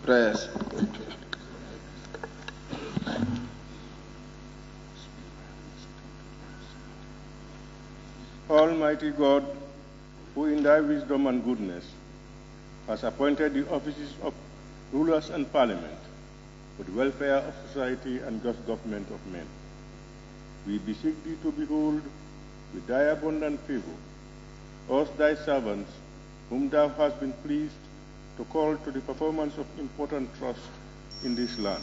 Prayers. Almighty God, who in thy wisdom and goodness has appointed the offices of rulers and parliament for the welfare of society and just government of men, we beseech thee to behold with thy abundant favor us thy servants, whom thou hast been pleased to call to the performance of important trust in this land.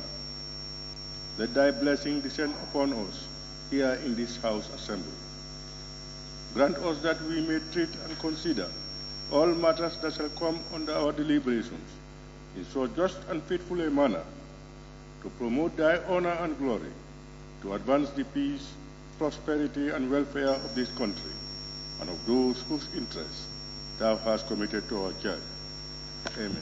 Let thy blessing descend upon us here in this house assembly. Grant us that we may treat and consider all matters that shall come under our deliberations in so just and faithful a manner to promote thy honor and glory, to advance the peace, prosperity, and welfare of this country and of those whose interests thou hast committed to our charge. Amen.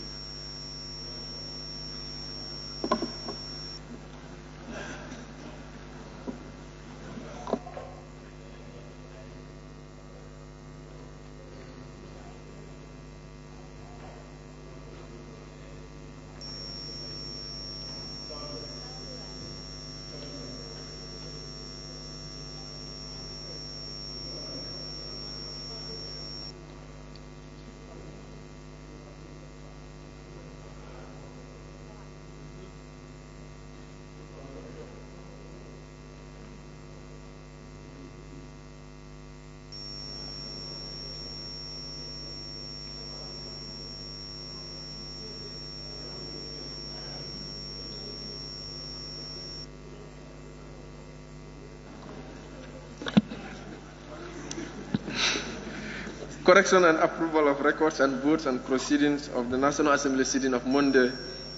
Correction and approval of records and votes and proceedings of the National Assembly sitting of Monday,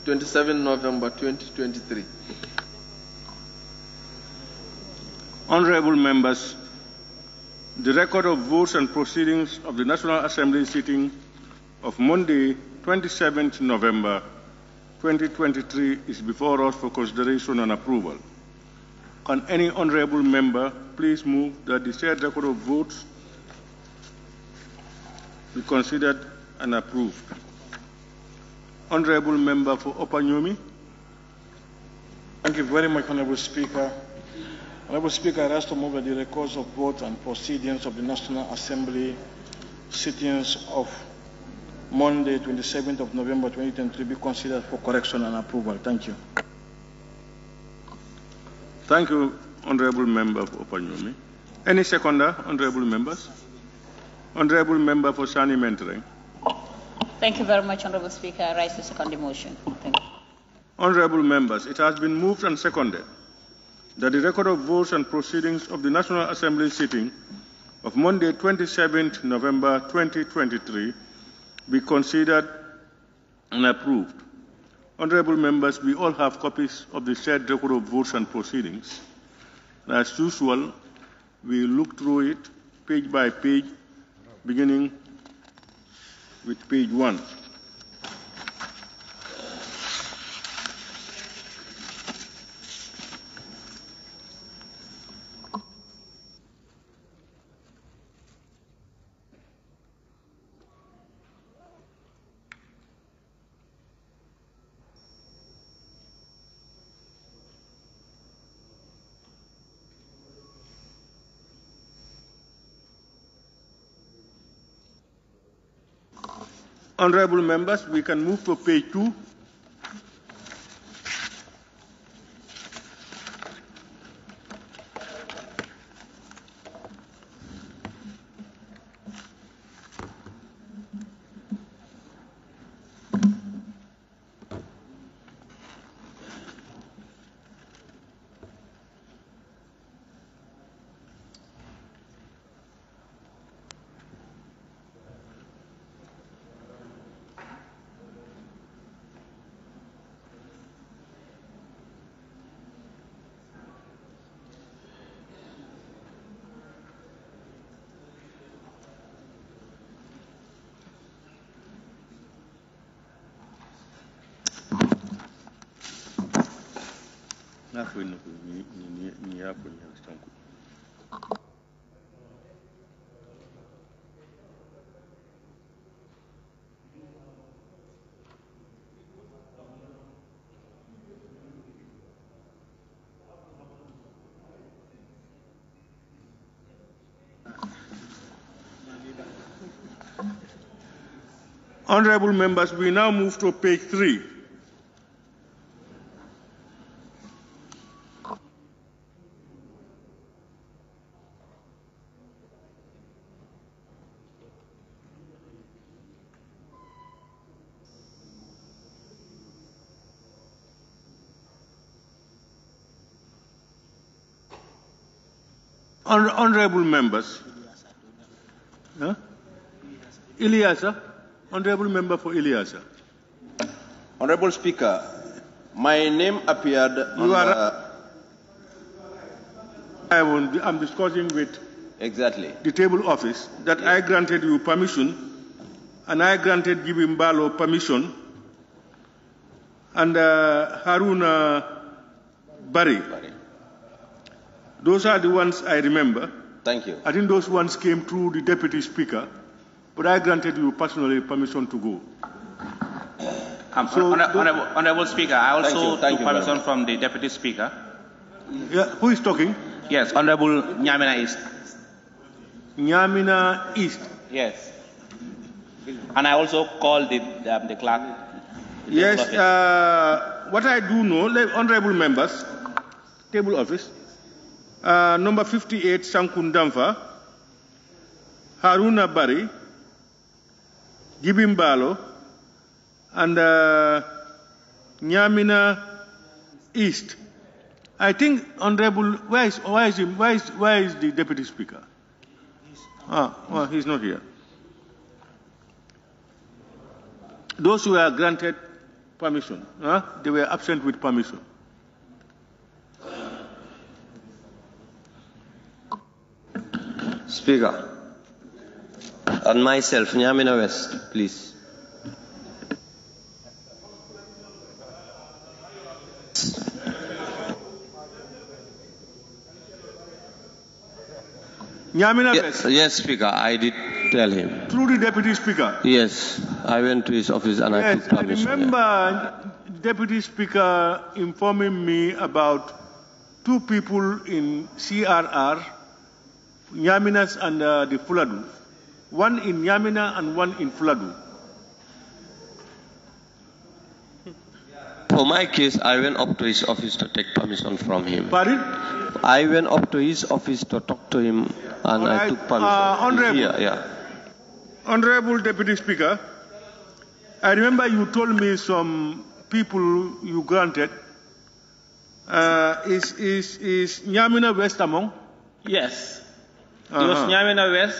27 November 2023. Honorable members, the record of votes and proceedings of the National Assembly sitting of Monday, 27 November 2023 is before us for consideration and approval. Can any honorable member please move that the said record of votes be considered and approved? Honorable Member for 𝒂𝒏. Thank you very much, Honorable Speaker. Honorable Speaker, I ask to move that the records of vote and proceedings of the National Assembly sittings of Monday, 27th of November 2023 be considered for correction and approval. Thank you. Thank you, Honorable Member for 𝒂𝒏. Any seconder, honorable members? Honorable Member for 𝒖𝒕𝒕𝒑𝒑𝒔. Thank you very much, Honorable Speaker. I rise to second the motion. Thank you. Honorable members, it has been moved and seconded that the record of votes and proceedings of the National Assembly sitting of Monday, 27th November 2023 be considered and approved. Honorable members, we all have copies of the said record of votes and proceedings. And as usual, we look through it page by page, beginning with page 1. Honorable members, we can move to page 2. Honorable members, we now move to page 3. Honorable members, Ilyasa, Honorable member for Ilyasa. Honorable Speaker, my name appeared on I'm discussing with the table office that I granted you permission, and I granted 𝒂𝒄𝒏 permission, and Haruna Bari. Those are the ones I remember. Thank you. I think those ones came through the Deputy Speaker, but I granted you personally permission to go. Honorable Speaker, I also Thank took you permission from the Deputy Speaker. Yeah, who is talking? Yes, Honorable 𝒂𝒂𝒏 East. 𝒂𝒂𝒏 East. Yes. And I also called the clerk. Yes, what I do know, honorable members, table office, number 58, Sankundamfa, Haruna Bari, 𝒂𝒂𝒏, and 𝒂𝒂𝒏 East. I think, Honorable, where is the Deputy Speaker? Well, he's not here. Those who are granted permission, they were absent with permission. Speaker, and myself, 𝒂𝒂𝒏 West, please. 𝒂𝒂𝒏 West? Yes, Speaker, I did tell him. Through the Deputy Speaker? Yes, I went to his office and I took permission. I remember Deputy Speaker informing me about two people in CRR, 𝒂𝒂𝒏 and the Fuladu. One in 𝒂𝒂𝒏 and one in Fuladu. For my case, I went up to his office to take permission from him. Pardon? I went up to his office to talk to him and I took permission. Honorable Deputy Speaker, I remember you told me some people you granted. Is 𝒂𝒂𝒏 West among? Yes. It was 𝒂𝒂𝒏 West.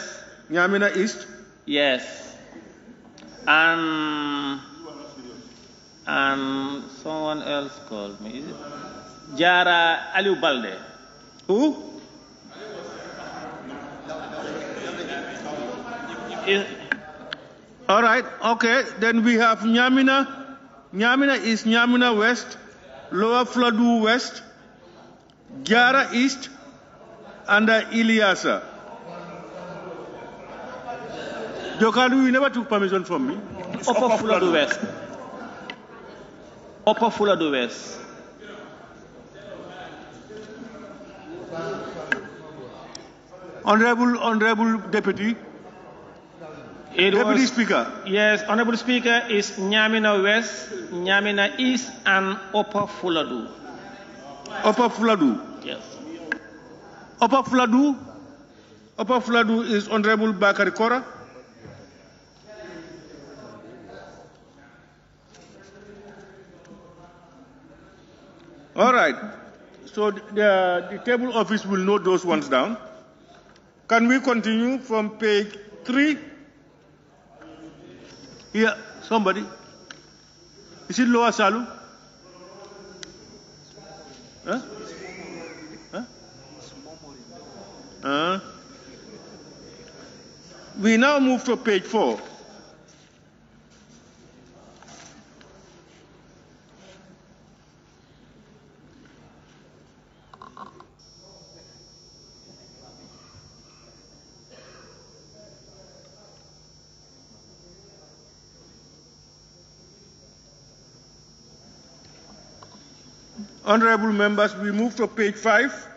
𝒂𝒂𝒏 East? Yes. And someone else called me. Is it Jara Aliu Balde? Who? All right, okay. Then we have 𝒂𝒂𝒏. 𝒂𝒂𝒏 is 𝒂𝒂𝒏 West, Lower Fuladu West, Jara East, and Ilyasa. Jokalu, you never took permission from me. Upper Fuladu West. Upper Fuladu West. Honorable Deputy. Deputy Speaker. Yes, Honorable Speaker, is 𝒂𝒂𝒏 West, 𝒂𝒂𝒏 East, and Upper Fuladu. Upper Fuladu? Yes. Upper Fuladu? Upper Fuladu is Honorable Bakari Kora. All right. So the table office will note those ones down. Can we continue from page 3? Here, somebody. Is it Lower Salu? We now move to page 4. Honorable members, we move to page 5.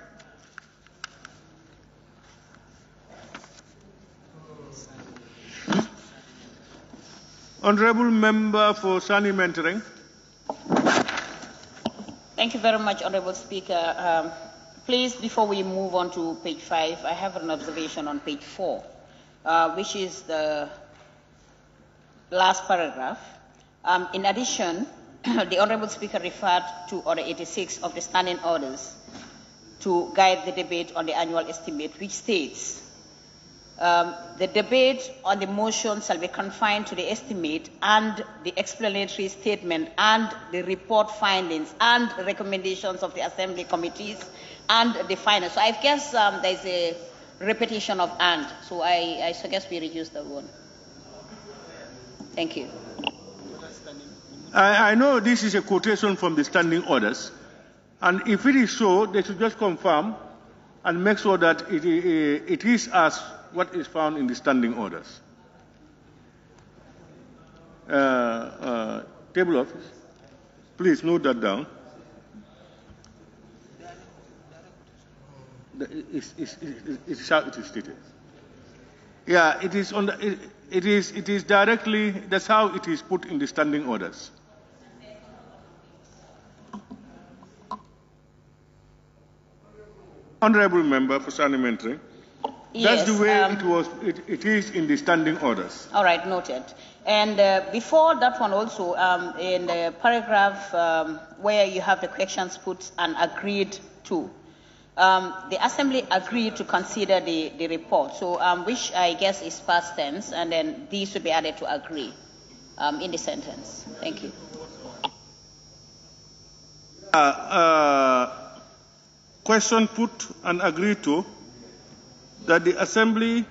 Honorable Member for Sani Mentoring. Thank you very much, Honorable Speaker. Please, before we move on to page 5, I have an observation on page 4, which is the last paragraph. In addition, the Honorable Speaker referred to Order 86 of the Standing Orders to guide the debate on the annual estimate, which states, the debate on the motion shall be confined to the estimate and the explanatory statement and the report findings and recommendations of the Assembly committees and the final. So I guess there's a repetition of "and", so I suggest we reduce the one. Thank you. I know this is a quotation from the Standing Orders, and if it is so, they should just confirm and make sure that it is as what is found in the Standing Orders. Table office, please note that down. It's how it is stated. Yeah, it is on the, it is directly, that's how it is put in the Standing Orders. Honorable Member for Sani Mentoring. Yes, that's the way it is in the Standing Orders. All right, noted. And before that one also, in the paragraph where you have the questions put and agreed to, the Assembly agreed to consider the report, so which I guess is past tense, and then these should be added to agree in the sentence. Thank you. Question put and agreed to that the Assembly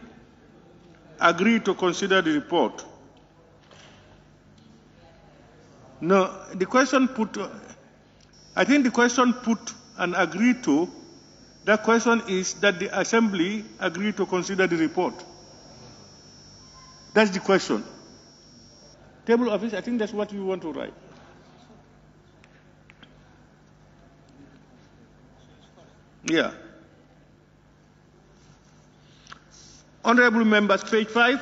agreed to consider the report. No, the question put, I think the question put and agreed to, that question is that the Assembly agreed to consider the report. That's the question. Table office, I think that's what you want to write. Yeah. Honorable Members, page 5.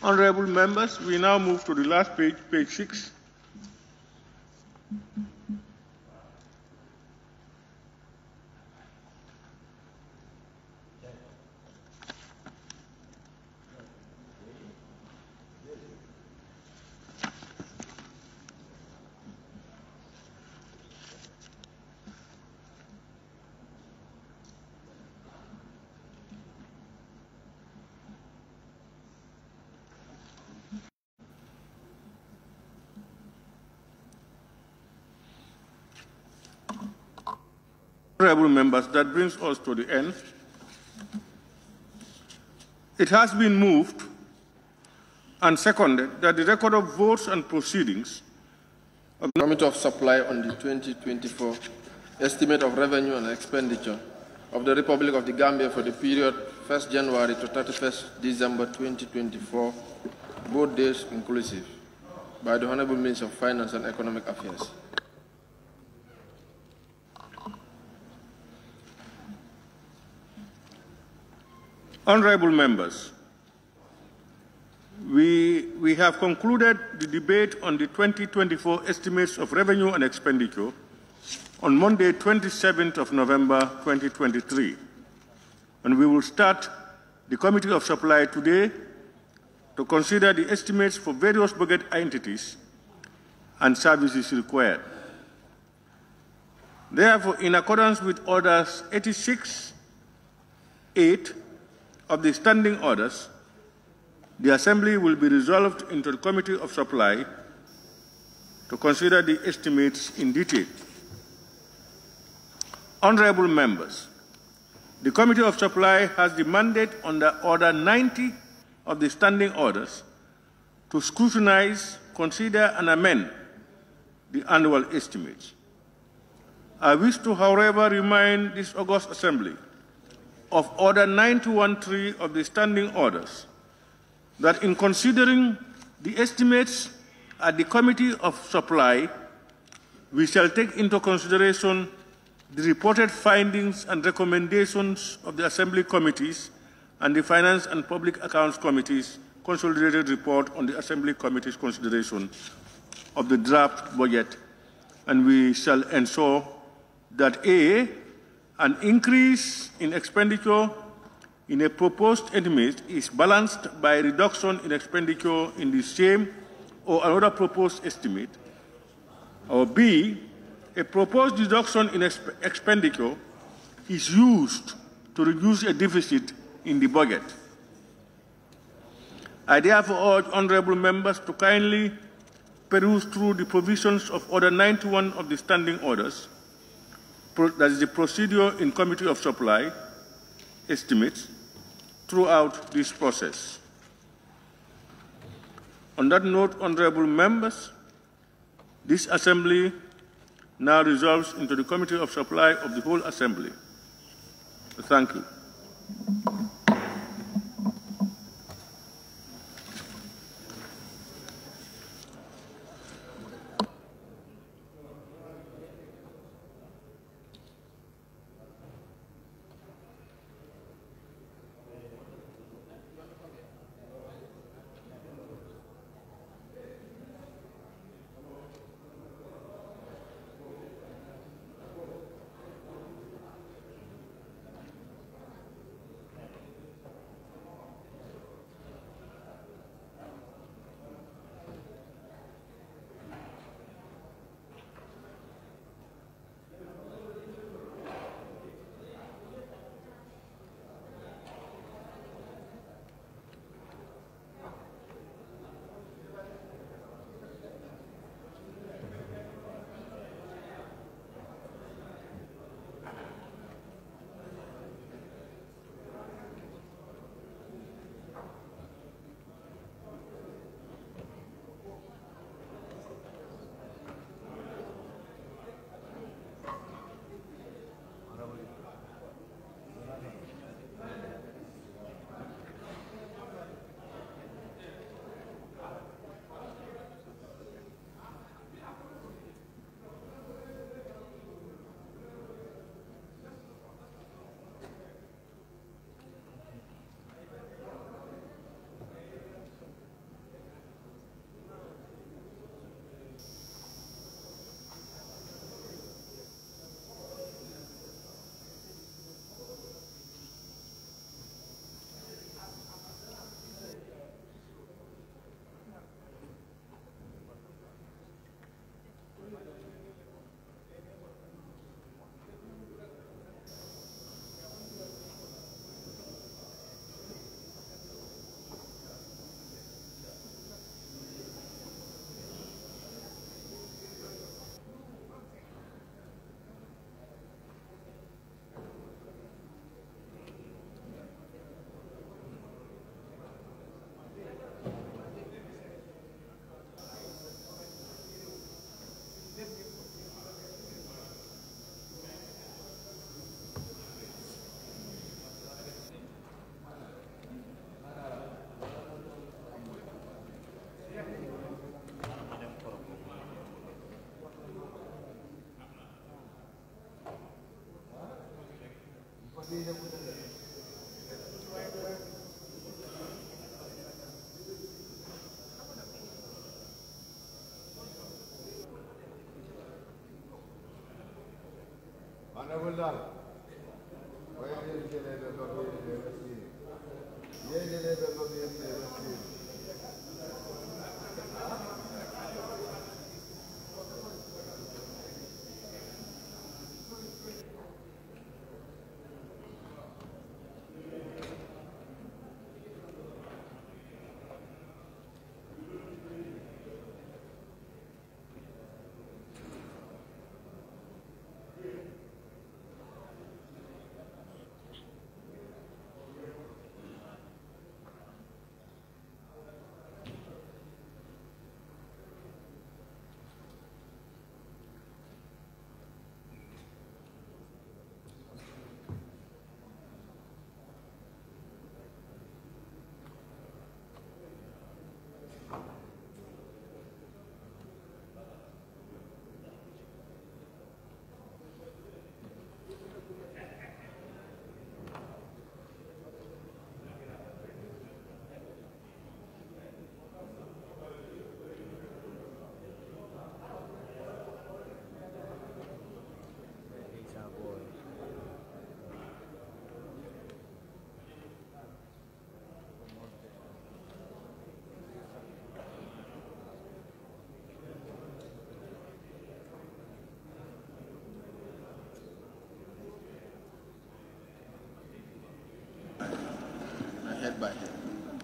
Honorable Members, we now move to the last page, page 6. Honorable Members, that brings us to the end. It has been moved and seconded that the record of votes and proceedings of the Committee of Supply on the 2024 Estimate of Revenue and Expenditure of the Republic of the Gambia for the period 1st January to 31st December 2024, both days inclusive, by the Honorable Minister of Finance and Economic Affairs. Honorable Members, we have concluded the debate on the 2024 estimates of revenue and expenditure on Monday, 27th of November 2023. And we will start the Committee of Supply today to consider the estimates for various budget entities and services required. Therefore, in accordance with Orders 86.8 of the Standing Orders, the Assembly will be resolved into the Committee of Supply to consider the estimates in detail. Honorable Members, the Committee of Supply has the mandate under Order 90 of the Standing Orders to scrutinize, consider, and amend the annual estimates. I wish to, however, remind this august Assembly of Order 913 of the Standing Orders, that in considering the estimates at the Committee of Supply, we shall take into consideration the reported findings and recommendations of the Assembly Committees and the Finance and Public Accounts Committee's consolidated report on the Assembly Committee's consideration of the draft budget, and we shall ensure that A, an increase in expenditure in a proposed estimate is balanced by a reduction in expenditure in the same or another proposed estimate, or B, a proposed reduction in expenditure is used to reduce a deficit in the budget. I therefore urge honorable members to kindly peruse through the provisions of Order 91 of the Standing Orders, that is the procedure in Committee of Supply estimates, throughout this process. On that note, honorable members, this Assembly now resolves into the Committee of Supply of the whole Assembly. Thank you.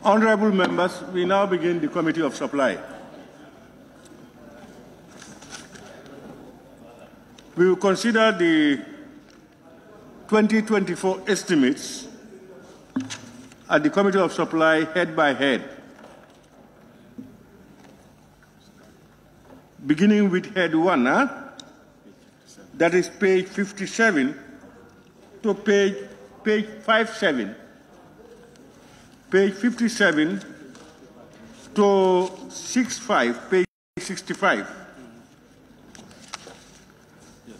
Honorable members, we now begin the Committee of Supply. We will consider the 2024 estimates at the Committee of Supply head by head, beginning with head 1, that is page 57 to page 57. Page 57 to 65, page 65.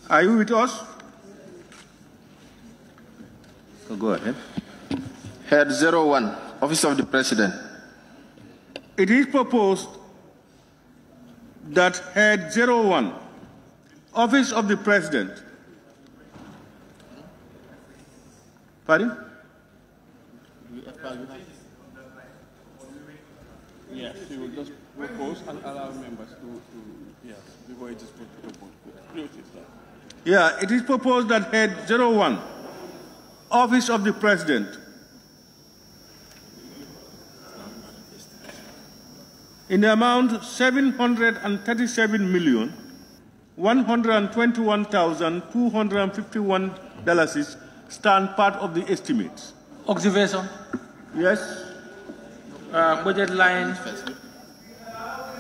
Are you with us? So go ahead. Head 01, Office of the President. It is proposed that head 01, Office of the President. Pardon? Yes, we will just propose and allow members to yes, before it is proposed. Yeah, it is proposed that head 01, Office of the President, in the amount $737,121,251 stand part of the estimates. Observation. Yes. Budget line.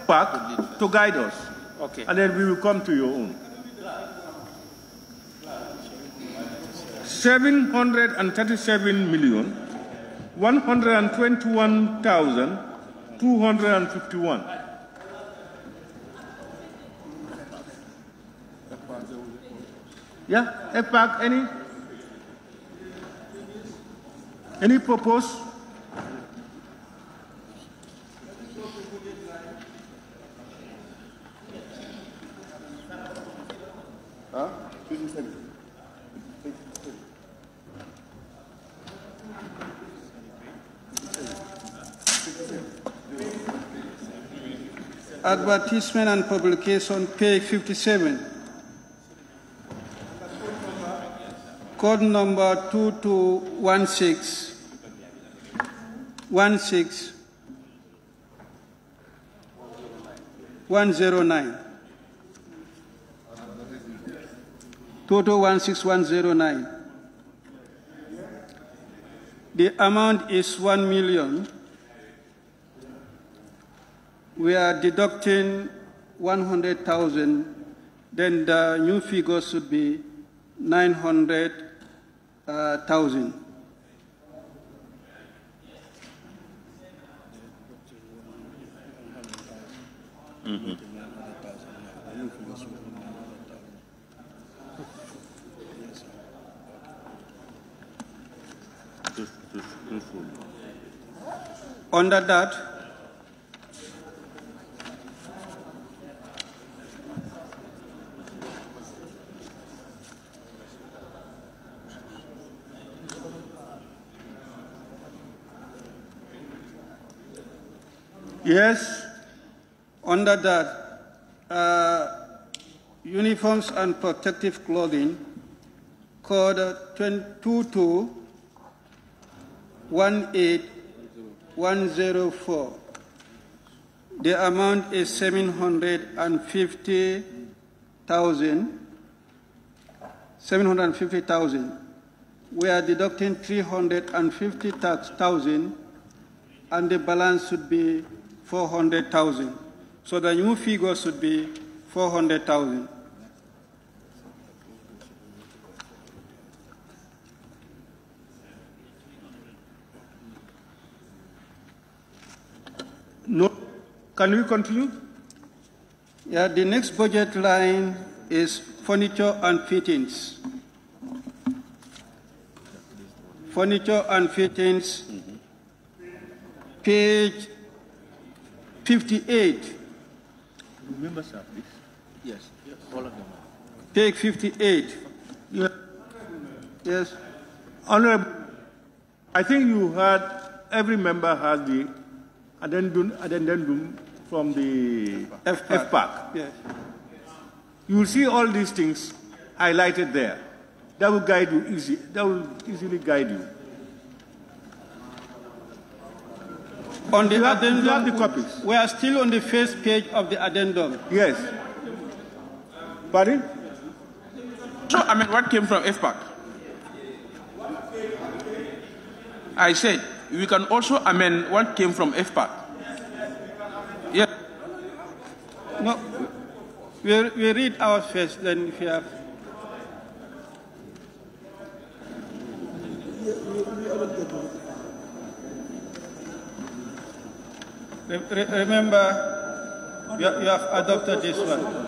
Back to guide us. Okay. And then we will come to your own. 737,121,251. Yeah, EPAC, any proposed? Advertisement and publication, page 57. Code number 2216 109. 2216-109. The amount is 1 million. We are deducting 100,000. Then the new figure should be 900,000. Under that, yes, under that, uniforms and protective clothing, code 22-18104. The amount is 750,000. We are deducting 350,000, and the balance should be 400,000. So the new figure should be 400,000. No, Can we continue? Yeah, the next budget line is furniture and fittings. Furniture and fittings, page 58. Members are, please. Yes, all of them. Page 58. Yeah. Yes. Honorable, I think you heard every member has the addendum from the FPAC. Yes. You will see all these things highlighted there. That will guide you easy. That will easily guide you. On the addendum, you have the copies. We are still on the first page of the addendum. Yes. Pardon? So, I mean, what came from FPAC? I said, we can also amend what came from FPAC. Yes. No, we read ours first, then if you have. Remember, you have adopted this one.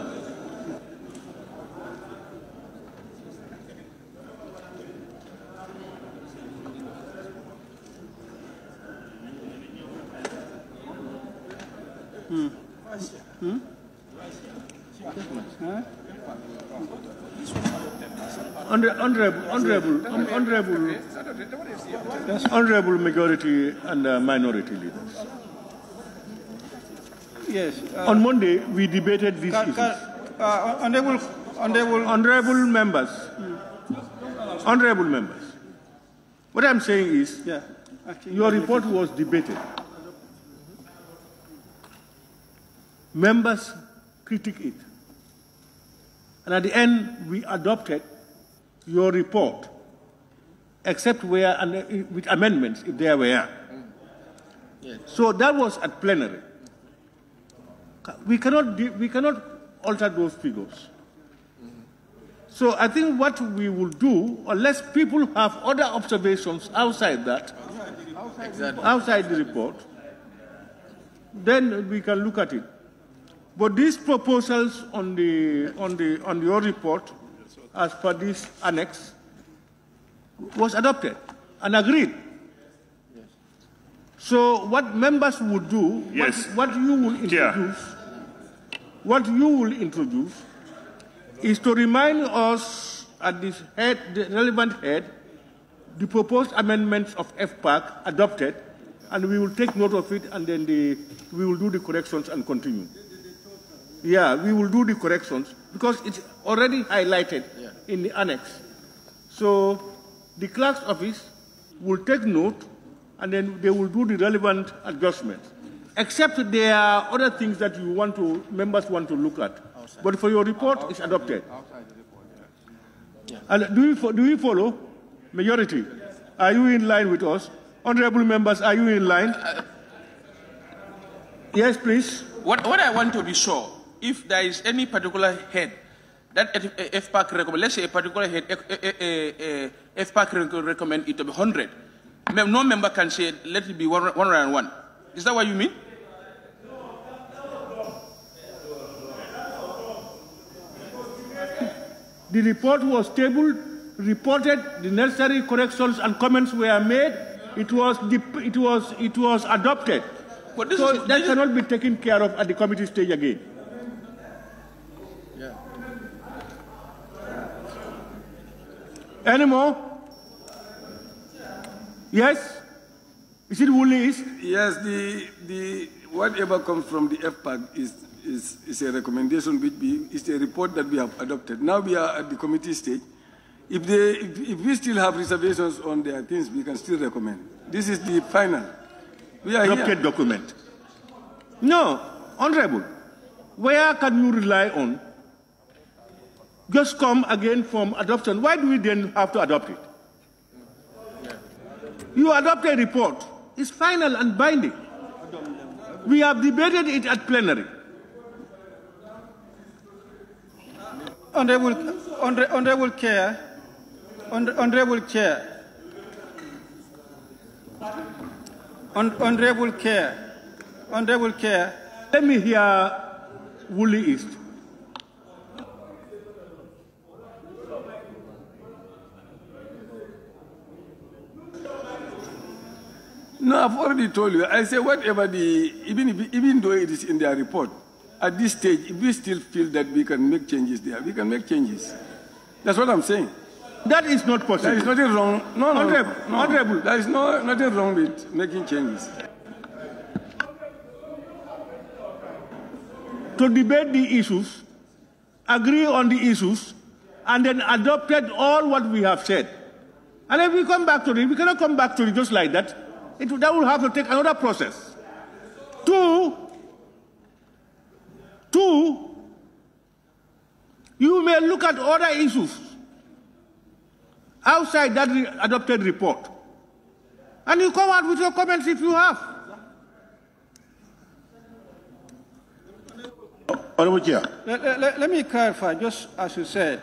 Honorable majority and minority leaders. Yes. On Monday, we debated these issues. Honorable members. Honorable members. What I'm saying is, your report was debated. Members critiqued it. And at the end, we adopted your report, except where, with amendments, if there were. Yes. So that was at plenary. We cannot alter those figures. So I think what we will do, unless people have other observations outside that, outside the report, then we can look at it. But these proposals on your report, as per this annex, was adopted and agreed. Yes. So what members would do, yes. what you will introduce, is to remind us at this head, the relevant head, the proposed amendments of FPAC adopted, and we will take note of it, and then we will do the corrections and continue. Yeah, we will do the corrections because it's already highlighted in the annex. So the clerk's office will take note and then they will do the relevant adjustments. Except there are other things that members want to look at. But for your report, it's adopted. And do we follow? Majority? Are you in line with us? Honorable members, are you in line? Yes, please. What I want to be sure, if there is any particular head that FPAC recommend, let's say a particular head, FPAC recommend it to be 100. No member can say, let it be 101. Is that what you mean? The report was tabled, reported, the necessary corrections and comments were made. It was adopted. So that cannot be taken care of at the committee stage again. Yeah. Any more? Yes? Is it Woolies? Yes, the whatever comes from the FPAC is a recommendation, is a report that we have adopted. Now we are at the committee stage. If we still have reservations on their things, we can still recommend. This is the final. We are adopted here. Document. No, Honorable, where can you rely on? Just come again from adoption. Why do we then have to adopt it? You adopt a report. It's final and binding. We have debated it at plenary. Honorable Chair, Honorable Chair, Let me hear Woolly East. No, I've already told you. I say whatever even though it is in their report, at this stage, if we still feel that we can make changes there, we can make changes. That's what I'm saying. That is not possible. There is nothing wrong. No. Honorable. There is nothing wrong with making changes. To debate the issues, agree on the issues, and then adopted all what we have said. And if we come back to it, we cannot come back to it just like that. That will have to take another process. Two, you may look at other issues outside that adopted report. And you come out with your comments if you have. Honorable Chair. Let me clarify, just as you said.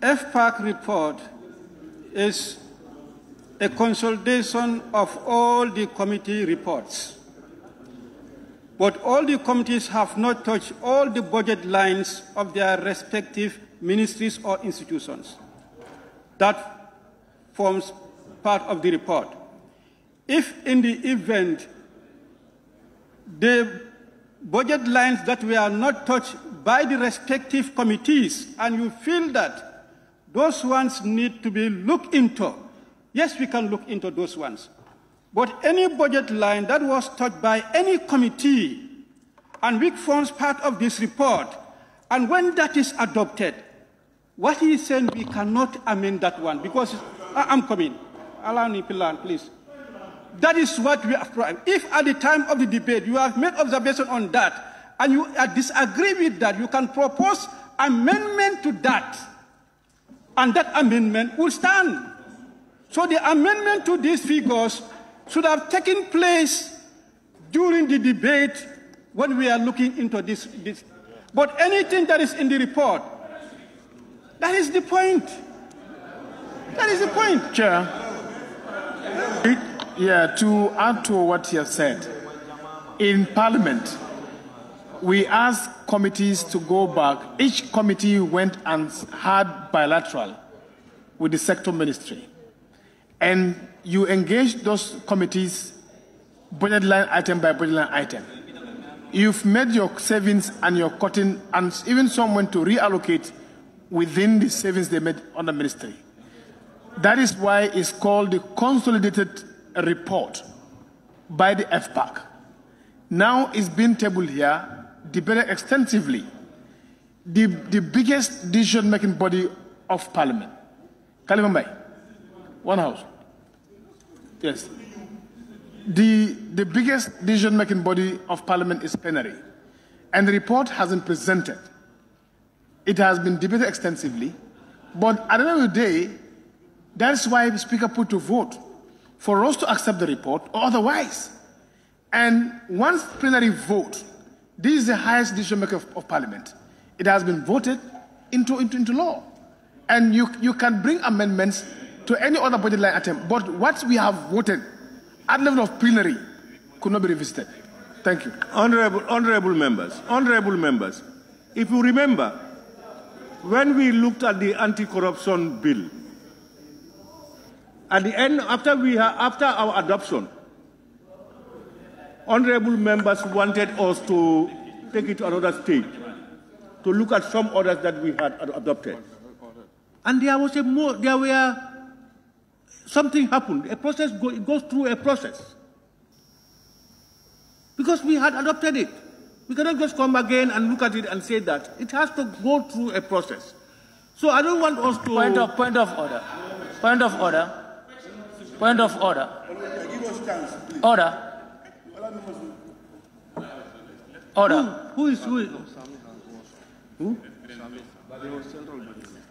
FPAC report is a consolidation of all the committee reports. But all the committees have not touched all the budget lines of their respective ministries or institutions. That forms part of the report. If in the event the budget lines that were not touched by the respective committees and you feel that those ones need to be looked into, yes, we can look into those ones. But any budget line that was touched by any committee and which forms part of this report, and when that is adopted, what he is saying, we cannot amend that one because I'm coming. Allow me, please. That is what we have. If at the time of the debate you have made observation on that and you disagree with that, you can propose amendment to that, and that amendment will stand. So the amendment to these figures should have taken place during the debate when we are looking into this. But anything that is in the report, that is the point. That is the point. Chair. Yeah, to add to what you have said, in Parliament, we asked committees to go back. Each committee went and had bilateral with the sector ministry. And you engage those committees budget line item by budget line item. You've made your savings and your cutting, and even some went to reallocate within the savings they made on the ministry. That is why it's called the consolidated report by the FPAC. Now it's been tabled here, debated extensively. The biggest decision-making body of Parliament. Kalimambai, one house. Yes. The biggest decision-making body of Parliament is plenary. And the report has been presented. It has been debated extensively. But at the end of the day, that's why the Speaker put to vote for us to accept the report or otherwise. And once plenary vote, this is the highest decision maker of Parliament. It has been voted into law. And you can bring amendments to any other budget line item, but what we have voted at level of plenary could not be revisited. Thank you. Honorable members, if you remember, when we looked at the anti-corruption bill, at the end, after our adoption, honorable members wanted us to take it to another stage, to look at some orders that we had adopted. And something happened. A process goes through a process. Because we had adopted it. We cannot just come again and look at it and say that. It has to go through a process. So I don't want us to... Point of order. Point of order. Point of order. Order. Order. Who?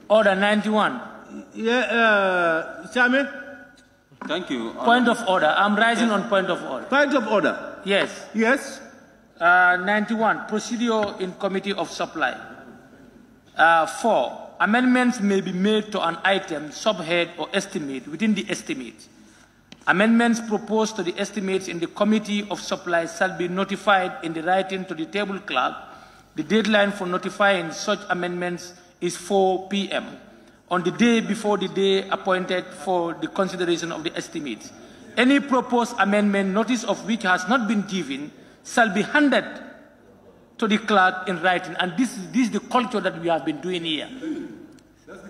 Order 91. Yeah, Chairman. Thank you. Point of order. I'm rising on point of order. Point of order. Yes. Yes. 91. Procedure in Committee of Supply. 4. Amendments may be made to an item, subhead, or estimate within the estimate. Amendments proposed to the estimates in the Committee of Supply shall be notified in the writing to the table clerk. The deadline for notifying such amendments is 4 p.m. on the day before the day appointed for the consideration of the estimates. Any proposed amendment, notice of which has not been given, shall be handed to the clerk in writing. And this is the culture that we have been doing here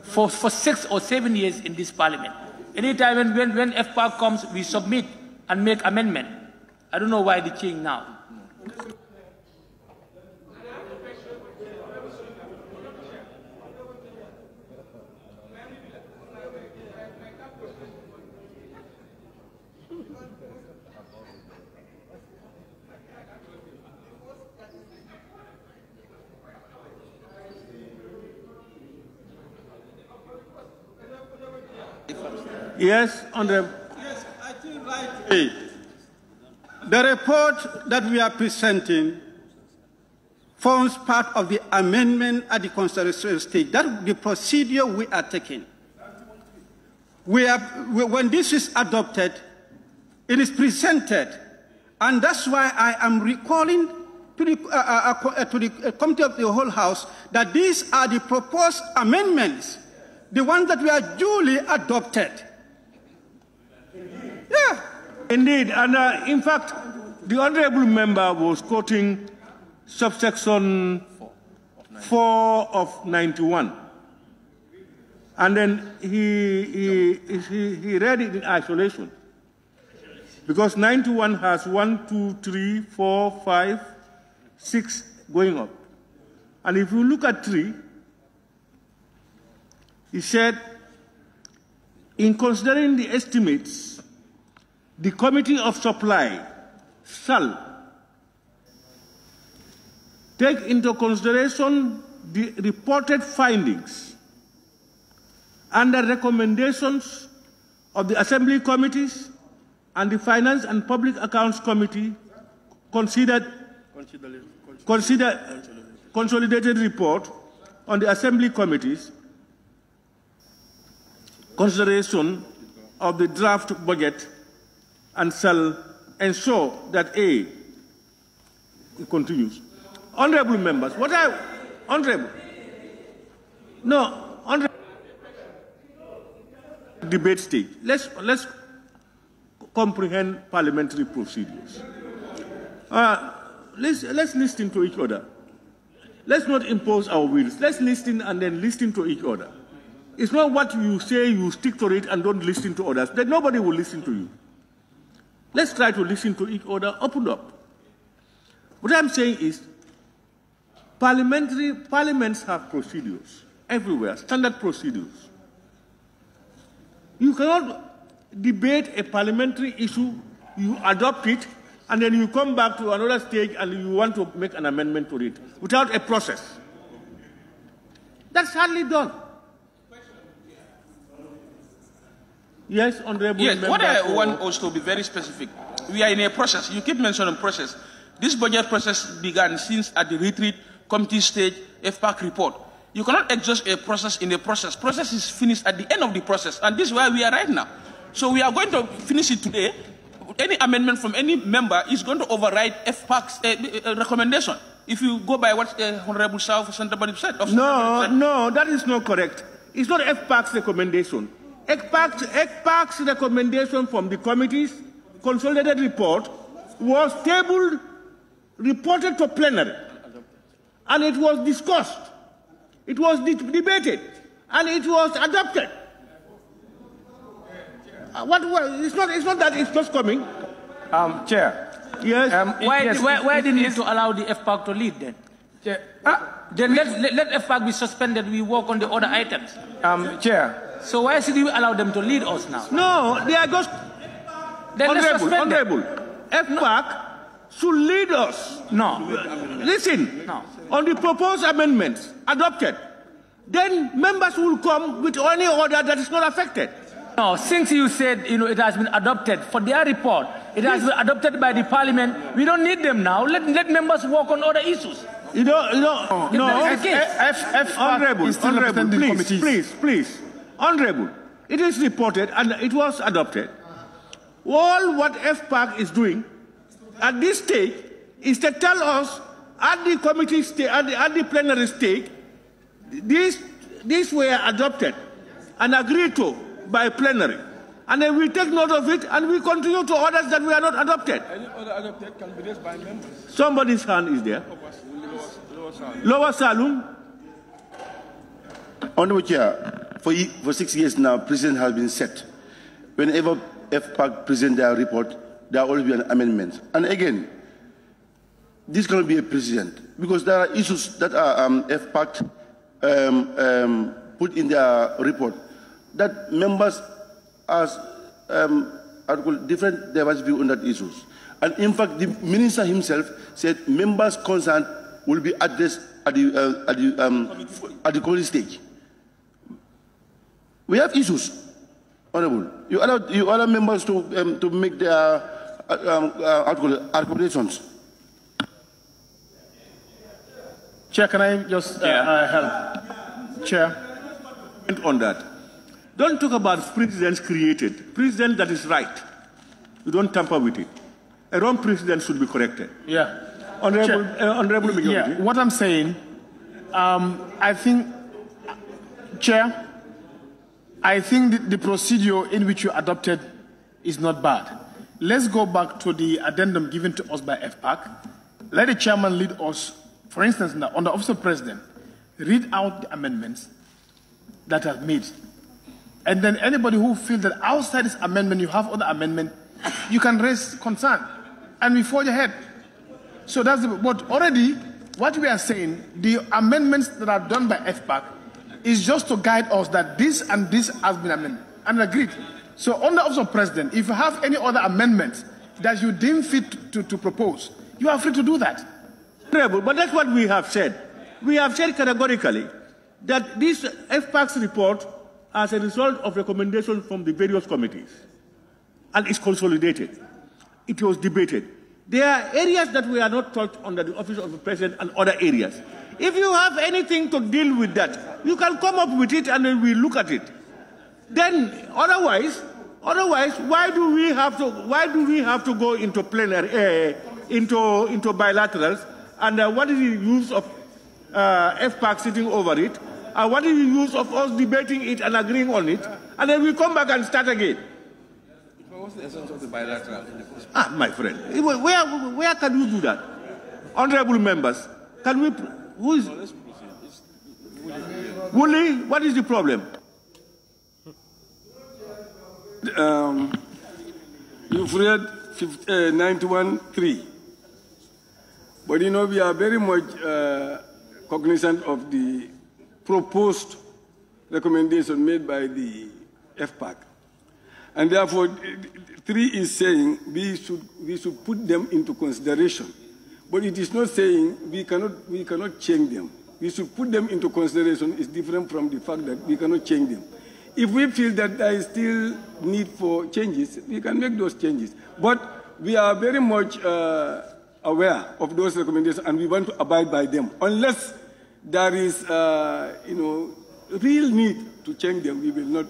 for 6 or 7 years in this parliament. Anytime when FPAC comes, we submit and make amendment. I don't know why the change now. Yes, Honorable. Yes, I think right. The report that we are presenting forms part of the amendment at the constitutional stage. That's the procedure we are taking. When this is adopted, it is presented, and that's why I am recalling to the Committee of the Whole House that these are the proposed amendments, the ones that we are duly adopted. Yeah. Indeed, and in fact, the honourable member was quoting subsection 4 of 91. And then he read it in isolation. Because 91 has 1, 2, 3, 4, 5, 6 going up. And if you look at 3, he said, in considering the estimates, the Committee of Supply shall take into consideration the reported findings and the recommendations of the Assembly Committees and the Finance and Public Accounts Committee consolidated report on the Assembly Committees, consideration of the draft budget, and shall ensure that it continues. Honourable members, debate stage. Let's comprehend parliamentary procedures. Let's listen to each other. Let's not impose our wills. Let's listen and then listen to each other. It's not what you say, you stick to it and don't listen to others. Then nobody will listen to you. Let's try to listen to each other, open up. What I'm saying is, parliaments have procedures everywhere, standard procedures. You cannot debate a parliamentary issue, you adopt it, and then you come back to another stage and you want to make an amendment to it without a process. That's hardly done. Yes, Honorable Member. What I want us to be very specific. We are in a process. You keep mentioning process. This budget process began since at the retreat, committee stage, FPAC report. You cannot exhaust a process in a process. Process is finished at the end of the process, and this is where we are right now. So we are going to finish it today. Any amendment from any member is going to override FPAC's recommendation. If you go by what Honorable 𝒂𝒄𝒏 said. No, that is not correct. It's not FPAC's recommendation. FPAC's recommendation from the committee's consolidated report was tabled, reported to plenary, and it was discussed, it was debated, and it was adopted. It's not that it's just coming. Chair. Yes. Why didn't you allow the FPAC to lead then? Then let FPAC be suspended. We work on the other items. Chair. So why should you allow them to lead us now? No, they are just honorable. FPAC should lead us. No. Listen. No. On the proposed amendments adopted, then members will come with any order that is not affected. No, since you said it has been adopted for their report, it has been adopted by the parliament. We don't need them now. Let members work on other issues. No. Honorable, please. Honorable, it is reported and it was adopted. All what FPAC is doing at this stage is to tell us at the committee stage, at the plenary stage, these were adopted and agreed to by plenary. And then we take note of it and we continue to orders that we are not adopted. Any order adopted can be raised by members. Somebody's hand is there. Lower Salum. Honorable Chair, for 6 years now, President has been set. Whenever FPAC present their report, there will always be an amendment. And again, this cannot be a precedent because there are issues that are FPAC put in their report that members as different diverse view on that issues. And in fact, the minister himself said members' concern will be addressed at the committee stage. We have issues, Honorable. You allow members to make their accommodations. Chair, can I just help? Chair, on that. Don't talk about precedents created. Precedent that is right. You don't tamper with it. A wrong precedent should be corrected. Yeah. Honorable Majority. Yeah, what I'm saying, I think, Chair, I think the procedure in which you adopted is not bad. Let's go back to the addendum given to us by FPAC. Let the chairman lead us, for instance, now, on the Office of President, read out the amendments that are made. And then anybody who feels that outside this amendment you have other amendment, you can raise concern. And we forge ahead. So that's but already what we are saying, the amendments that are done by FPAC is just to guide us that this and this has been amended and agreed. So on the Office of President, if you have any other amendments that you deem fit to propose, you are free to do that. But that's what we have said. We have said categorically that this FPAC's report as a result of recommendations from the various committees and is consolidated. It was debated. There are areas that we are not touched under the Office of the President and other areas. If you have anything to deal with that, you can come up with it and then we look at it. Then otherwise, why do we have to go into plenary, into bilaterals? And what is the use of FPAC sitting over it? And what is the use of us debating it and agreeing on it? And then we come back and start again. What's the essence of the bilateral? My friend, where can you do that? Honorable members, can we? Who is? Woolley, what is the problem? You've read 91.3. But you know, we are very much cognizant of the proposed recommendation made by the FPAC. And therefore, 3 is saying we should put them into consideration. But it is not saying we cannot change them. We should put them into consideration is different from the fact that we cannot change them. If we feel that there is still need for changes, we can make those changes. But we are very much aware of those recommendations and we want to abide by them. Unless there is, real need to change them, we will not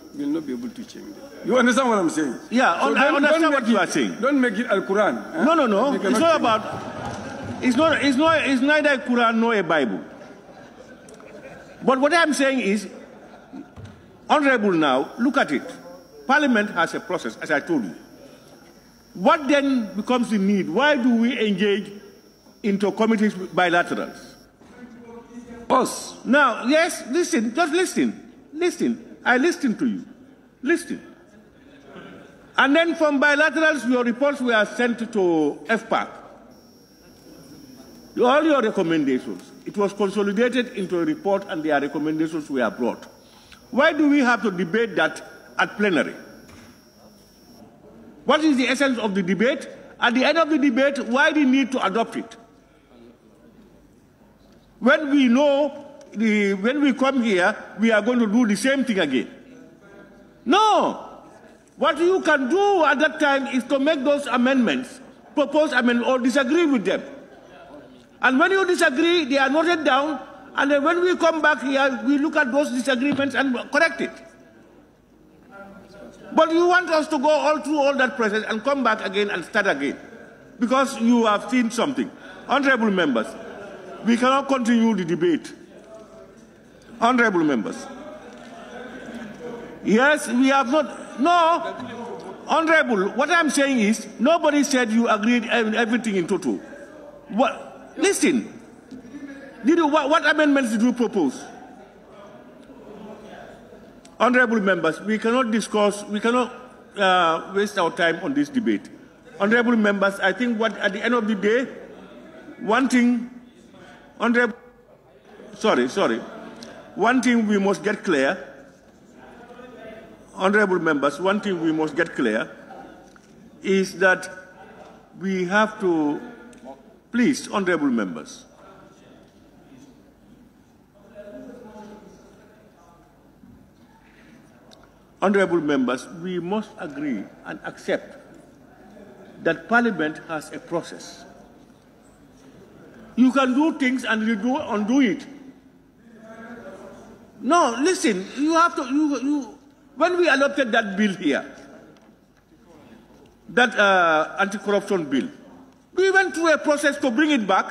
be able to change them. You understand what I'm saying? Yeah, so I understand what you are saying. Don't make it Al-Quran. Eh? No. It's not about. It's neither a Quran nor a Bible. But what I'm saying is, Honorable, now look at it. Parliament has a process, as I told you. What then becomes the need? Why do we engage into committees bilaterals? Us. Now, yes, listen, just listen. Listen. I listen to you. Listen. And then from bilaterals, your reports were sent to FPAC. All your recommendations. It was consolidated into a report and their recommendations were brought. Why do we have to debate that at plenary? What is the essence of the debate? At the end of the debate, why the need to adopt it? When we know, when we come here, we are going to do the same thing again. No. What you can do at that time is to make those amendments, propose amendments, or disagree with them. And when you disagree, they are noted down, and then when we come back here, we look at those disagreements and correct it. But you want us to go all through all that process and come back again and start again because you have seen something. Honorable members, we cannot continue the debate. Honorable members. Yes, we have not. No, Honorable, what I'm saying is nobody said you agreed everything in total. What? Listen. What amendments did you propose? Honorable members, we cannot discuss, we cannot waste our time on this debate. Honorable members, I think at the end of the day, one thing, one thing we must get clear, honorable members, one thing we must get clear is that we have to, please, honorable members, honorable members, we must agree and accept that Parliament has a process. You can do things and you undo it. No, listen, you have to, when we adopted that bill here, that anti-corruption bill, we went through a process to bring it back.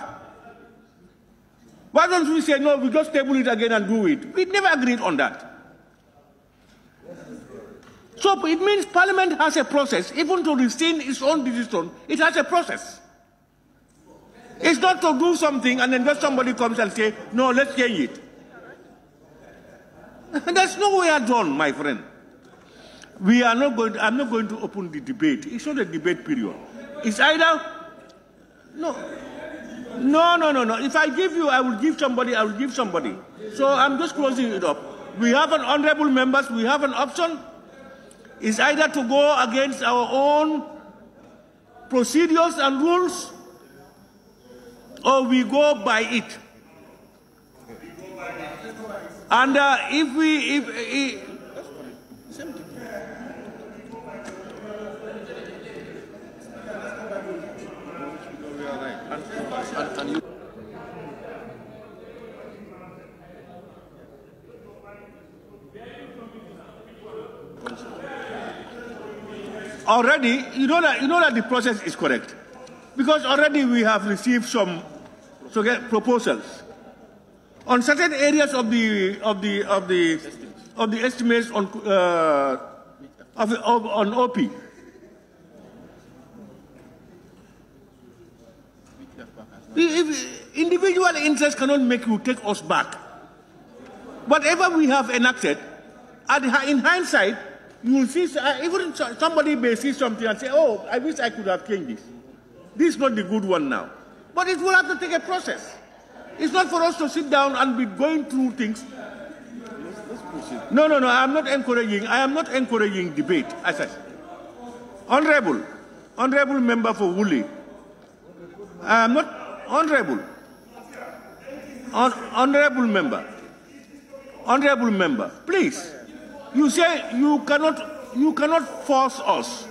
Why don't we say, no, we just table it again and do it? We never agreed on that. So it means Parliament has a process. Even to rescind its own decision, it has a process. It's not to do something and then just somebody comes and say, no, let's change it. That's nowhere done, my friend. We are not going. I'm not going to open the debate. It's not a debate period. It's either no. If I give you, I will give somebody. I will give somebody. So I'm just closing it up. We have an honorable members. We have an option. It's either to go against our own procedures and rules, or we go by it. And already, you know that the process is correct, because already we have received some proposals on certain areas of the estimates on OP. If individual interests cannot make you take us back. Whatever we have enacted, in hindsight, you will see, even somebody may see something and say, oh, I wish I could have changed this. This is not the good one now. But it will have to take a process. It's not for us to sit down and be going through things. No, I am not encouraging debate. As I said. Honorable member for Woolly. I am not honorable. Honorable member, please. You say you cannot force us.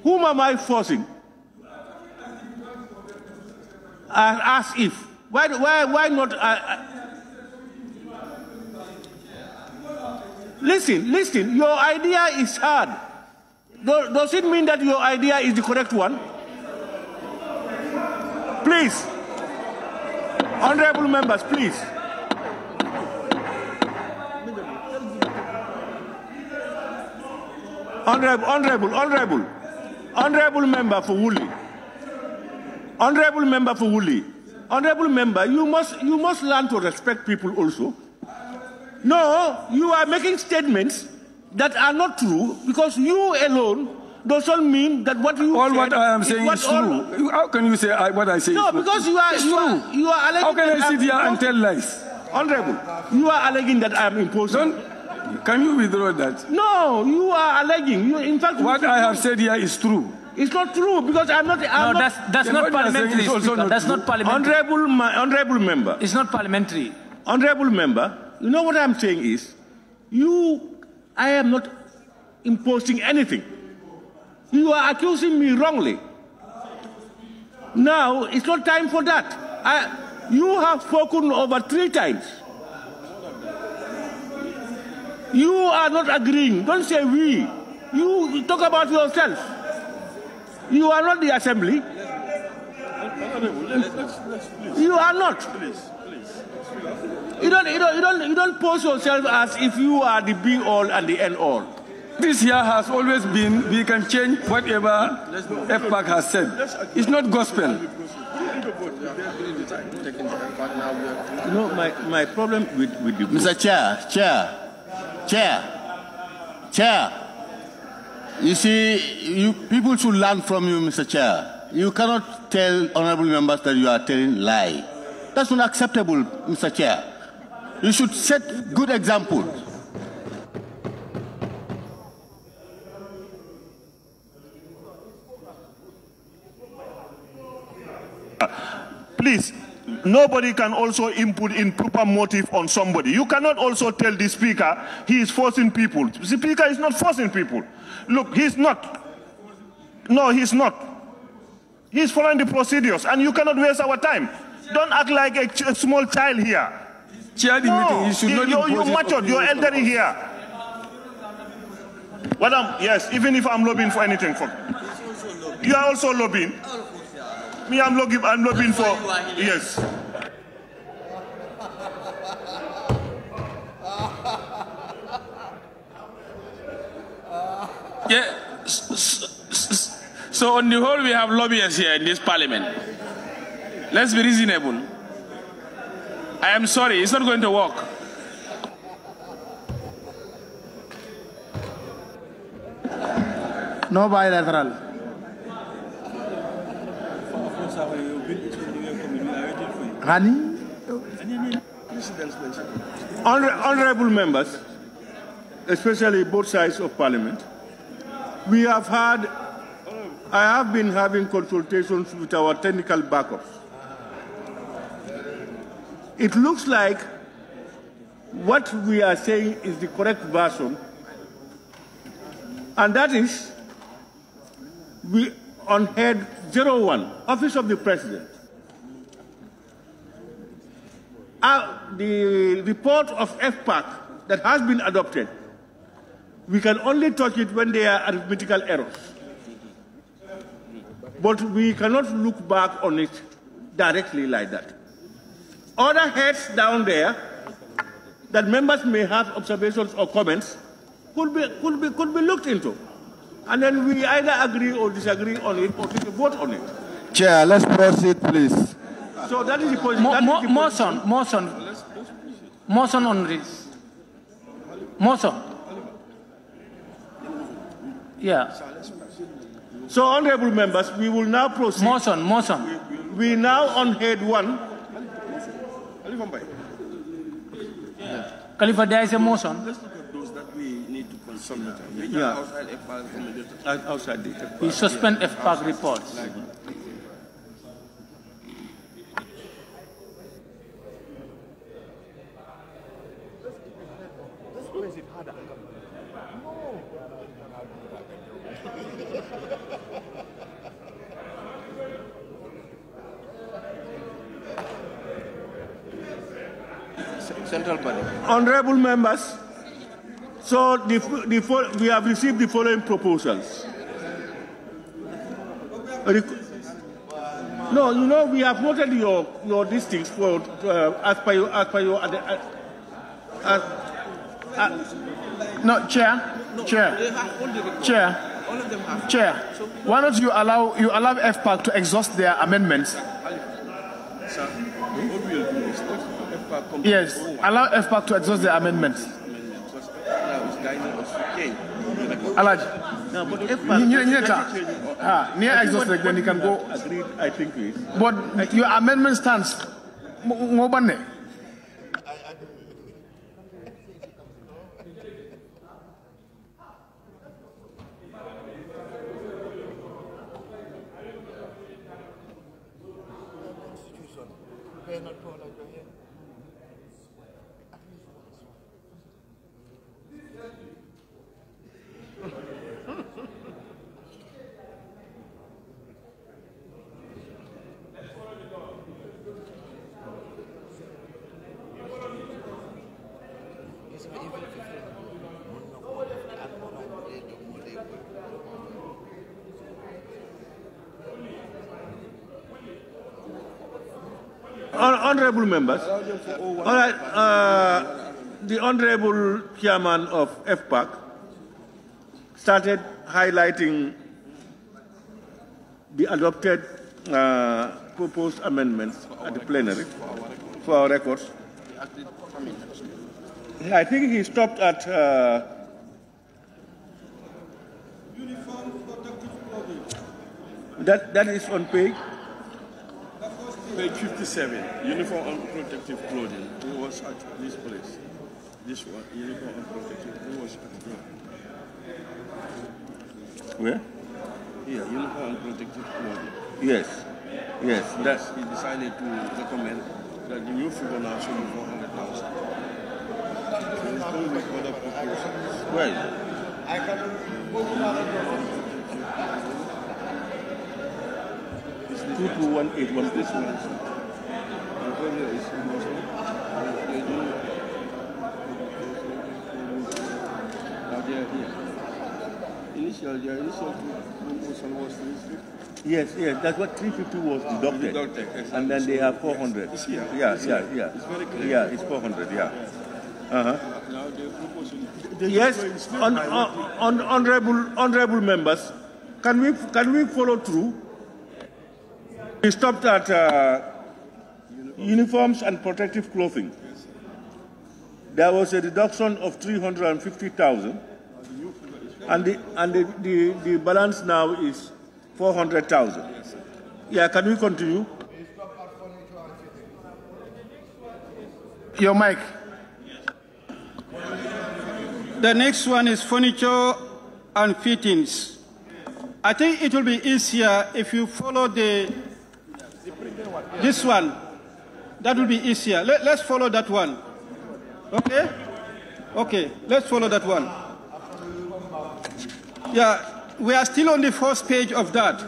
Whom am I forcing? As if. Why not? Listen, your idea is hard. Does it mean that your idea is the correct one? Please. Honorable members, please. Honorable member for Woolly. Honorable member, you must learn to respect people also. No, you are making statements that are not true because you alone doesn't mean that what you all said what I am saying is true. How can you say what I say? No, because you are alleging. How can I sit here and tell lies? Honorable, you are alleging that I am imposing. Can you withdraw that? No, you are alleging. In fact, what I have said here is true. It's not true because I'm not. That's not parliamentary. That's not parliamentary. Honorable member. It's not parliamentary. Honorable member, you know what I'm saying is, I am not imposing anything. You are accusing me wrongly. Now, it's not time for that. You have spoken over 3 times. You are not agreeing. Don't say we. You talk about yourself. You are not the assembly. You are not. You don't pose yourself as if you are the be all and the end all. This year has always been, we can change whatever FPAC has said. It's not gospel. You know, my problem with the Mr. Chair. You see, people should learn from you, Mr. Chair. You cannot tell honorable members that you are telling lie. That's not acceptable, Mr. Chair. You should set good examples. Please, nobody can also input in proper motive on somebody. You cannot also tell the speaker he is forcing people. The speaker is not forcing people. Look, he's not. No, he's not. He's following the procedures, and you cannot waste our time. Don't act like a small child here. Chair the meeting. You should not you're matured. You're elderly here. Madam, yes, even if I'm lobbying for anything, you are also lobbying. Me, I'm lobbying for, yes. Yeah. So on the whole, we have lobbyists here in this parliament. Let's be reasonable. I am sorry, it's not going to work. No bilateral. Honorable members, especially both sides of parliament, I have been having consultations with our technical backups. It looks like what we are saying is the correct version, and that is on head 01, Office of the President. The report of FPAC that has been adopted, we can only touch it when there are arithmetical errors. But we cannot look back on it directly like that. Other heads down there that members may have observations or comments could be looked into. And then we either agree or disagree on it or take a vote on it. Chair, let's proceed, please. So that is the position. Motion on this. Motion. Yeah. So, honorable members, we will now proceed. Motion. We now on head 1. Khalifa, there is a motion. Let's look at those that we need to consult. Yeah. Outside the We suspend FPAC reports. Central Bank. Honorable members, so we have received the following proposals. No, you know, we have noted your districts for as per your no, Chair. Why don't you allow FPAC to exhaust their amendments? Yes, allow FPAC to exhaust their amendments. Alaj. No, but FPAC near exhaust, then you can go. Agreed, I think it is. But your amendment stands. Honorable members, all right, the Honorable Chairman of FPAC started highlighting the adopted proposed amendments at the plenary for our records. I think he stopped at that is on page 57. Uniform and protective clothing. Who was at this place? This one. Uniform and protective. Who was at here? Where? Here. Uniform and protective clothing. Yes. Yes. That he decided to recommend that the new figure now should be 400,000. So he's going with other proposals. Right. I can. It's 22181 this one. Initial proposal was 350. Yes, that's what 350 was deducted. And then they have 400. It's here. Yeah. It's very clear. Yeah, it's 400, yeah. Now they're proposing. Yes, honorable members, can we follow through? We stopped at uniforms and protective clothing. There was a reduction of 350,000, and the balance now is 400,000. Yeah, can we continue? Your mic. The next one is furniture and fittings. I think it will be easier if you follow this one. That will be easier. Let's follow that one. Okay? Okay, let's follow that one. Yeah, we are still on the first page of that.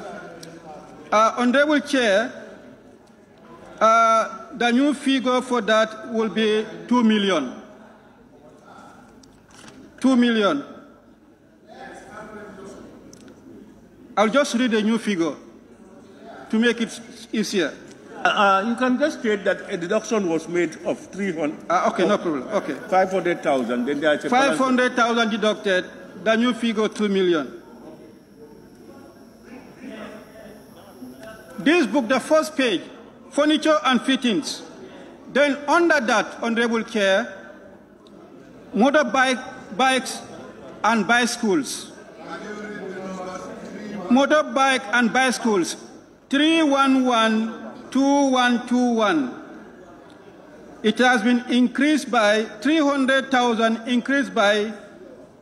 Honorable Chair, the new figure for that will be 2 million. 2 million. I'll just read the new figure to make it easier. You can just state that a deduction was made of 300. Okay, no problem. Okay. 500,000. Then there's a 500,000 deducted. The new figure 2 million. This book, the first page, furniture and fittings. Then under that, Honorable Chair, motorbikes and bicycles. Motorbike and bicycles, 3112121. It has been increased by 300,000, increased by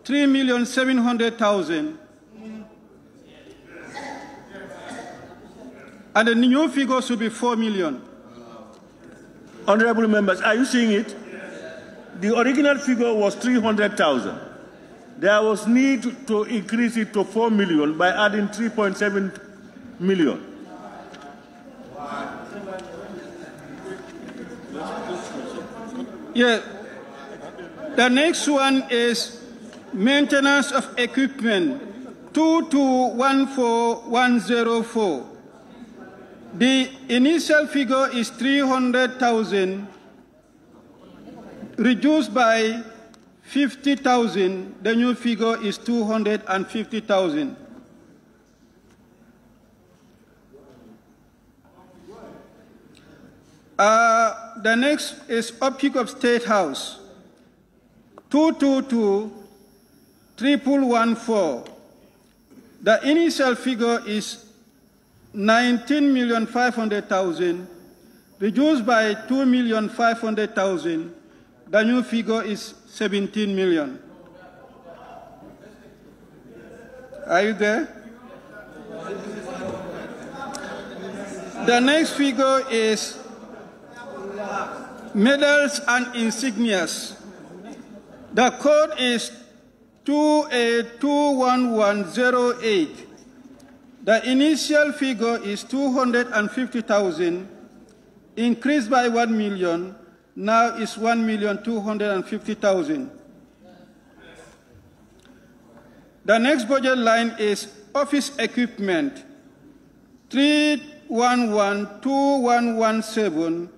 3,700,000. And the new figure should be 4 million. Honorable members, are you seeing it? The original figure was 300,000. There was need to increase it to 4 million by adding 3.7 million. Yeah. The next one is maintenance of equipment, 2214104. The initial figure is 300,000, reduced by 50,000. The new figure is 250,000. The next is upkeep of State House, 222,114. The initial figure is 19,500,000, reduced by 2,500,000. The new figure is 17 million. Are you there? The next figure is medals and insignias. The code is 2821108. The initial figure is 250,000, increased by 1 million, now is 1,250,000. The next budget line is office equipment, 3112117.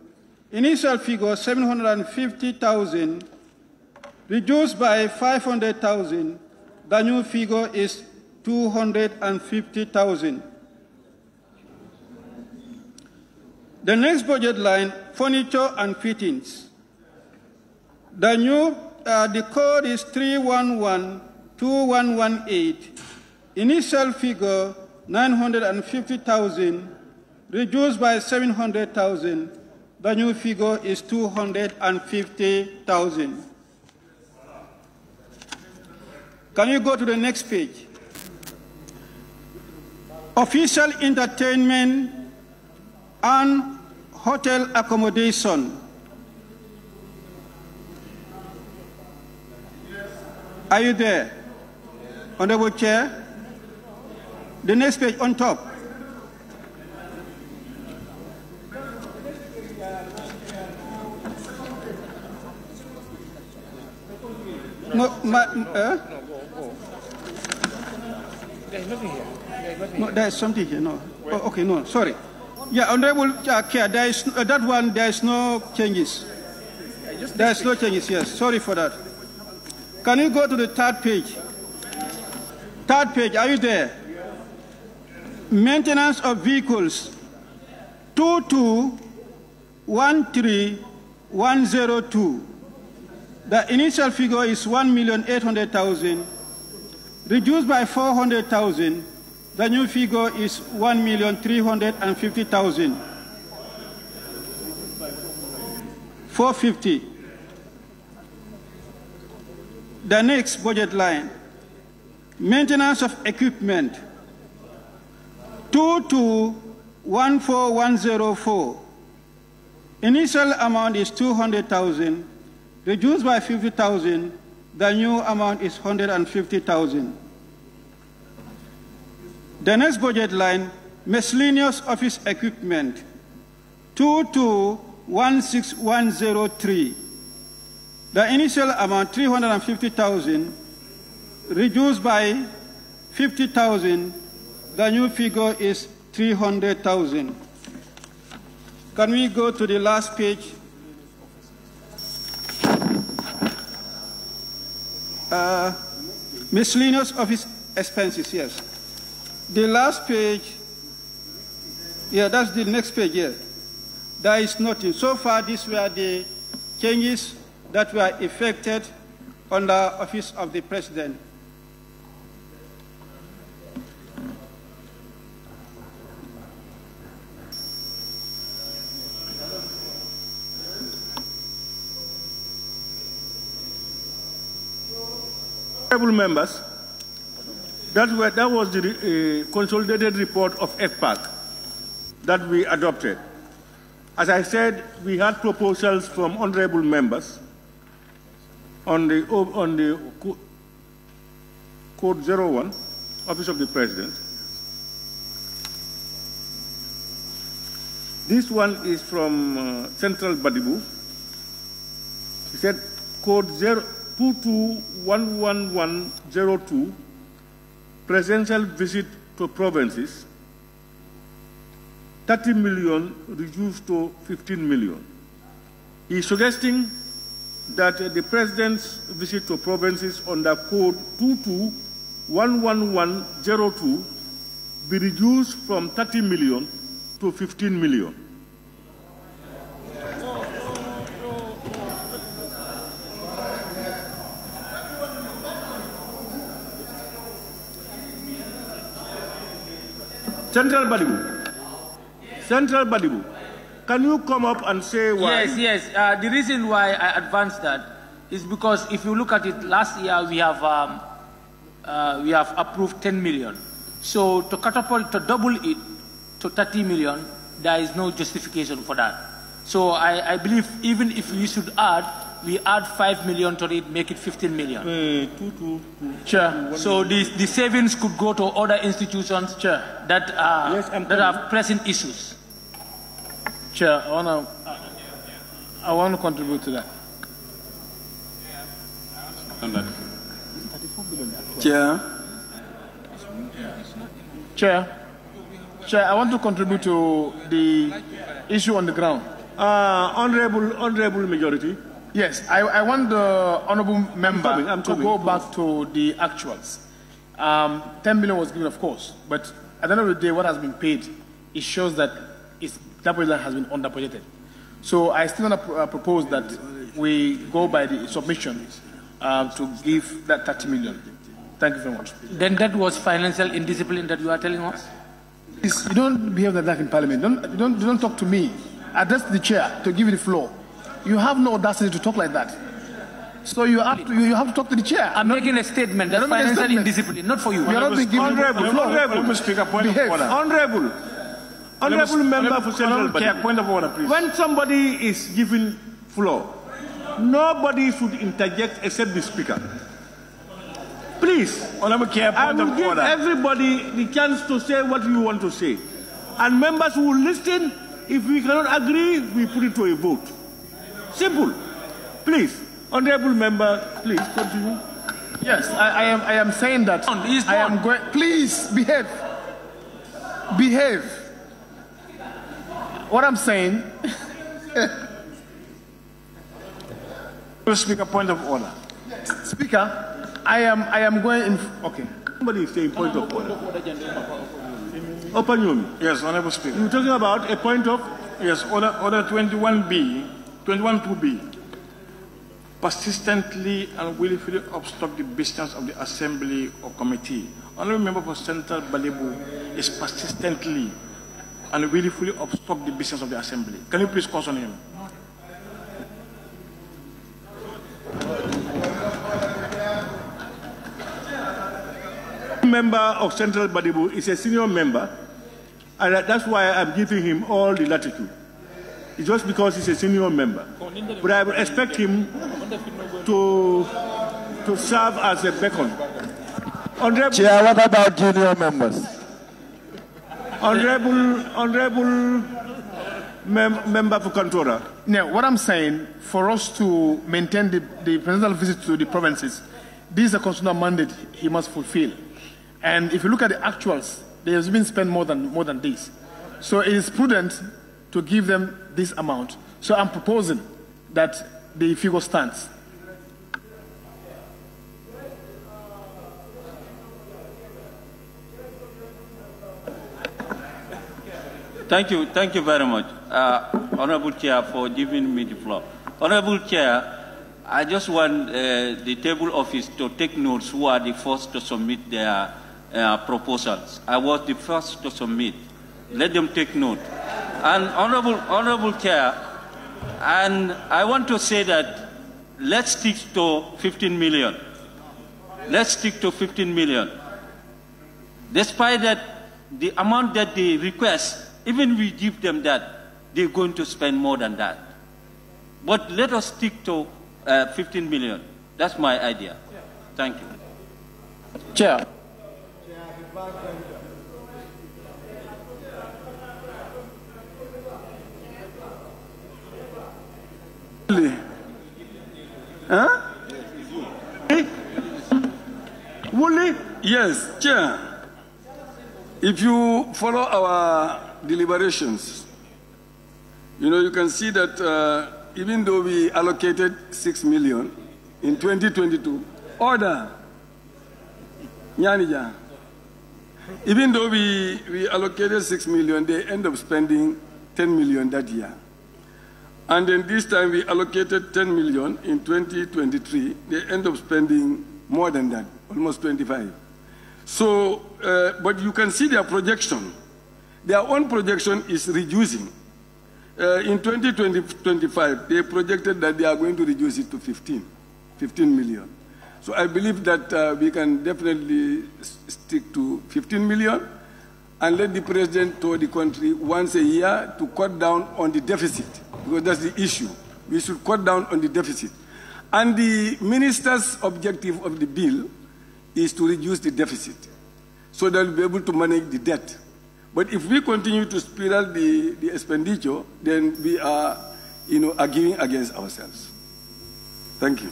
Initial figure 750,000, reduced by 500,000. The new figure is 250,000. The next budget line, furniture and fittings. The code is 3112118. Initial figure 950,000, reduced by 700,000. The new figure is 250,000. Can you go to the next page? Official entertainment and hotel accommodation. Are you there? Honorable Chair? The next page on top. No, There's nothing here. No, there is something here. No. Oh, okay, no, sorry. Yeah, Honorable Chair, there is that one. There is no changes. There is no changes. Yes, sorry for that. Can you go to the third page? Third page. Are you there? Maintenance of vehicles. 2213102. The initial figure is 1,800,000, reduced by 400,000. The new figure is 1,350,000. 450. The next budget line, maintenance of equipment. 2214104. Initial amount is 200,000. Reduced by 50,000, the new amount is 150,000. The next budget line, miscellaneous office equipment, 2216103. The initial amount, 350,000, reduced by 50,000, the new figure is 300,000. Can we go to the last page? Miscellaneous office expenses, yes. The last page, yeah, that's the next page here. There is nothing. So far, these were the changes that were effected on the Office of the President. Honorable members, that was the consolidated report of FPAC that we adopted. As I said, we had proposals from honorable members on the Code 01, Office of the President. This one is from Central Badibu. He said Code 221102, presidential visit to provinces, 30 million reduced to 15 million. He is suggesting that the president's visit to provinces under Code 221102 be reduced from 30 million to 15 million. Central Badibu, can you come up and say why? Yes. The reason why I advanced that is because if you look at it, last year we have approved 10 million. So to catapult, to double it to 30 million, there is no justification for that. So I believe even if we should add, we add 5 million to it, make it 15 million. Chair. So the savings could go to other institutions that have pressing issues. Chair, I want to contribute to that. Chair, I want to contribute to the issue on the ground. Honorable Majority. Yes, I want the honorable member to go back to the actuals. 10 million was given, of course, but at the end of the day, what has been paid, it shows that that budget has been under-budgeted. So I still want to propose that we go by the submission to give that 30 million. Thank you very much. Then that was financial indiscipline that you are telling us? You don't behave like that in Parliament. Don't talk to me. Address the chair to give you the floor. You have no audacity to talk like that. So you have to talk to the chair. I'm making a statement. That's financial indiscipline, not for you. You are not being given the floor. Honorable member for Central Chair, point of order, please. When somebody is given floor, nobody should interject except the speaker. Please, Honorable Chair, I will give everybody the chance to say what you want to say. And members will listen. If we cannot agree, we put it to a vote. Simple. Please, Honorable member, please continue. Yes, I am saying that. I am going. Please behave. Behave. What I'm saying. Speaker, point of order. Speaker, I am going in. Okay. Somebody is saying point of order. Open your mouth. Yes, Honorable Speaker. You're talking about a point of. Yes, order 21B, persistently and willfully obstruct the business of the Assembly or Committee. Honorable Member for Central Balibu is persistently and willfully obstruct the business of the Assembly. Can you please caution him? Member of Central Balibu is a senior member, and that's why I'm giving him all the latitude. It's just because he's a senior member. But I would expect him to serve as a beacon. Chair, what about junior members? Honorable member for Controller. Now, what I'm saying, for us to maintain the presidential visit to the provinces, this is a constitutional mandate he must fulfill. And if you look at the actuals, they have been spent more than this. So it is prudent to give them this amount. So I'm proposing that the figure stands. Thank you very much, Honorable Chair, for giving me the floor. Honorable Chair, I just want the table office to take notes who are the first to submit their proposals. I was the first to submit. Let them take note. And Honorable Chair, and I want to say that let's stick to 15 million. Let's stick to 15 million. Despite that, the amount that they request, even we give them that, they're going to spend more than that. But let us stick to 15 million. That's my idea. Thank you. Chair. Huh? Wooly? Yes, Chair. If you follow our deliberations, you can see that even though we allocated 6 million in 2022, even though we allocated 6 million, they end up spending 10 million that year. And then this time we allocated 10 million in 2023, they end up spending more than that, almost 25. So, but you can see their projection. Their own projection is reducing. In 2025, they projected that they are going to reduce it to 15 million. So I believe that we can definitely stick to 15 million and let the president tour the country once a year to cut down on the deficit, because that's the issue. We should cut down on the deficit. And the minister's objective of the bill is to reduce the deficit so they'll be able to manage the debt. But if we continue to spiral the expenditure, then we are, arguing against ourselves. Thank you.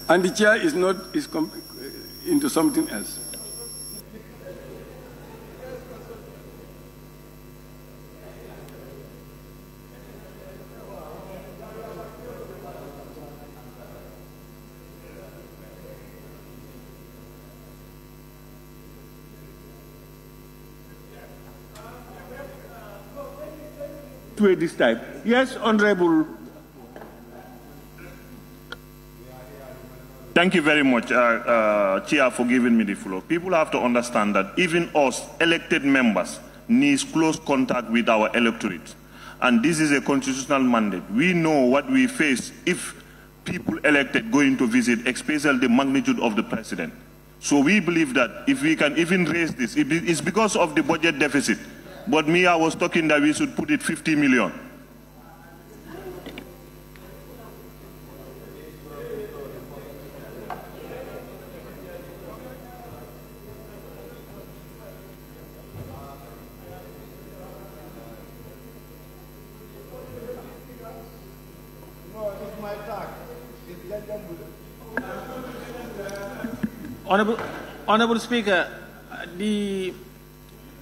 And the chair is into something else. way this time. Yes, Honorable. Thank you very much, Chair, for giving me the floor. People have to understand that even us, elected members, need close contact with our electorate. And this is a constitutional mandate. We know what we face if people elected going to visit, especially the magnitude of the president. So we believe that if we can even raise this, it's because of the budget deficit. But I was talking that we should put it 50 million. Honorable Speaker,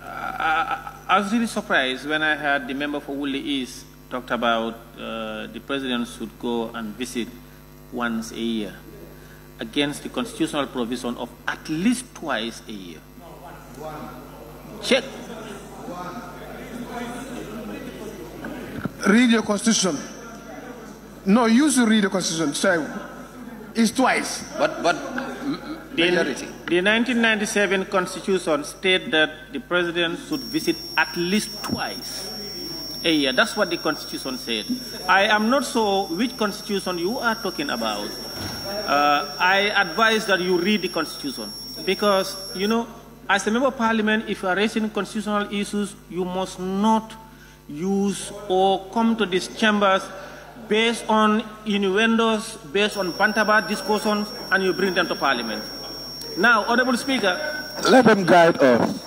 I was really surprised when I heard the member for Woolly East talked about the president should go and visit once a year against the constitutional provision of at least twice a year. Check. Read your constitution. No, you should read the constitution. So it's twice. But the 1997 Constitution states that the president should visit at least twice a year. That's what the Constitution said. I am not sure which Constitution you are talking about. I advise that you read the Constitution because, you know, as a member of Parliament, if you are raising constitutional issues, you must not use or come to these chambers based on innuendos, based on banter discussions, and you bring them to Parliament. Now, Honorable Speaker, let them guide us.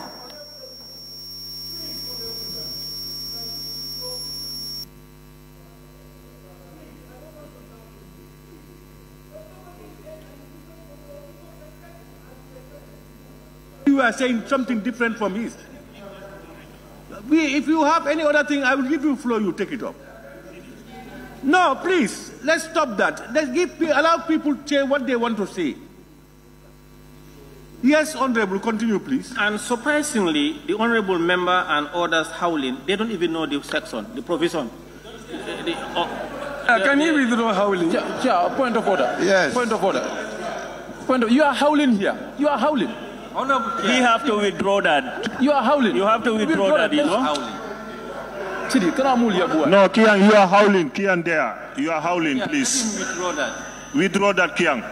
You are saying something different from his. If you have any other thing, I will give you floor, you take it up. No, please, let's stop that. Let's allow people to say what they want to say. Yes, Honorable, continue, please. And surprisingly, the Honorable member and others howling, they don't even know the section, the provision. Can you withdraw howling? Chair, point of order. Yes. Point of order. You are howling here. You are howling. We have to withdraw that. You are howling. You have to withdraw that, you know? No, Kiang, you are howling. Kiang there. You are howling, please. Withdraw that. Withdraw that, Kiang.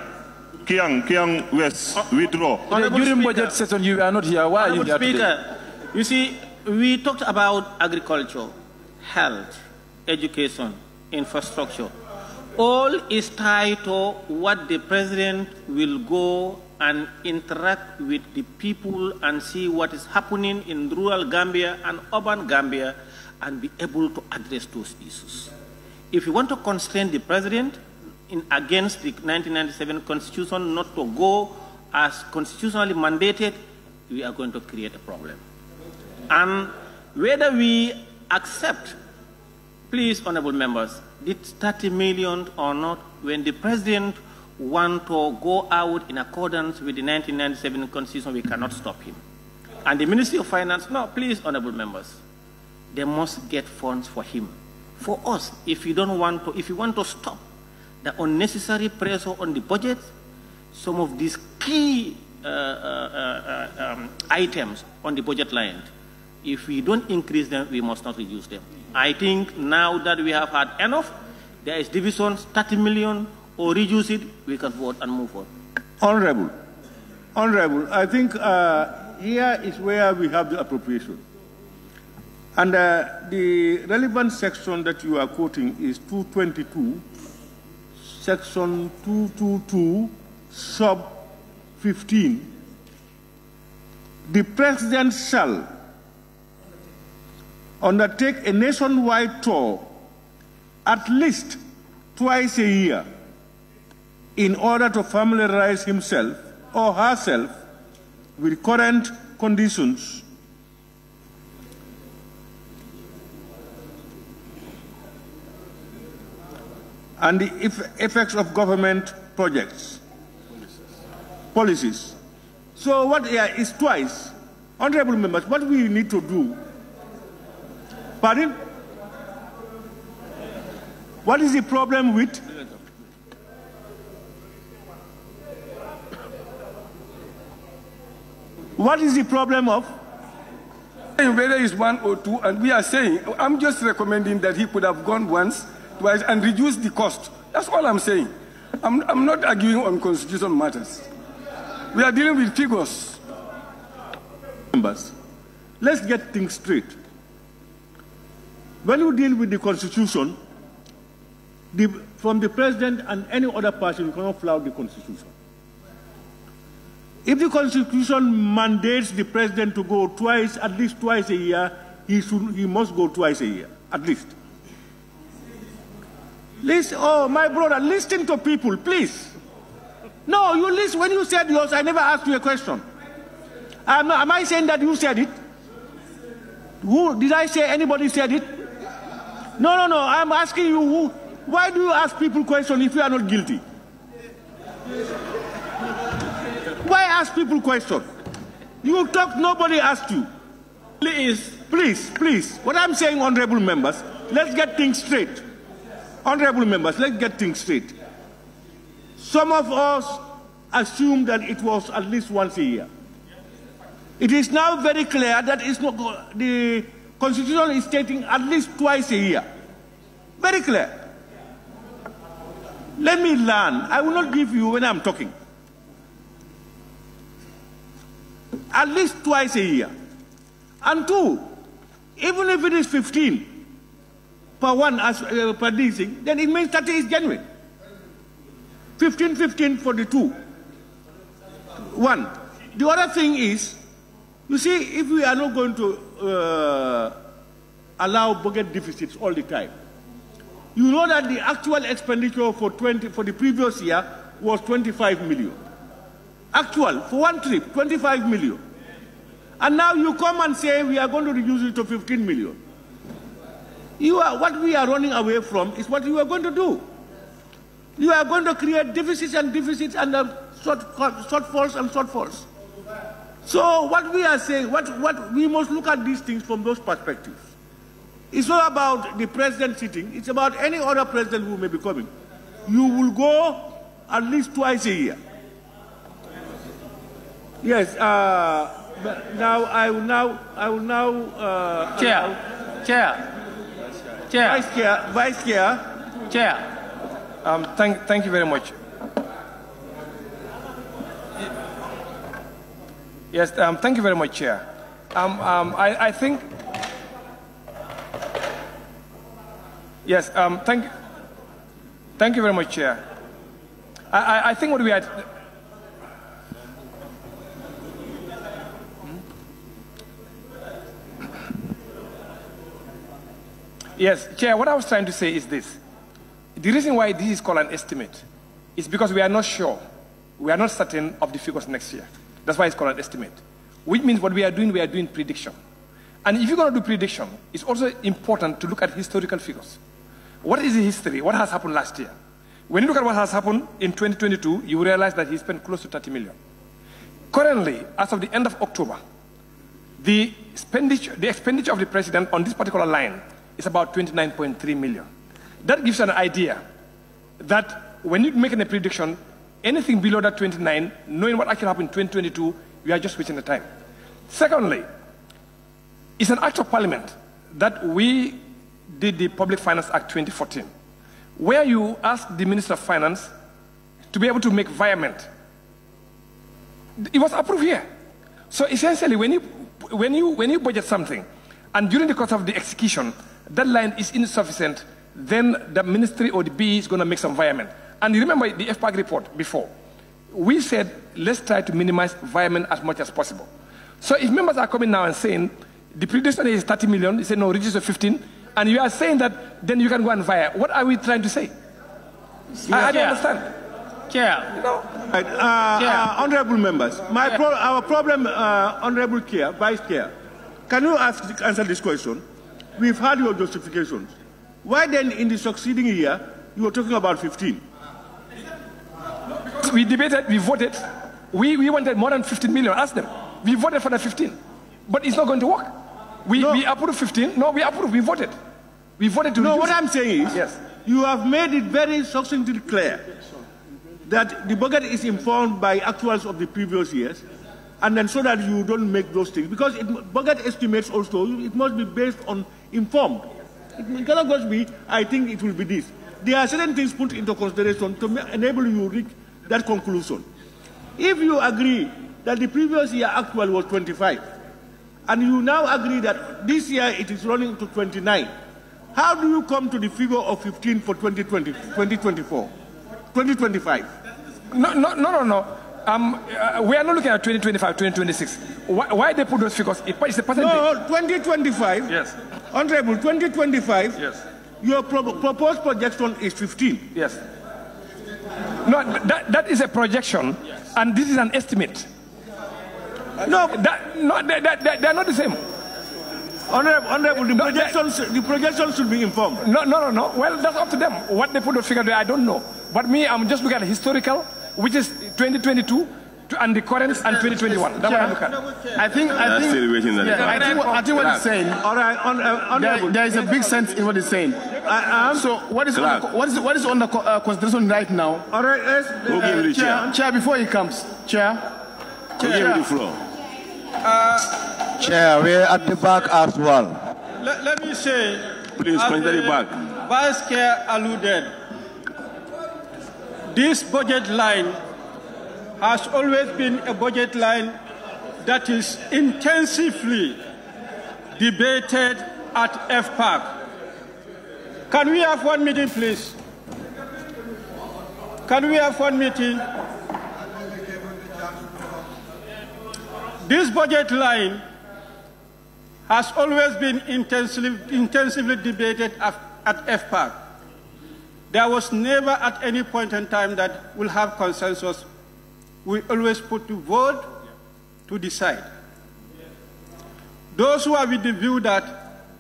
Kiang West, withdraw. During budget session, you are not here. Why are you here today? You see, we talked about agriculture, health, education, infrastructure. All is tied to what the president will go and interact with the people and see what is happening in rural Gambia and urban Gambia and be able to address those issues. If you want to constrain the president against the 1997 Constitution not to go as constitutionally mandated, we are going to create a problem. And whether we accept, please, honorable members, the 30 million or not, when the president wants to go out in accordance with the 1997 Constitution, we cannot stop him. And the Ministry of Finance, no, please, honorable members, they must get funds for him. For us, if you want to stop the unnecessary pressure on the budget, some of these key items on the budget line, if we don't increase them, we must not reduce them. I think now that we have had enough, there is divisions, 30 million, or reduce it, we can vote and move on. Honorable, I think here is where we have the appropriation. And the relevant section that you are quoting is 222, section 222, sub 15. The president shall undertake a nationwide tour at least twice a year in order to familiarize himself or herself with current conditions and the effects of government projects, policies. So what is twice? Honorable members, what we need to do, pardon? What is the problem with? What is the problem of? Whether it's 1 or 2, and we are saying, I'm just recommending that he could have gone once, twice, and reduced the cost. That's all I'm saying. I'm not arguing on constitutional matters. We are dealing with figures. Members, let's get things straight. When you deal with the Constitution, from the President and any other person, you cannot flout the Constitution. If the Constitution mandates the President to go at least twice a year, he must go twice a year, at least. Listen, oh, my brother, listen to people, please. No, you listen. When you said yours, I never asked you a question. Am I saying that you said it? Who did I say? Anybody said it? No. I'm asking you, who? Why do you ask people questions if you are not guilty? Why ask people questions? You talk, nobody asked you. Please. What I'm saying, honorable members, let's get things straight. Honorable members, let's get things straight. Some of us assumed that it was at least once a year. It is now very clear that it's not, the Constitution is stating at least twice a year. Very clear. Let me learn. I will not give you when I'm talking. At least twice a year. And 2, even if it is 15 per one per this thing, then it means 30 is genuine. 15 for the 2. 1. The other thing is, you see, if we are not going to allow budget deficits all the time, you know that the actual expenditure for the previous year was 25 million. Actual, for one trip, 25 million. And now you come and say we are going to reduce it to 15 million. What we are running away from is what you are going to do. You are going to create deficits and shortfalls. So what we are saying, what we must look at these things from those perspectives. It's not about the president sitting, it's about any other president who may be coming. You will go at least twice a year. Yes, now I will now Chair. Vice Chair. Thank you very much. Yes, thank you very much, Chair. I think. Yes, thank you very much, Chair. I think what we are. Yes, Chair, what I was trying to say is this. The reason why this is called an estimate is because we are not sure, we are not certain of the figures next year. That's why it's called an estimate. Which means what we are doing prediction. And if you're going to do prediction, it's also important to look at historical figures. What is the history? What has happened last year? When you look at what has happened in 2022, you realize that he spent close to 30 million. Currently, as of the end of October, the expenditure of the president on this particular line is about 29.3 million. That gives an idea that when you're making a prediction, anything below that 29, knowing what actually happened in 2022, we are just wasting the time. Secondly, it's an act of parliament that we did the Public Finance Act 2014, where you ask the Minister of Finance to be able to make virement. It was approved here. So essentially, when you budget something, and during the course of the execution, that line is insufficient, then the ministry or the BE is going to make some virement. And you remember the FPAG report before. We said, let's try to minimize virement as much as possible. So if members are coming now and saying, the prediction is 30 million, you say, no, reduce to 15, and you are saying that, then you can go and vire. What are we trying to say? I don't understand. Chair. No. Right, honorable members, our problem, honorable Chair, Vice Chair, can you answer this question? We've heard your justifications. Why then in the succeeding year, you were talking about 15? We debated, we voted. We wanted more than 15 million, ask them. We voted for the 15. But it's not going to work. We approved 15. No, we approved, we voted. We voted to No, reduce what I'm saying is, yes, you have made it very succinctly clear that the budget is informed by actuals of the previous years, and then so that you don't make those things. Because budget estimates also, it must be based on informed. It cannot just be, I think it will be this. There are certain things put into consideration to enable you to reach that conclusion. If you agree that the previous year actual was 25, and you now agree that this year it is running to 29, how do you come to the figure of 15 for 2024, 2025? No. We are not looking at 2025, 2026. Why they put those figures? It's a percentage. No, 2025. Yes. Honorable, 2025. Yes. Your proposed projection is 15. Yes. No, that is a projection, yes. And this is an estimate. No, they are not the same. Honorable, the projections should be informed. No. Well, that's up to them. What they put the figure there, I don't know. But me, I'm just looking at the historical, which is 2022 and the current and 2021. That's what I'm looking at. I think what he's saying. All right, there is a big sense in what he's saying. So what is on the consideration right now? All right, Chair, before he comes, Chair. Give him the floor. Chair, we're at the back as well. Let me say, please point at the back. Vice Chair alluded, this budget line has always been a budget line that is intensively debated at FPAC. Can we have one meeting, please? Can we have one meeting? This budget line has always been intensively debated at FPAC. There was never at any point in time that we'll have consensus. We always put to vote to decide. Those who are with the view that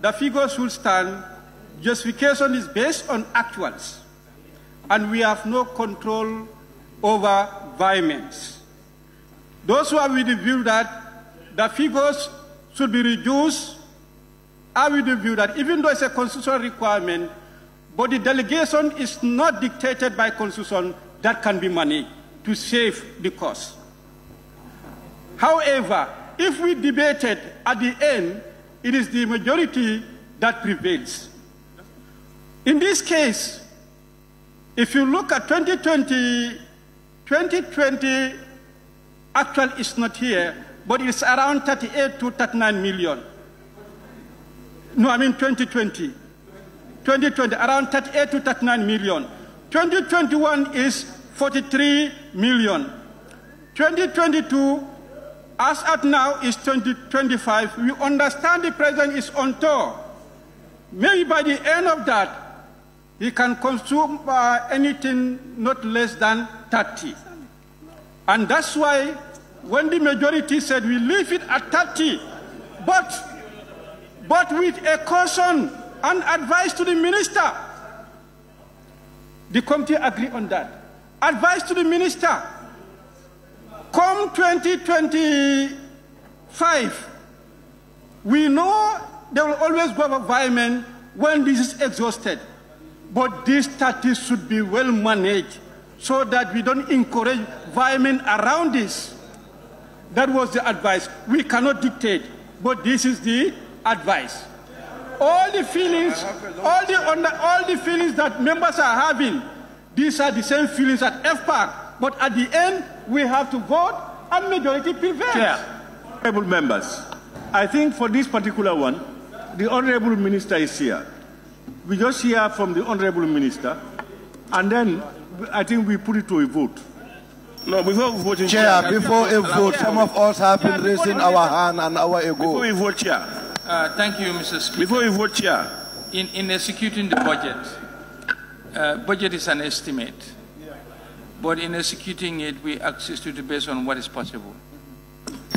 the figures will stand, justification is based on actuals, and we have no control over environments. Those who are with the view that the figures should be reduced are with the view that even though it's a constitutional requirement, but the delegation is not dictated by constitution, that can be managed to save the cost. However, if we debated at the end, it is the majority that prevails. In this case, if you look at 2020 actual is not here, but it's around 38 to 39 million. No, I mean 2020. 2020, around 38 to 39 million. 2021 is 43 million. 2022, as at now, is 2025. We understand the president is on tour. Maybe by the end of that, he can consume anything not less than 30. And that's why when the majority said we leave it at 30, but with a caution and advice to the minister, the committee agreed on that. Advice to the minister, come 2025, we know there will always be environment when this is exhausted, but this 30 should be well managed so that we don't encourage environment around this. That was the advice. We cannot dictate, but this is the advice. All the feelings, all the feelings that members are having, these are the same feelings at FPAC. But at the end, we have to vote, and majority prevails. Chair, honorable members, I think for this particular one, the honorable minister is here. We just hear from the honorable minister, and then I think we put it to a vote. No, before we vote, Chair, before a vote, some of us have been raising our hand an hour ago. Before we vote, Chair. Thank you, Mr. Speaker. Before we vote, Chair. In executing the budget, budget is an estimate. But in executing it, we execute it based on what is possible.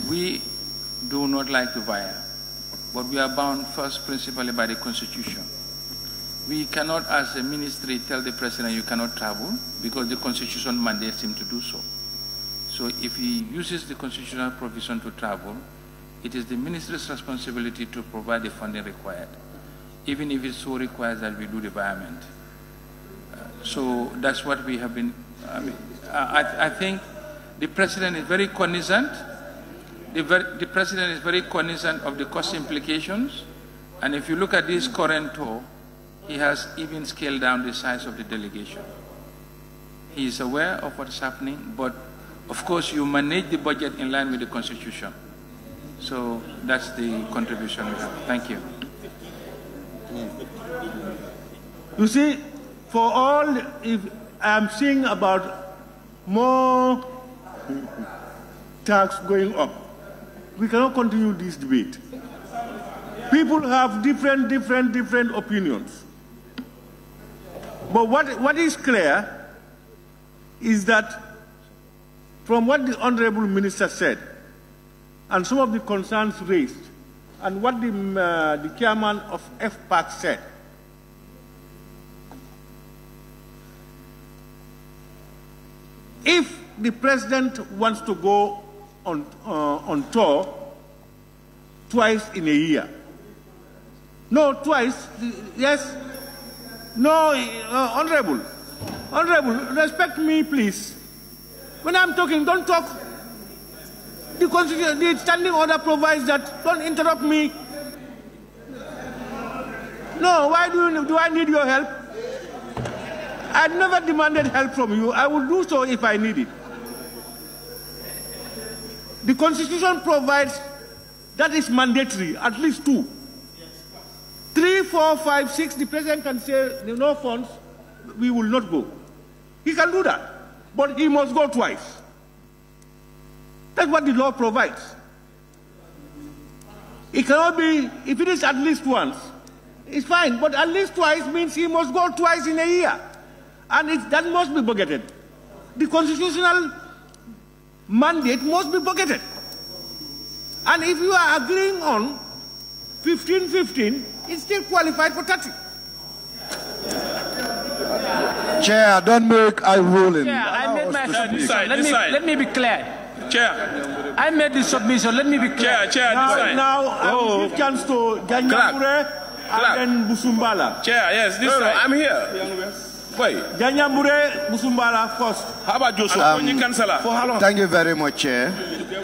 We do not like to via, but we are bound first principally by the Constitution. We cannot, as a ministry, tell the President you cannot travel because the Constitution mandates him to do so. So if he uses the constitutional provision to travel, it is the ministry's responsibility to provide the funding required, even if it so requires that we do the environment. So that's what we have been, I think the President is very cognizant. The President is very cognizant of the cost implications. And if you look at this current tour, he has even scaled down the size of the delegation. He is aware of what's happening, but of course you manage the budget in line with the Constitution. So that's the contribution we have. Thank you. You see, for all, if I'm seeing about more tax going up, we cannot continue this debate. People have different opinions. But what is clear is that from what the Honorable Minister said, and some of the concerns raised, and what the chairman of FPAC said, if the president wants to go on tour twice in a year, no, twice, yes, no, Honorable, respect me, please. When I'm talking, don't talk. The Constitution, the standing order provides that. Don't interrupt me. No, why do I need your help? I never demanded help from you. I will do so if I need it. The Constitution provides that is mandatory, at least 2. 3, 4, 5, 6, the President can say, no funds, we will not go. He can do that, but he must go twice. That's what the law provides. It cannot be, if it is at least once, it's fine, but at least twice means he must go twice in a year. And that must be budgeted. The constitutional mandate must be budgeted. And if you are agreeing on 15-15, it's still qualified for 30. Chair, don't make a ruling. Chair, I made my submission. Let me be clear. Chair, I made the submission. Let me be clear. Now I will give chance to Ganyamure and then Busumbala. Chair, yes, this side. I'm here. Wait. Ganyamure, Busumbala first. How about Joshua? For how long? Thank you very much, Chair.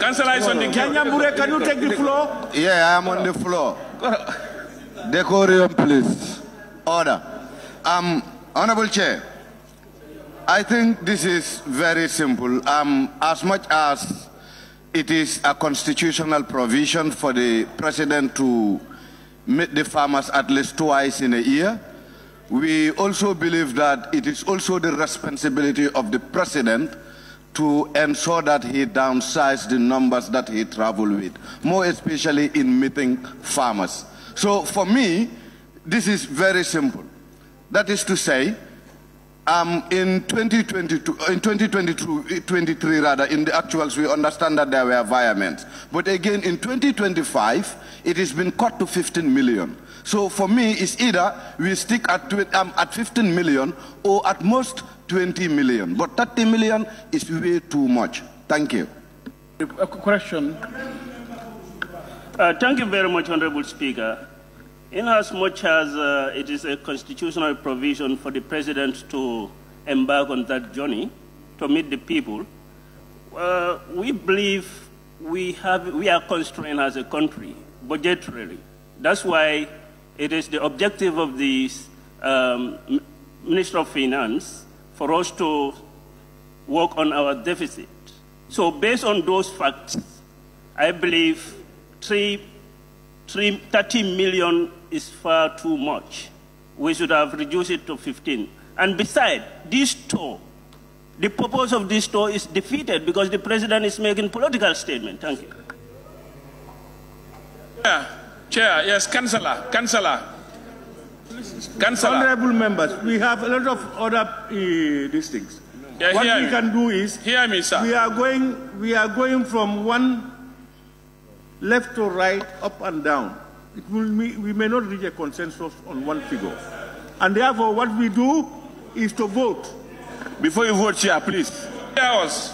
Councillor is on the queue. Ganyamure, can you take the floor? Yeah, I'm on the floor. Decorum, please. Order. Honorable Chair, I think this is very simple. As much as it is a constitutional provision for the President to meet the farmers at least twice in a year, we also believe that it is also the responsibility of the President to ensure that he downsizes the numbers that he travels with, more especially in meeting farmers. So for me, this is very simple. That is to say, in 2023 rather, in the actuals, we understand that there were violence. But again, in 2025, it has been cut to 15 million. So for me, it's either we stick at 15 million or at most 20 million. But 30 million is way too much. Thank you. A question. Thank you very much, Honorable Speaker. Inasmuch as it is a constitutional provision for the President to embark on that journey to meet the people, we believe we are constrained as a country budgetarily. That's why it is the objective of the Minister of Finance for us to work on our deficit. So based on those facts, I believe 30 million is far too much. We should have reduced it to 15. And besides, this tour, the purpose of this tour is defeated because the President is making political statement. Thank you. Chair, yes, Councillor. Honorable members, we have a lot of other these things. Yeah, what we can do is, hear me, sir. We are going from one left to right, up and down. We may not reach a consensus on one figure. And therefore, what we do is to vote. Before you vote, Chair, please.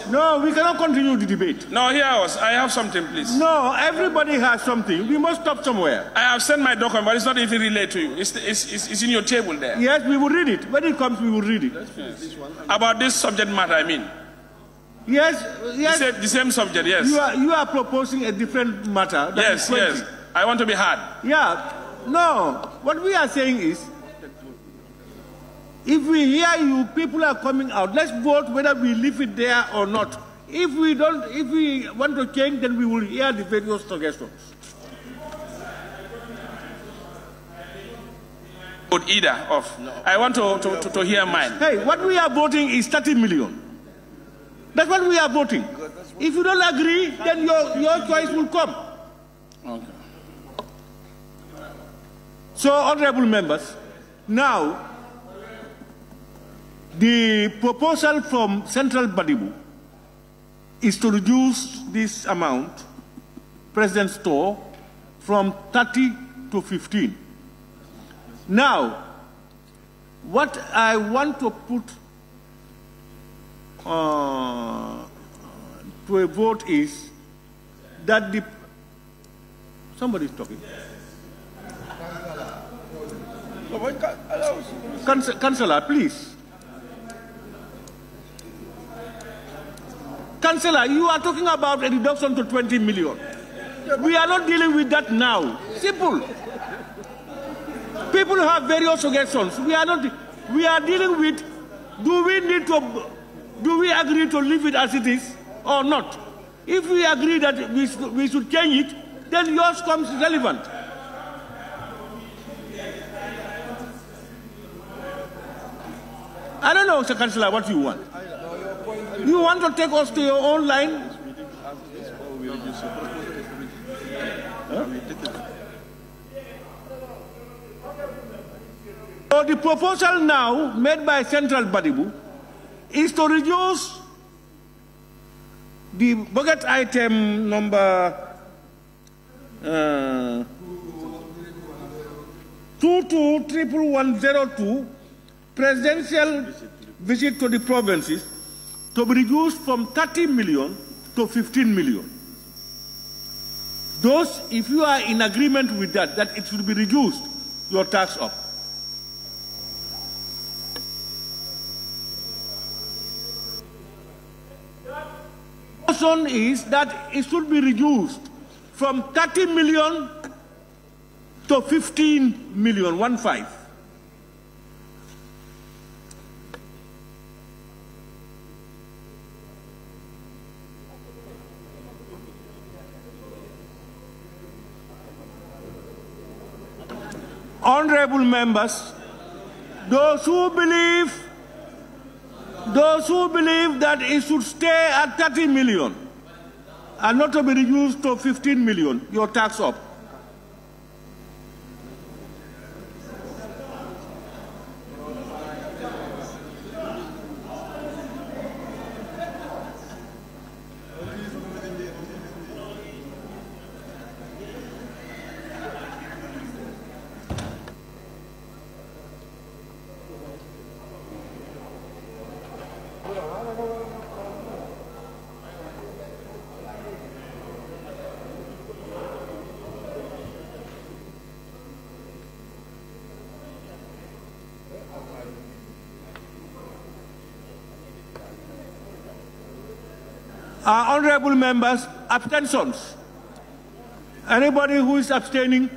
No, we cannot continue the debate. No, hear us. I have something, please. No, everybody has something. We must stop somewhere. I have sent my document, but it's not even relayed to you. It's in your table there. Yes, we will read it. When it comes, we will read it. Yes. About this subject matter, I mean. Yes. The same subject, yes. You are proposing a different matter. Yes. I want to be heard. Yeah. No. What we are saying is, if we hear you, people are coming out. Let's vote whether we leave it there or not. If we want to change, then we will hear the various suggestions. Vote either of. No. I want to hear mine. Hey, what we are voting is 30 million. That's what we are voting. If you don't agree, then your choice will come. Okay. So, honorable members, now, the proposal from Central Badibu is to reduce this amount, President's store, from 30 to 15. Now, what I want to put to a vote is that the... Somebody is talking. Councillor, please. Councillor, you are talking about a reduction to 20 million. We are not dealing with that now. Simple. People have various suggestions. We are dealing with, do we agree to leave it as it is or not? If we agree that we should change it, then yours comes relevant. I don't know, Mr. Councillor, what you want. You want to take us to your own line? Huh? So the proposal now made by Central Badibu is to reduce the budget item number 221102, presidential visit to the provinces, to be reduced from 30 million to 15 million. Those, if you are in agreement with that it should be reduced, your tax up. The motion is that it should be reduced from 30 million to 15 million, 15. Honorable members, those who believe that it should stay at 30 million and not to be reduced to 15 million, your tax up. Honorable members, abstentions. Anybody who is abstaining?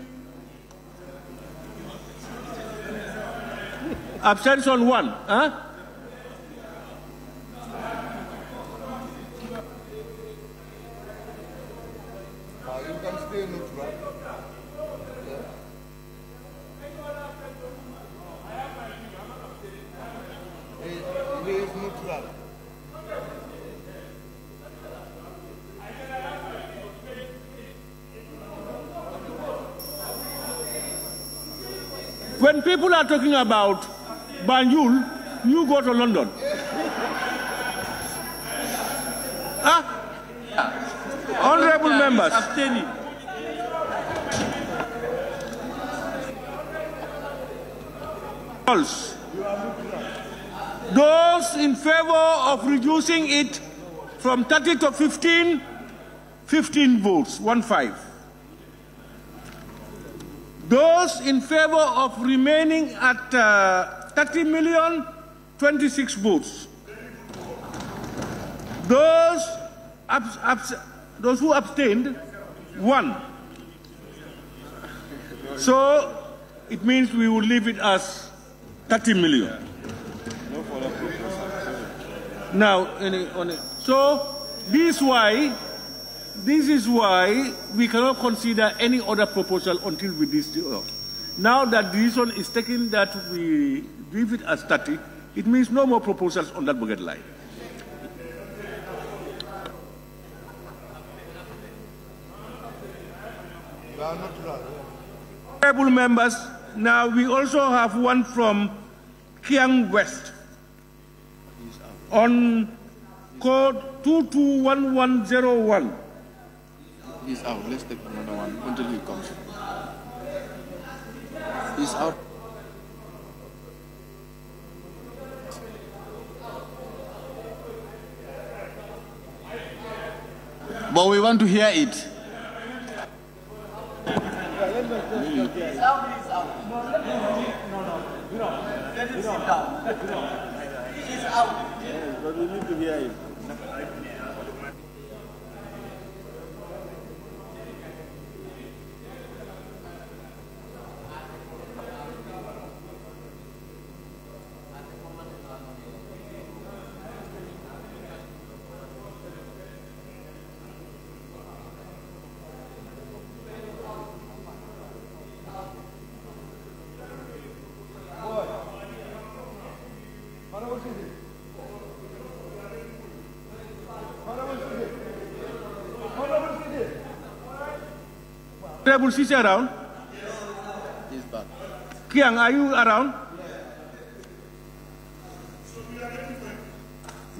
Abstention 1. Huh? You can stay neutral. It is neutral. When people are talking about Banjul, you go to London. Huh? Honorable members. Those in favor of reducing it from 30 to 15, 15 votes, 1-5. Those in favor of remaining at 30 million, 26 votes. Those who abstained, 1. So it means we will leave it as 30 million. Now, so this is why we cannot consider any other proposal until we decide. Now that the decision is taken that we leave it as 30, it means no more proposals on that budget line. Honorable members, now we also have one from Kiang West on code 221101. He's out. Let's take another one until he comes. He's out. But we want to hear it. She's out. Yes, but we need to hear it. Honorable Sisi around? He's back. Kiang, are you around?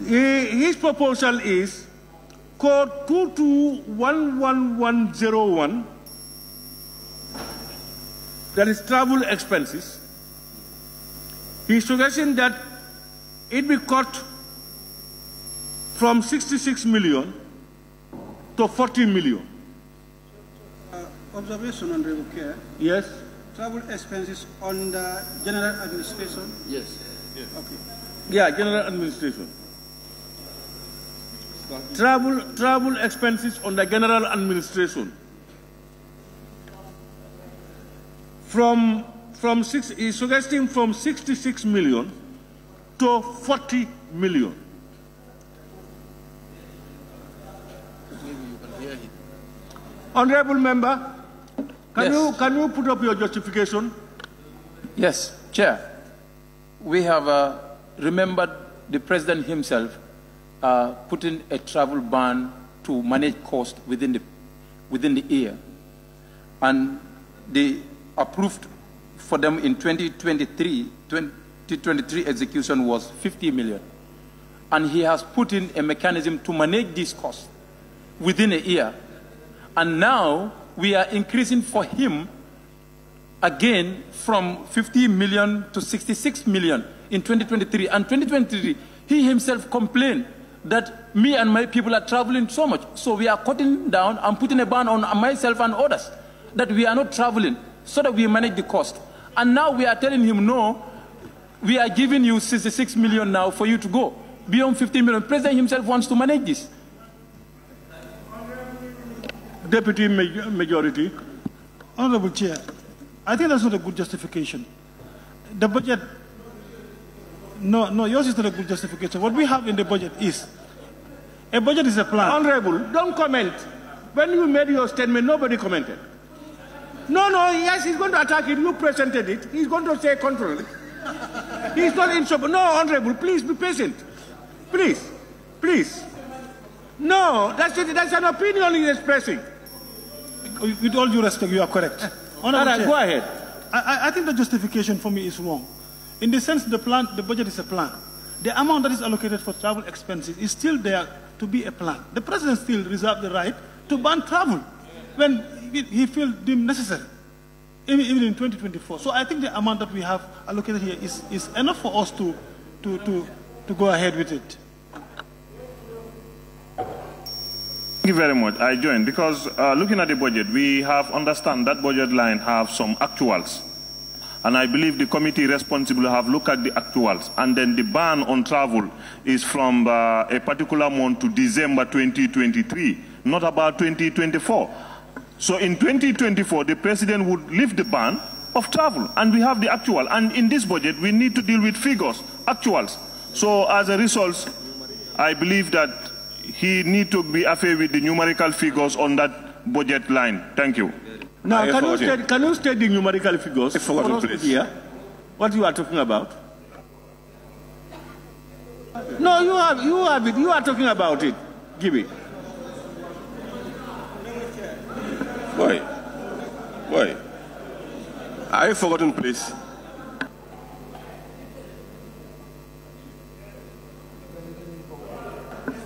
His proposal is code 221101, that is travel expenses. He's suggesting that it be cut from 66 million to 40 million. Observation, Honorable Chair. Yes. Travel expenses on the general administration. Yes. Yes. Okay. Yeah, general administration. Travel expenses on the general administration. He's suggesting from 66 million to 40 million. Honorable member, can you put up your justification? Yes, Chair. We have remembered the President himself putting a travel ban to manage cost within the year. And they approved for them in 2023 execution was 50 million. And he has put in a mechanism to manage this cost within a year. And now we are increasing for him again from 50 million to 66 million in 2023. And 2023, he himself complained that me and my people are traveling so much. So we are cutting down and putting a ban on myself and others that we are not traveling so that we manage the cost. And now we are telling him, no, we are giving you 66 million now for you to go. Beyond 50 million. President himself wants to manage this. Deputy Majority. Honorable Chair, I think that's not a good justification. The budget, no, yours is not a good justification. What we have in the budget is, a budget is a plan. Honorable, don't comment. When you made your statement, nobody commented. No, yes, he's going to attack it. You presented it. He's going to say contrary. He's not in trouble. No, Honorable, please be patient. Please. No, that's an opinion he's expressing. With all due respect, you are correct. Honorable Chair, go ahead. I think the justification for me is wrong. In the sense the budget is a plan. The amount that is allocated for travel expenses is still there to be a plan. The President still reserves the right to ban travel when he feels deemed necessary, even in 2024. So I think the amount that we have allocated here is enough for us to go ahead with it. Thank you very much. I join because looking at the budget, we have understand that budget line have some actuals. And I believe the committee responsible have looked at the actuals. And then the ban on travel is from a particular month to December 2023, not about 2024. So in 2024, the president would lift the ban of travel. And we have the actual. And in this budget, we need to deal with figures, actuals. So as a result, I believe that he needs to be affair with the numerical figures on that budget line. Thank you. Now, can you state the numerical figures for us here? What you are talking about? No, you have it. You are talking about it. Give it. Why? Are you forgotten, please?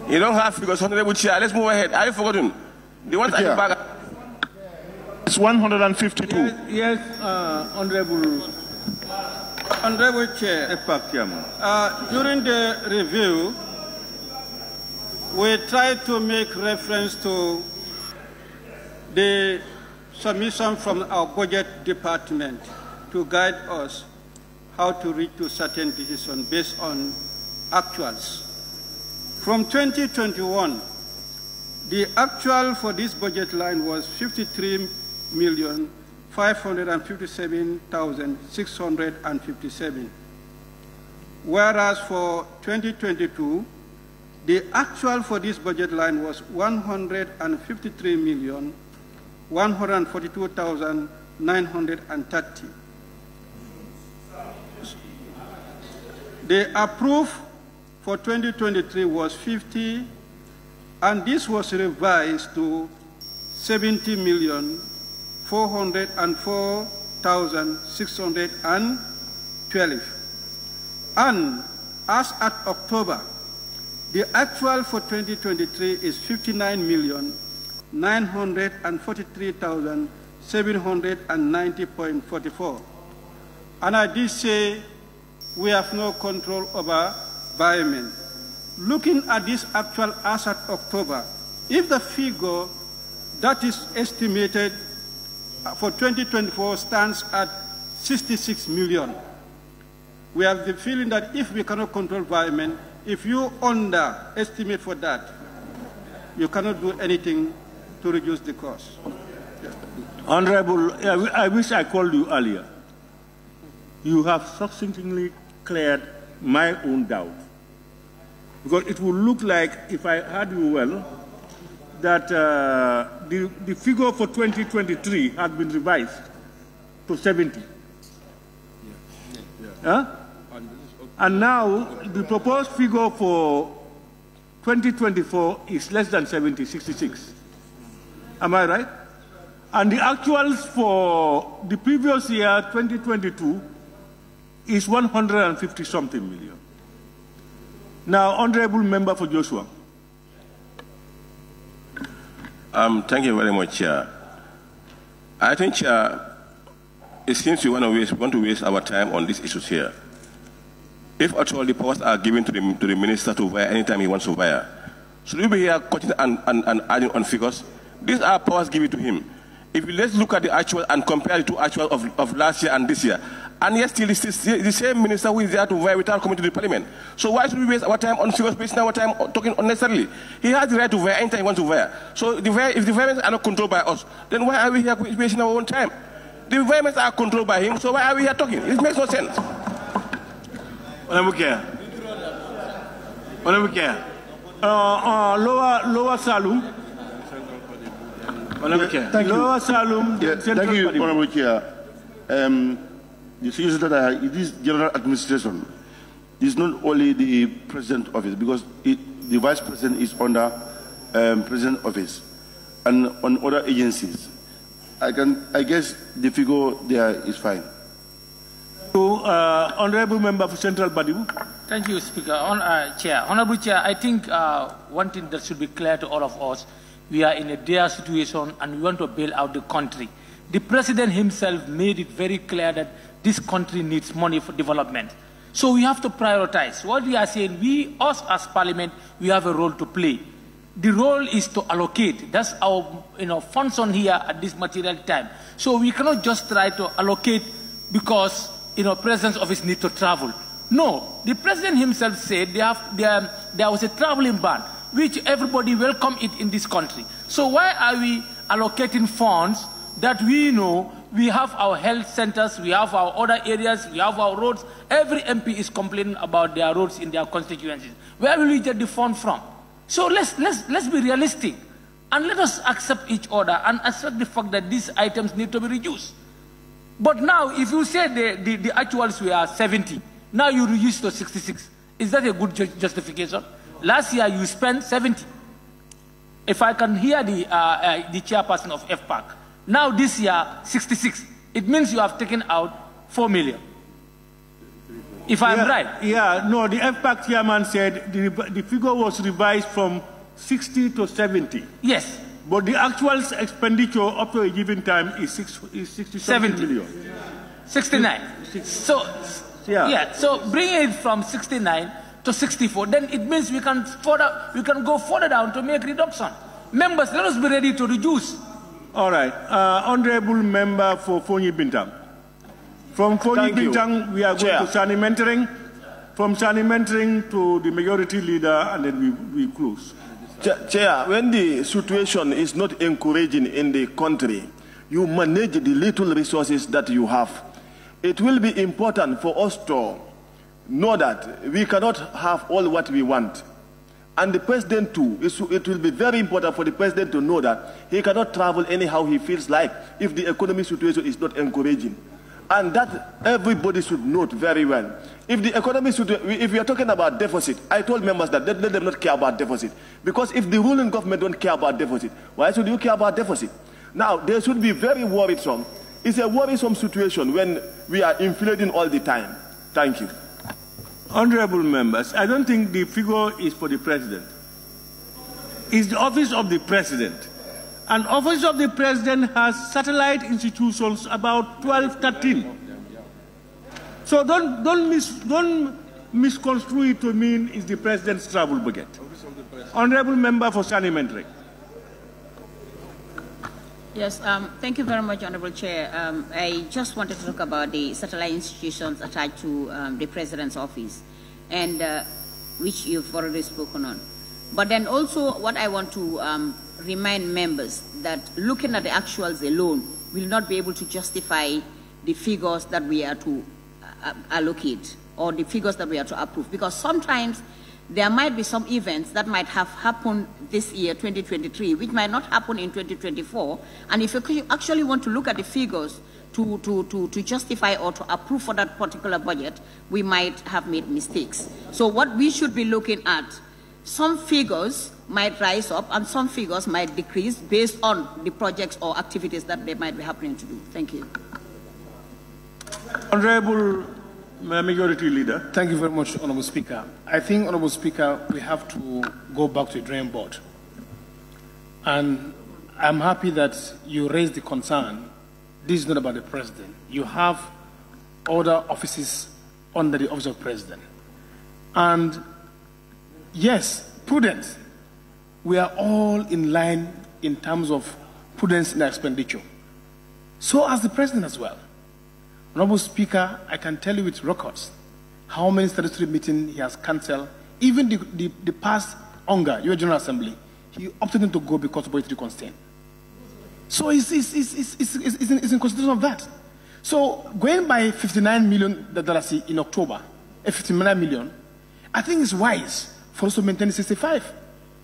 You don't have figures, Honorable Chair. Let's move ahead. Are you forgotten? The ones at the back. It's 152. Yes, Honorable Chair. During the review, we tried to make reference to the submission from our budget department to guide us how to reach to certain decisions based on actuals. From 2021, the actual for this budget line was 53,557,657. Whereas for 2022, the actual for this budget line was 153,142,930. The approved for 2023 was 50, and this was revised to 70,404,612. And as at October, the actual for 2023 is 59,943,790.44. And I did say we have no control over environment. Looking at this actual as at October, if the figure that is estimated for 2024 stands at 66 million, we have the feeling that if we cannot control environment, if you underestimate for that, you cannot do anything to reduce the cost. Honorable, I wish I called you earlier. You have succinctly cleared my own doubt. Because it would look like, if I heard you well, that the figure for 2023 has been revised to 70. Huh? And now the proposed figure for 2024 is less than 70, 66. Am I right? And the actuals for the previous year, 2022, is 150-something million. Now, Honorable Member for Joshua. Thank you very much, Chair. I think, Chair, it seems we want to waste our time on these issues here. If at all the powers are given to the minister to wire anytime he wants to wire, should we be here cutting and adding on figures? These are powers given to him. If we let's look at the actual and compare the two actual of last year and this year, and yet still it's the same minister who is there to wire without coming to the parliament. So why should we waste our time on figures, wasting our time talking unnecessarily? He has the right to wire anytime he wants to wire. So if the environments are not controlled by us, then why are we here wasting our own time? The environments are controlled by him, so why are we here talking? It makes no sense. Honorable Chair. Honorable Chair. Lower Salum. Honorable Chair. Thank you. Lower Salum. Thank you, Honorable Chair. The suggestion that I have, it is general administration. It's not only the president office, because the vice president is under president office and on other agencies. I guess the figure there is fine. Honorable Member for Central Badibu. Thank you, Speaker. Chair. Honorable Chair, I think one thing that should be clear to all of us, we are in a dire situation and we want to bail out the country. The President himself made it very clear that this country needs money for development. So we have to prioritize. What we are saying, us as Parliament, we have a role to play. The role is to allocate. That's our funds on here at this material time. So we cannot just try to allocate because President's office need to travel. No, the President himself said there was a traveling ban, which everybody welcome it in this country. So why are we allocating funds that we know we have our health centers, we have our other areas, we have our roads? Every MP is complaining about their roads in their constituencies. Where will we get the fund from? So let's be realistic and let us accept each other and accept the fact that these items need to be reduced. But now, if you say the actuals were 70, now you reduce to 66, is that a good justification? Last year you spent 70. If I can hear the chairperson of FPAC, now this year 66. It means you have taken out 4 million. If I'm right. Yeah, no, the FPAC chairman said the figure was revised from 60 to 70. Yes. But the actual expenditure up to a given time is 67 million. 69. So, so bring it from 69 to 64. Then it means we can go further down to make reduction. Members, let us be ready to reduce. All right. Honorable Member for Fonyi Bintang. From Fonyi Bintang, we are going to Sani Mentoring. From Sani Mentoring to the majority leader, and then we close. Chair, when the situation is not encouraging in the country, you manage the little resources that you have. It will be important for us to know that we cannot have all what we want. And the president too, it will be very important for the president to know that he cannot travel anyhow he feels like if the economic situation is not encouraging. And that everybody should note very well. If the economy if we are talking about deficit, I told members that let them not care about deficit. Because if the ruling government don't care about deficit, why should you care about deficit? Now, they should be very worrisome. It's a worrisome situation when we are inflating all the time. Thank you. Honorable members, I don't think the figure is for the president. It's the office of the president. And office of the president has satellite institutions about 12, 13. So don't misconstrue it to mean it's the president's travel budget. Honorable member for Sani Mentoring. Yes, thank you very much, Honorable Chair. I just wanted to talk about the satellite institutions attached to the President's office, and which you've already spoken on. But then also what I want to remind members that looking at the actuals alone will not be able to justify the figures that we are to allocate or the figures that we are to approve, because sometimes there might be some events that might have happened this year, 2023, which might not happen in 2024. And if you actually want to look at the figures to justify or to approve for that particular budget, we might have made mistakes. So what we should be looking at, some figures might rise up and some figures might decrease based on the projects or activities that they might be happening to do. Thank you. Honorable Majority Leader. Thank you very much, Honorable Speaker. I think, Honorable Speaker, we have to go back to the drawing board. And I'm happy that you raised the concern. This is not about the President. You have other offices under the Office of President. And yes, prudence. We are all in line in terms of prudence in expenditure. So as the President as well. Honorable Speaker, I can tell you with records how many statutory meetings he has cancelled. Even the past UNGA, your General Assembly, he opted not to go because of budgetary constraint. So it's in consideration of that. So going by $59 million in October, 59 million, I think it's wise for us to maintain 65.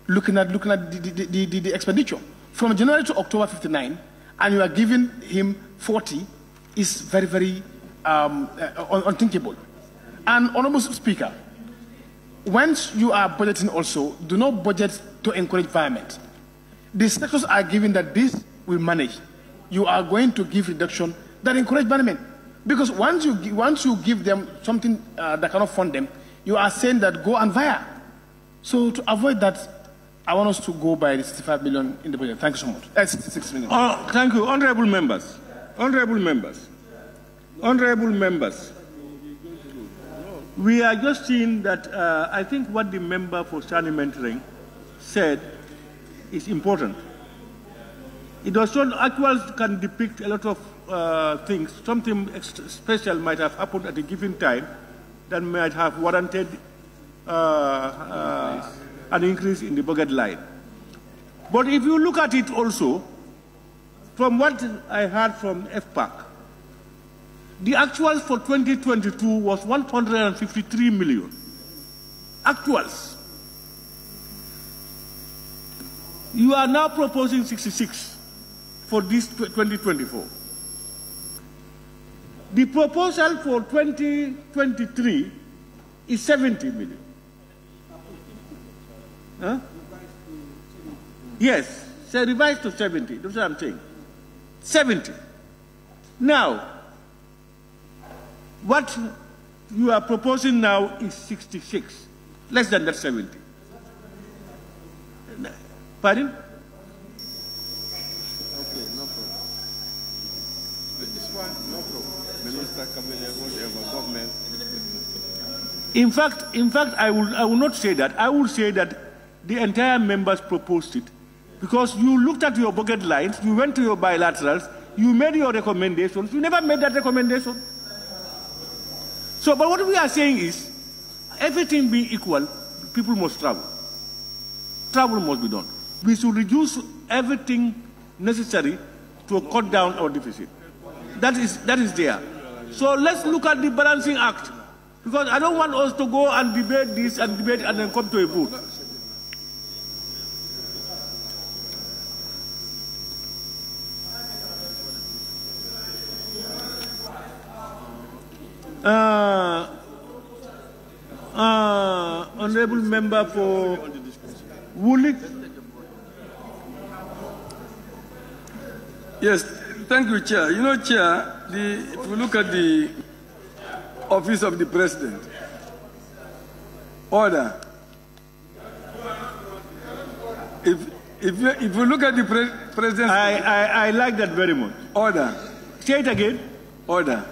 Looking at the expenditure from January to October 59, and you are giving him 40. Is very, very unthinkable. And Honorable Speaker, once you are budgeting also, do not budget to encourage environment. The sectors are given that this will manage. You are going to give reduction that encourage environment. Because once you give them something that cannot fund them, you are saying that go and fire. So to avoid that, I want us to go by the 65 million in the budget. Thank you so much. 66 million. Thank you, honorable members. Honorable members. Honorable members. We are just seeing that I think what the member for Sani Mentoring said is important. It also actually can depict a lot of things. Something special might have happened at a given time that might have warranted an increase in the budget line. But if you look at it also, from what I heard from FPAC, the actuals for 2022 was 153 million. Actuals. You are now proposing 66 for this 2024. The proposal for 2023 is 70 million. Huh? Yes, so revised to 70. That's what I'm saying. 70. Now, what you are proposing now is 66, less than that 70. Pardon? Okay, no problem. This one, no problem. Minister, cabinet, whatever, government. In fact, I will not say that. I will say that the entire members proposed it because you looked at your budget lines, you went to your bilaterals, you made your recommendations. You never made that recommendation. So, but what we are saying is, everything being equal, people must travel. Travel must be done. We should reduce everything necessary to cut down our deficit. That is there. So let's look at the balancing act. Because I don't want us to go and debate this and debate and then come to a vote. Honorable member for Woolwich. Yes, thank you, Chair. You know, Chair, if you look at the Office of the President, order. If you look at the President... I like that very much. Order. Say it again. Order.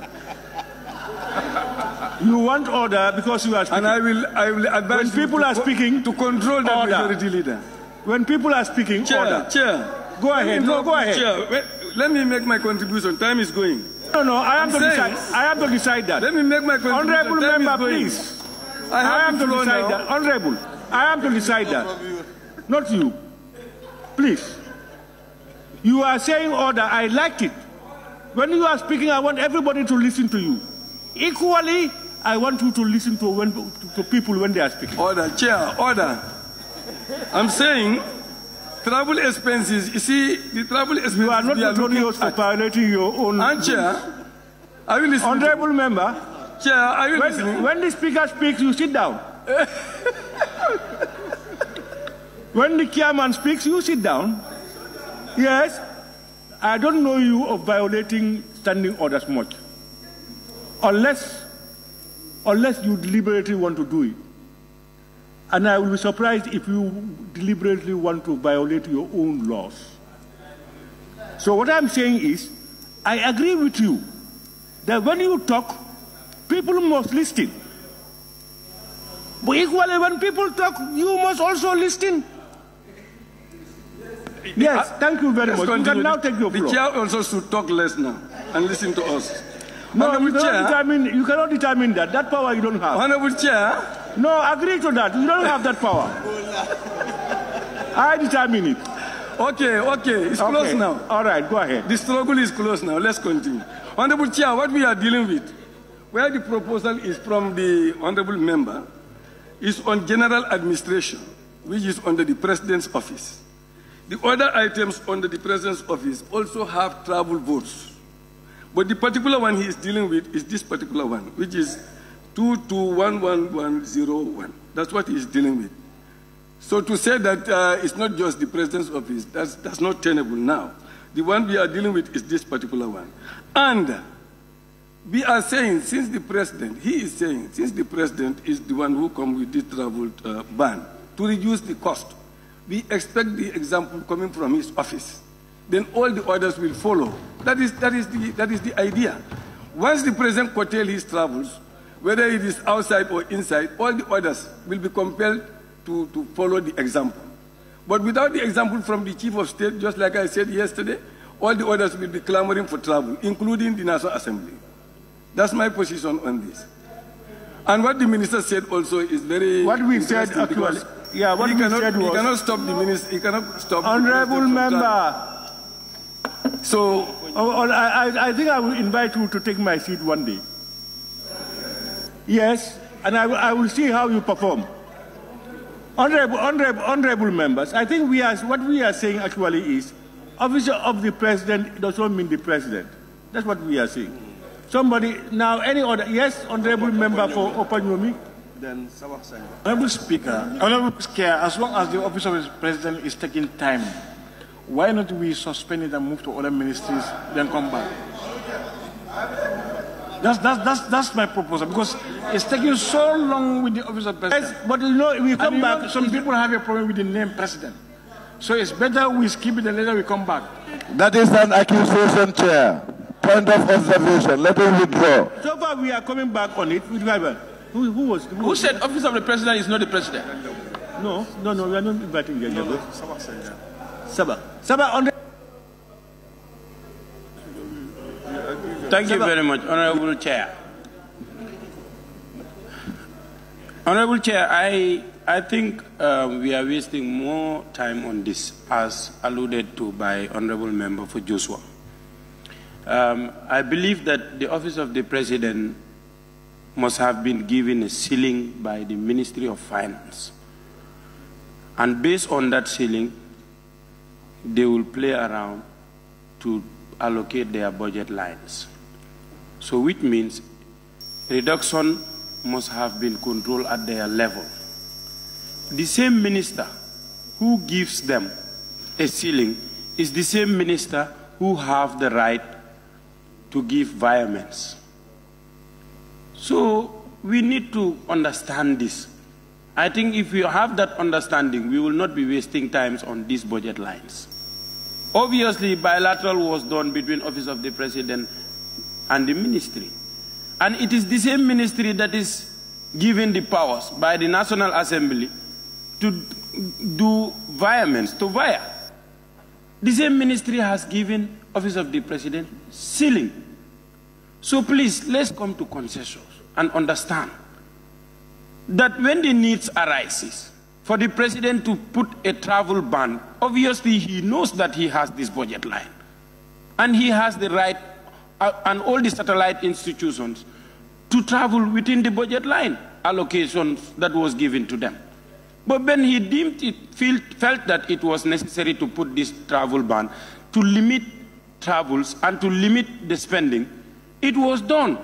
You want order because you are speaking. And I will advise when people are speaking to control the majority leader. When people are speaking, order. Chair. Go ahead. No, go ahead. Chair, let me make my contribution. Time is going. No, I have to decide that. Let me make my contribution. Honorable member, please. I have to decide that. Honorable, I have to decide that. Not you. Please. You are saying order. I like it. When you are speaking, I want everybody to listen to you. Equally, I want you to listen to people when they are speaking. Order, Chair, order. I'm saying travel expenses. You see, the travel expenses. You are not notorious for violating your own. And Chair, are you listening? Honorable member. Chair, are you listening? When the speaker speaks, you sit down. When the chairman speaks, you sit down. Yes, I don't know you of violating standing orders much. Unless you deliberately want to do it. And I will be surprised if you deliberately want to violate your own laws. So what I'm saying is, I agree with you that when you talk, people must listen. But equally, when people talk, you must also listen. Yes, thank you very much. You can now take your floor. The chair also should talk less now and listen to us. No, you cannot determine that. That power you don't have. Honorable Chair. No, agree to that. You don't have that power. I determine it. Okay. It's close now. All right, go ahead. The struggle is close now. Let's continue. Honorable Chair, what we are dealing with, where the proposal is from the honorable member, is on general administration, which is under the President's office. The other items under the President's office also have travel votes. But the particular one he is dealing with is this particular one, which is 221101. That's what he is dealing with. So to say that it's not just the President's office, that's not tenable now. The one we are dealing with is this particular one. And we are saying, since the President is the one who comes with this travel ban, to reduce the cost, we expect the example coming from his office. Then all the others will follow. That is the idea. Once the President curtails his travels, whether it is outside or inside, all the others will be compelled to follow the example. But without the example from the Chief of State, just like I said yesterday, all the others will be clamoring for travel, including the National Assembly. That's my position on this. And what the minister said also is very what we said actually. Yeah, what we said was he cannot stop the minister. He cannot stop. Honorable member. So I think I will invite you to take my seat one day. Yes, and I will see how you perform. Honorable members, I think what we are saying actually is, officer of the president does not mean the president. That's what we are saying. Somebody, now any other, yes, honorable member for 𝒂𝒏. Then Honorable Speaker, Honorable Chair, as long as the office of the president is taking time, why not we suspend it and move to other ministries, then come back? That's my proposal, because it's taking so long with the office of president. Yes, but you know, we come back. Some people have a problem with the name president. So it's better we skip it and later we come back. That is an accusation, Chair. Point of observation. Let him withdraw. So far, we are coming back on it. Who said office of the president is not the president? No, we are not inviting you. Sabah, on the... Thank you very much, Honorable Chair. Honorable Chair, I think we are wasting more time on this, as alluded to by Honorable Member for Joshua. I believe that the office of the president must have been given a ceiling by the Ministry of Finance. And based on that ceiling, they will play around to allocate their budget lines. So which means reduction must have been controlled at their level. The same minister who gives them a ceiling is the same minister who have the right to give violence. So we need to understand this. I think if we have that understanding, we will not be wasting time on these budget lines. Obviously, bilateral was done between Office of the President and the ministry. And it is the same ministry that is given the powers by the National Assembly to do violence, to via. The same ministry has given Office of the President ceiling. So please, let's come to consensus and understand that when the needs arises for the president to put a travel ban, obviously he knows that he has this budget line. And he has the right, and all the satellite institutions, to travel within the budget line allocations that was given to them. But when he deemed it, felt that it was necessary to put this travel ban to limit travels and to limit the spending, it was done.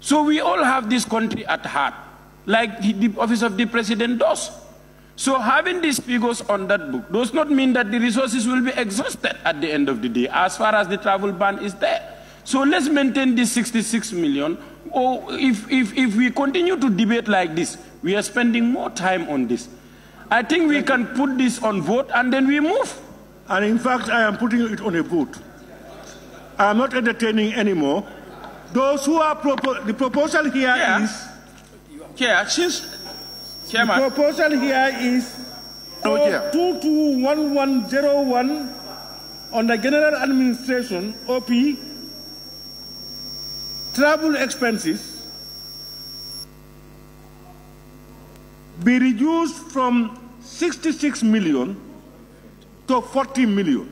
So we all have this country at heart, like the Office of the President does. So having these figures on that book does not mean that the resources will be exhausted at the end of the day, as far as the travel ban is there. So let's maintain this 66 million. Or if we continue to debate like this, we are spending more time on this. I think we can put this on vote and then we move. And in fact, I am putting it on a vote. I am not entertaining anymore. Those who are the proposal here is... Chair, Chairman. The proposal here is 221101 on the General Administration, OP, travel expenses be reduced from 66 million to 40 million.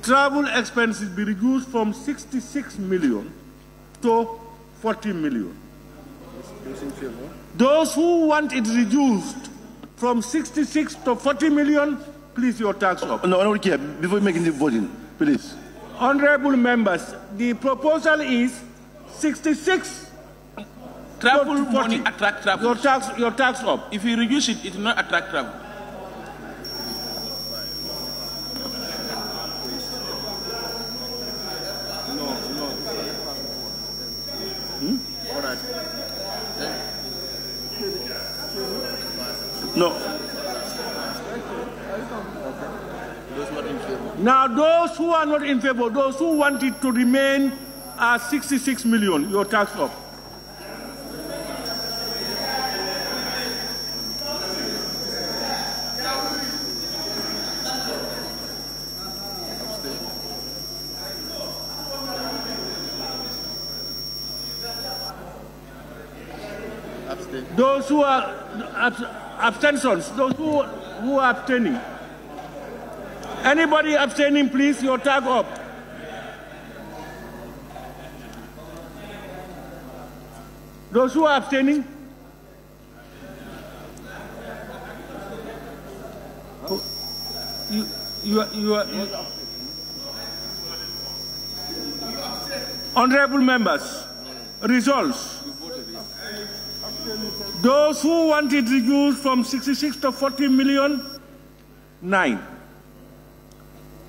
Travel expenses be reduced from 66 million to 40 million. Those who want it reduced from 66 to 40 million, please your tax up. No, before making the voting, please. Honorable members, the proposal is 66. Travel money attract travel. Your tax up. If you reduce it, it will not attract travel. No. Now, those who are not in favor, those who want it to remain are 66 million. Your tax up. Those who are abstentions, those who are abstaining. Anybody abstaining, please, your tag up. Those who are abstaining. You are honorable members, results. Those who wanted to reduce from 66 to 40 million, 9.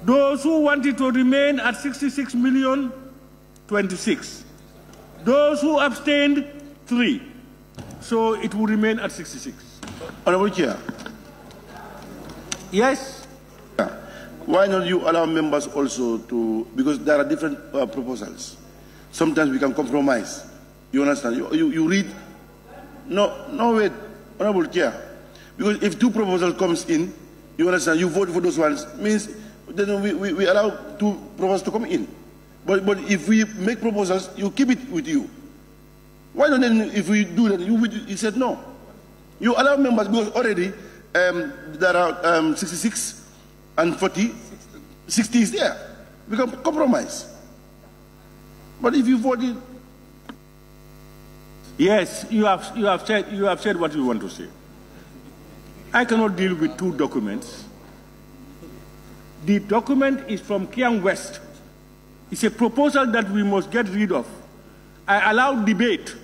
Those who wanted to remain at 66 million, 26. Those who abstained, 3. So it will remain at 66. Honorable Chair. Yes. Why not you allow members also to, because there are different proposals. Sometimes we can compromise. You understand? You read. No, wait, Honorable Chair. Because if 2 proposals comes in, you understand, you vote for those ones, means then we allow 2 proposals to come in. But if we make proposals, you keep it with you. Why not then, if we do that, you said no. You allow members, because already there are 66 and 40, 60 is there. We can compromise. But if you vote it, yes, you have said what you want to say. I cannot deal with 2 documents. The document is from Kiang West. It's a proposal that we must get rid of. I allow debate.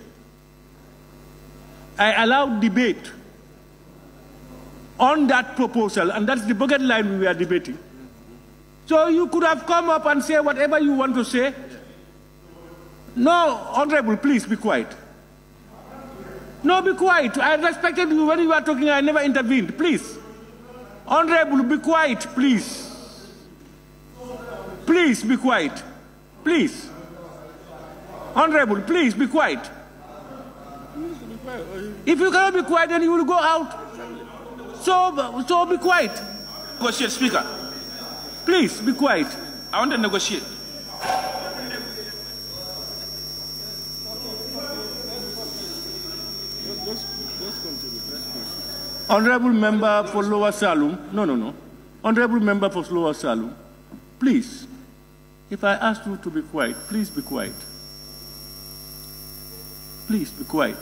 On that proposal, and that's the bucket line we are debating. So you could have come up and say whatever you want to say. No, Honorable, please be quiet. No, be quiet. I respected you when you were talking. I never intervened. Please. Honorable, be quiet, please. Please be quiet. Please. Honorable, please be quiet. If you cannot be quiet, then you will go out. So be quiet. Negotiate, Speaker. Please be quiet. I want to negotiate. Honorable Member for Lower Salum. No. Honorable Member for Lower Salum. Please, if I ask you to be quiet, please be quiet. Please be quiet.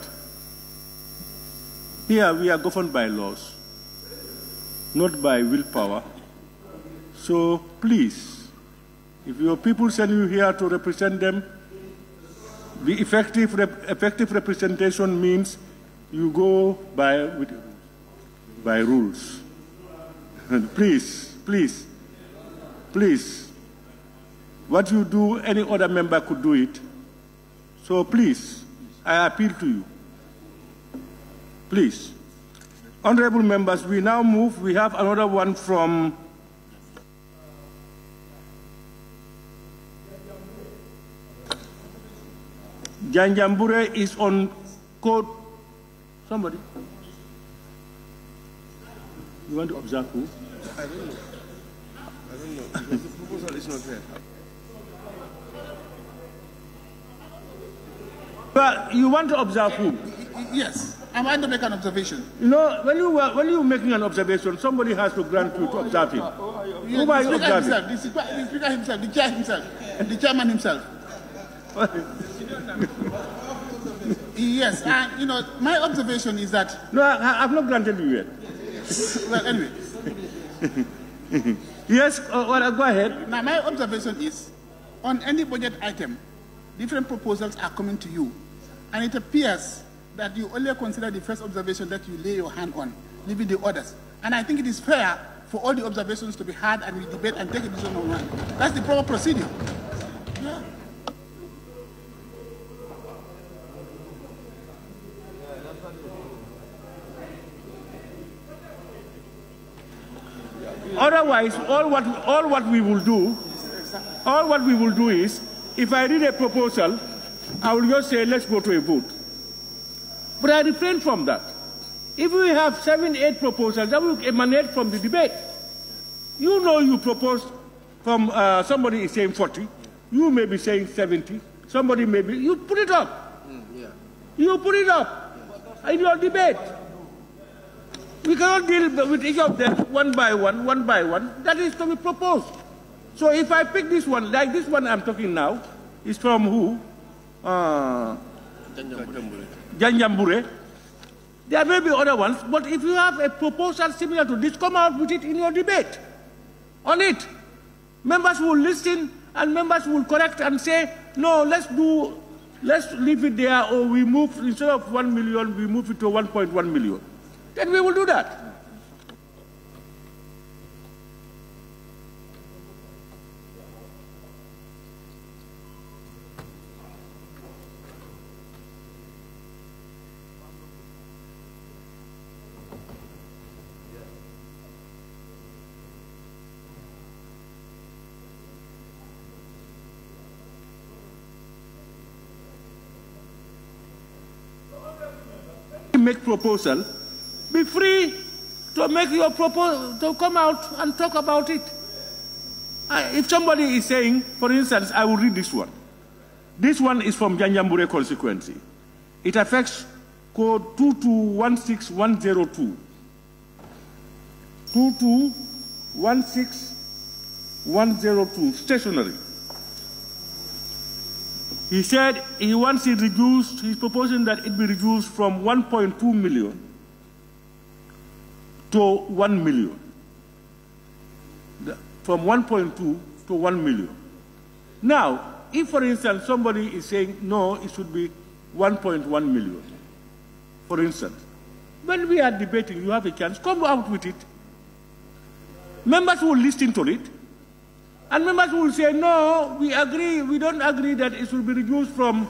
Here we are governed by laws, not by willpower. So please, if your people send you here to represent them, the effective representation means you go by rules. Please. What you do, any other member could do it. So please, I appeal to you. Please. Honorable members, we now move. We have another one from Janjambure is on code. Somebody. You want to observe who? I don't know. Because the proposal is not there. But you want to observe who? Yes, I'm going to make an observation. You know, when you making an observation, somebody has to grant you to observe him. Who are you observing? The Speaker himself, the Chair himself, the Chairman himself. Yes, and you know, my observation is that... No, I've not granted you yet. Well, anyway. Yes, go ahead. Now, my observation is, on any budget item, different proposals are coming to you, and it appears that you only consider the first observation that you lay your hand on, leaving the others. And I think it is fair for all the observations to be heard and we debate and take a decision on one. That's the proper procedure. Yeah. Otherwise, all what we will do is if I read a proposal, I will just say, let's go to a vote. But I refrain from that. If we have 7, 8 proposals, that will emanate from the debate. You know you propose from, somebody is saying 40, you may be saying 70, somebody may be, you put it up. You put it up in your debate. We cannot deal with each of them one by one, one by one. That is to be proposed. So if I pick this one, like this one I'm talking now, is from who? Janjambure. There may be other ones, but if you have a proposal similar to this, come out with it in your debate on it. Members will listen and members will correct and say, no, let's leave it there, or we move, instead of 1 million, we move it to 1.1 million. Then we will do that. Make proposal, be free to make your proposal, to come out and talk about it. If somebody is saying, for instance, I will read this one. This one is from Janjambure constituency. It affects code 2216102. 2216102, stationary. He said he wants it reduced, he's proposing that it be reduced from 1.2 million to 1 million. From 1.2 to 1 million. Now, if for instance somebody is saying, no, it should be 1.1 million, for instance, when we are debating, you have a chance, come out with it. Members will listen to it. And members will say, no, we agree, we don't agree that it should be reduced from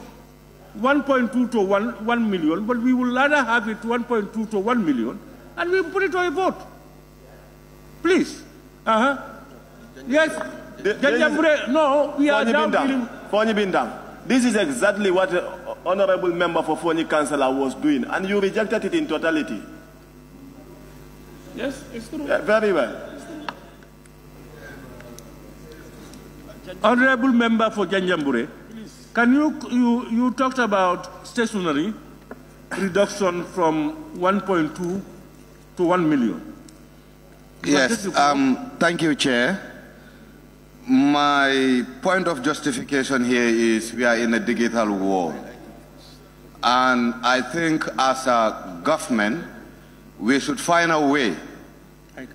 1.2 to 1 million, but we will rather have it 1.2 to 1 million, and we put it to a vote. Please. Yes. No, we are now dealing... This is exactly what the honorable member for Fonyi Councillor was doing, and you rejected it in totality. Yes, it's true. Very well. Honorable member for Janjambure, can you talked about stationery reduction from 1.2 to 1 million? Yes, thank you, Chair. My point of justification here is we are in a digital war. And I think as a government, we should find a way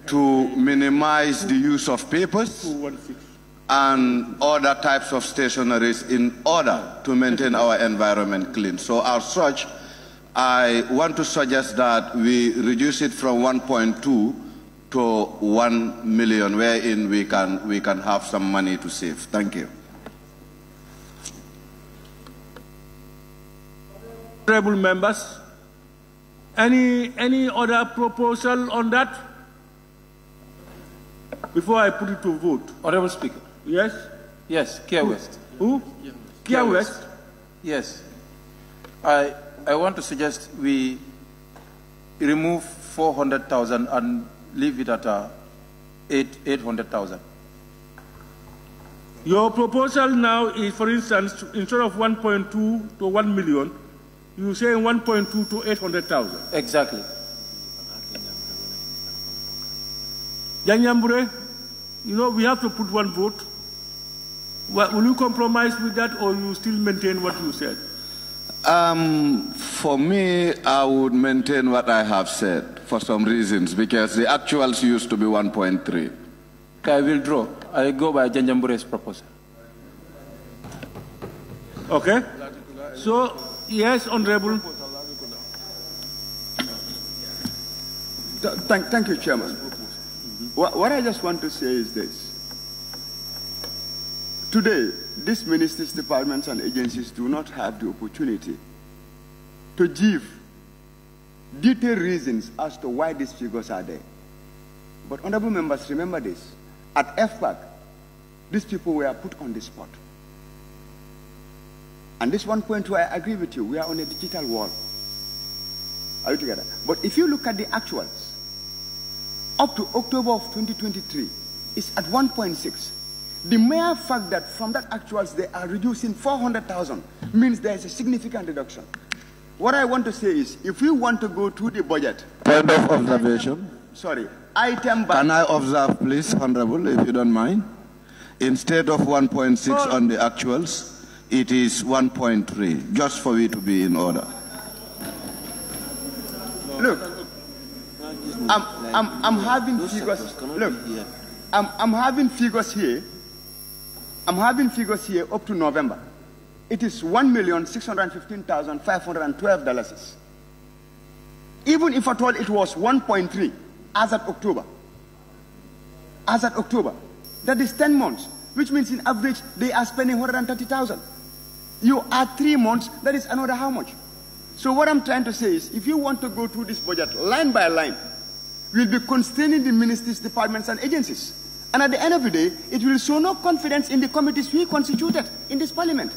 to minimize the use of papers and other types of stationaries in order to maintain our environment clean. So as such, I want to suggest that we reduce it from 1.2 to 1 million, wherein we can have some money to save. Thank you. Honorable members, any other proposal on that? Before I put it to vote. Honorable Speaker. Yes? Yes, Kia West. Who? Kia West? Yes. I want to suggest we remove 400,000 and leave it at 800,000. Your proposal now is, for instance, instead of 1.2 to 1 million, you say 1.2 to 800,000. Exactly. Janjambure, you know, we have to put one vote. Will you compromise with that, or you still maintain what you said? For me, I would maintain what I have said for some reasons, because the actuals used to be 1.3. I will draw. I go by Janjambure's proposal. Okay. So, yes, Honorable. Thank you, Chairman. What I just want to say is this. Today, these ministries, departments, and agencies do not have the opportunity to give detailed reasons as to why these figures are there. But honorable members, remember this. At FPAC, these people were put on the spot. And this 1.2, I agree with you, we are on a digital world. Are you together? But if you look at the actuals, up to October of 2023, it's at 1.6. The mere fact that from that actuals they are reducing 400,000 means there is a significant reduction. What I want to say is, if we want to go through the budget... Point of observation. Sorry. Item by... Can I observe, please, Honorable, if you don't mind? Instead of 1.6 on the actuals, it is 1.3, just for we to be in order. Look, I'm having figures. Look, I'm having figures here. I'm having figures here up to November. It is $1,615,512. Even if at all it was 1.3 as at October. As at October, that is 10 months, which means in average they are spending 130,000. You add 3 months, that is another how much? So what I'm trying to say is, if you want to go through this budget line by line, we'll be constraining the ministries, departments, and agencies. And at the end of the day, it will show no confidence in the committees we constituted in this parliament.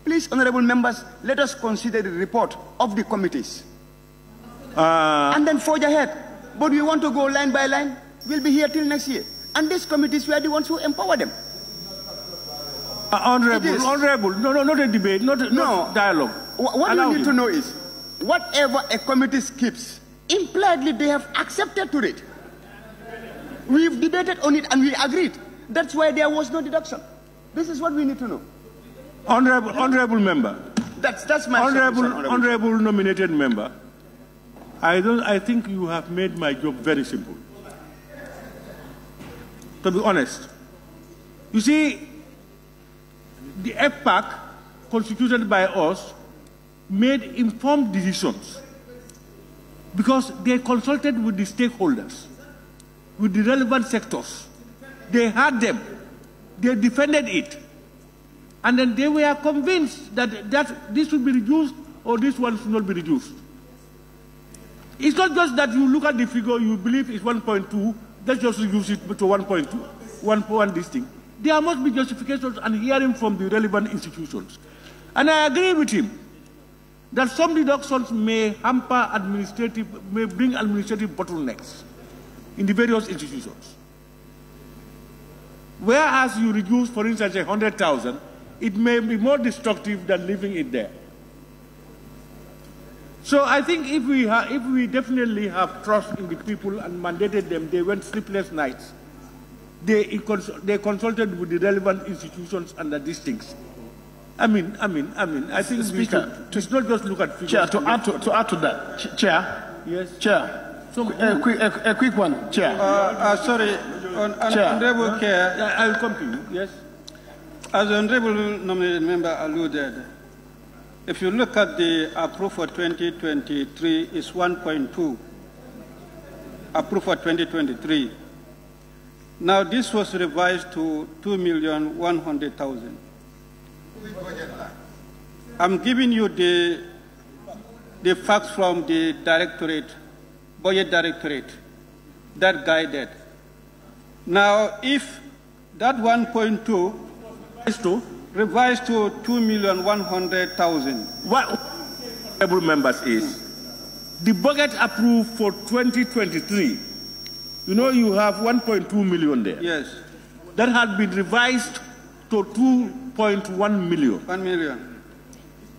Please, honorable members, let us consider the report of the committees. And then forge ahead. But we want to go line by line, we'll be here till next year. And these committees, we are the ones who empower them. Honorable, no, not a debate, not dialogue. What you need to know is, whatever a committee keeps, impliedly they have accepted to it. We've debated on it and we agreed. That's why there was no deduction. This is what we need to know. Honorable member. That's my honorable nominated member. I think you have made my job very simple. To be honest. You see, the FPAC, constituted by us, made informed decisions because they consulted with the stakeholders, with the relevant sectors. They had them. They defended it. And then they were convinced that this should be reduced or this one should not be reduced. It's not just that you look at the figure, you believe it's 1.2, let's just reduce it to 1.2, 1.1 this thing. There must be justifications and hearing from the relevant institutions. And I agree with him that some deductions may hamper may bring administrative bottlenecks in the various institutions. Whereas you reduce, for instance, 100,000, it may be more destructive than leaving it there. So I think if we definitely have trust in the people and mandated them, they went sleepless nights. They consulted with the relevant institutions under these things. I think Speaker, we should not just look at figures. Chair, to add to that, Chair. Yes. Chair. A quick one, Chair. Sorry, Honorable Chair. I will come to you. Yes. As the Honorable nominated member alluded, if you look at the approved for 2023, it's 1.2. Approved for 2023. Now this was revised to 2,100,000. I'm giving you the facts from the directorate, budget directorate, that guided. Now, if that 1.2 revised to 2,100,000. What honorable members is the budget approved for 2023. You know, you have 1.2 million there. Yes. That had been revised to 2.1 million. 1 million.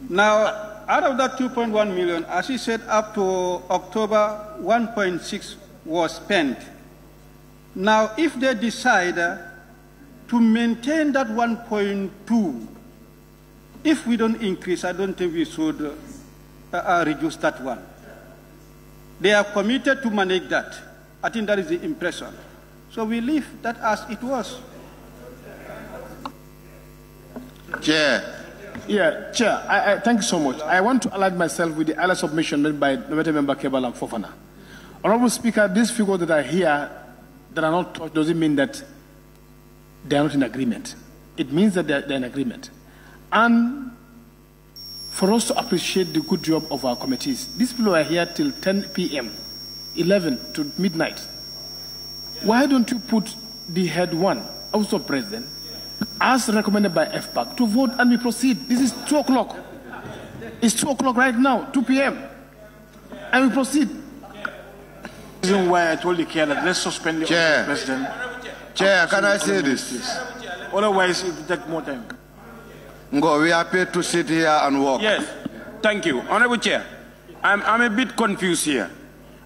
Now, out of that 2.1 million, as he said, up to October, 1.6 was spent. Now, if they decide to maintain that 1.2, if we don't increase, I don't think we should reduce that one. They are committed to manage that. I think that is the impression. So we leave that as it was. Chair. Yeah, Chair, I thank you so much. I want to align myself with the other submission made by Nominated Member 𝒂𝒂𝒏. Honorable Speaker, these figures that are here that are not touched doesn't mean that they are not in agreement. It means that they're in agreement. And for us to appreciate the good job of our committees, these people are here till 10 p.m., 11 to midnight. Why don't you put the head one, also President, as recommended by FPAC, to vote and we proceed. This is 2 o'clock. It's 2 o'clock right now, 2 p.m. And we proceed. The reason why I told the chair that let's suspend the president. Chair, can I say this? Otherwise, it will take more time. Ngo, we are paid to sit here and work. Yes, thank you. Honorable Chair, I'm a bit confused here.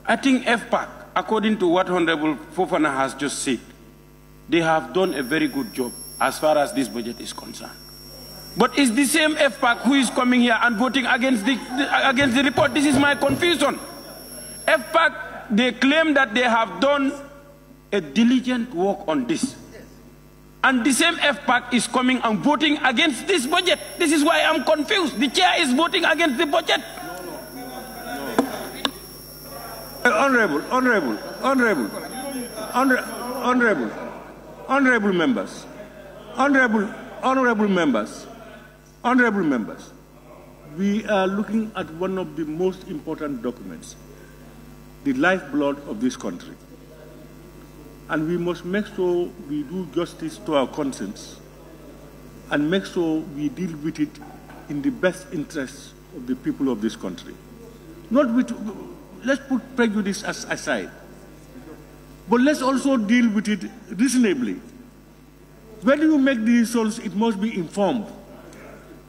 I think FPAC, according to what Honorable Fofana has just said, they have done a very good job as far as this budget is concerned. But it's the same FPAC who is coming here and voting against the report. This is my confusion. FPAC, they claim that they have done a diligent work on this. And the same FPAC is coming and voting against this budget. This is why I'm confused. The chair is voting against the budget. Honorable members, we are looking at one of the most important documents, the lifeblood of this country. And we must make sure we do justice to our conscience and make sure we deal with it in the best interests of the people of this country. Let's put prejudice aside, but let's also deal with it reasonably. When you make the results, it must be informed.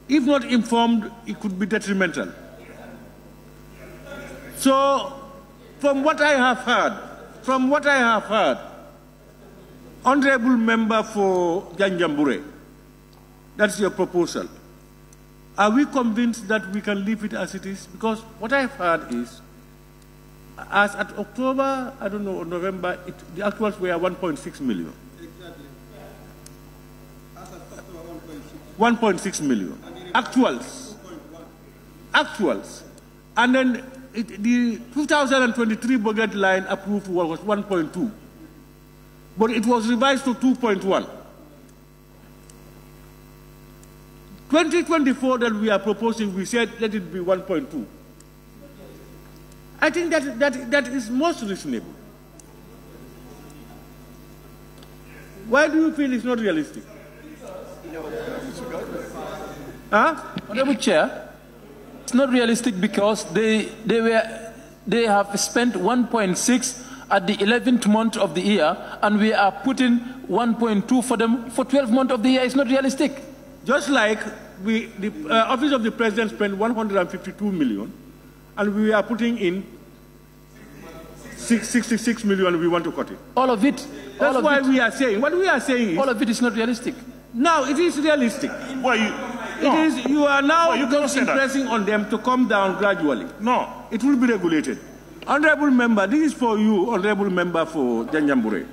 If not informed, it could be detrimental. So, from what I have heard, Honorable Member for Janjambure, that's your proposal. Are we convinced that we can leave it as it is? Because what I've heard is, as at October, I don't know, or November, the actuals were 1.6 million. Exactly. As at October, 1.6 million. Actuals. And then the 2023 budget line approved was 1.2. But it was revised to 2.1. 2024 that we are proposing, we said let it be 1.2. I think that is most reasonable. Why do you feel it's not realistic? Honorable Chair, it's not realistic because they have spent 1.6 at the 11th month of the year, and we are putting 1.2 for them for 12 months of the year. It's not realistic. Just like the Office of the President spent 152 million, and we are putting in 66 million, we want to cut it. All of it. That's why we are saying, what we are saying is... All of it is not realistic. No, it is realistic. Well, you are now impressing on them to come down gradually. No. It will be regulated. Honorable Member, this is for you, Honorable Member for Janjambure.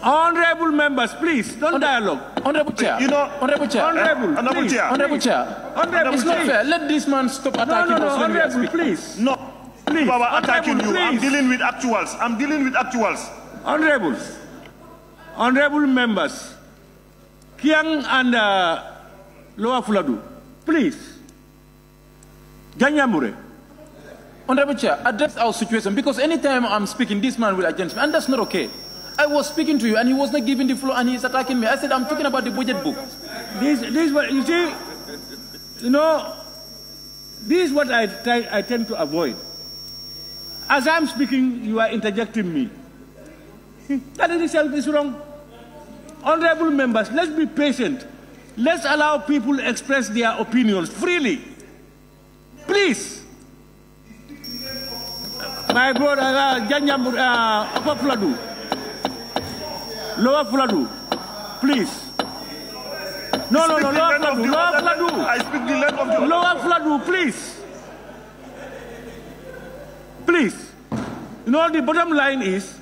Honorable members, please, don't dialogue. Honorable Chair. Honorable Chair. Honorable Chair. It's not fair. Let this man stop attacking us. Honorable, please. No. Please. Baba attacking you. Please. I'm dealing with actuals. Honorable members, Kiang and Lower Fuladu, please. Janjambure. Honorable Chair, address our situation, because anytime I'm speaking, this man will against me, and that's not okay. I was speaking to you, and he was not giving the floor, and he's attacking me. I said, I'm talking about the budget book. This is what I tend to avoid. As I'm speaking, you are interjecting me. That in itself is wrong. Honorable members, let's be patient. Let's allow people to express their opinions freely. Please. My brother, Upper Fuladu. Lower Fuladu, please. No, Lower Fuladu. I speak the length of the Lower Fuladu, please. Please. You know, the bottom line is,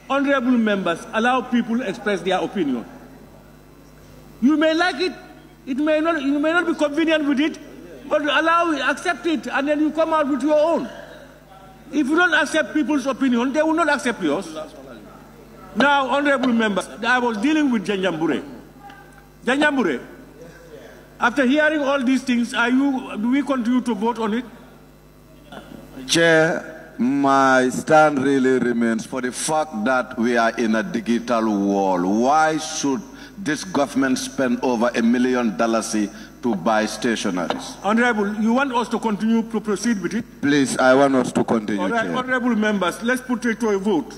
honorable members, allow people to express their opinion. You may like it, you may not be convenient with it, but allow it, accept it, and then you come out with your own. If you don't accept people's opinion, they will not accept yours. Now, honorable members, I was dealing with Janjambure. Janjambure, after hearing all these things, do we continue to vote on it? Chair, my stand really remains for the fact that we are in a digital world. Why should this government spend over $1 million to buy stationaries? Honorable, you want us to continue to proceed with it? Please, I want us to continue. All right, Chair. honorable members, let's put it to a vote.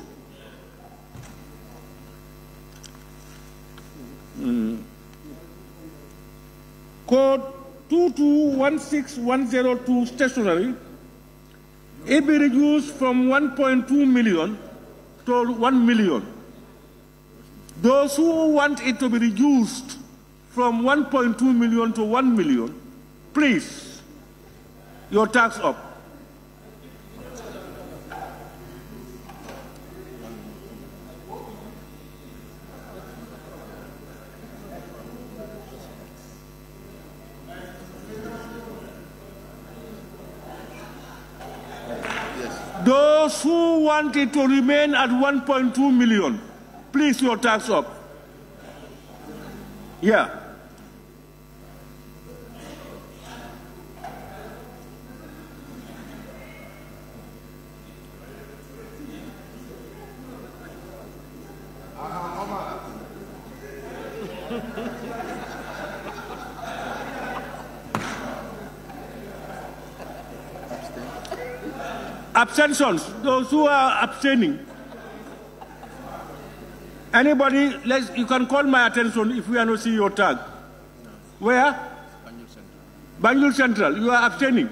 Code 2216102 stationery, it be reduced from 1.2 million to 1 million. Those who want it to be reduced from 1.2 million to 1 million, please, your tax up. Those who want it to remain at 1.2 million, please your tax up. Yeah. Abstentions, those who are abstaining. Anybody, you can call my attention if we are not seeing your tag. Where? Banjul Central. You are abstaining.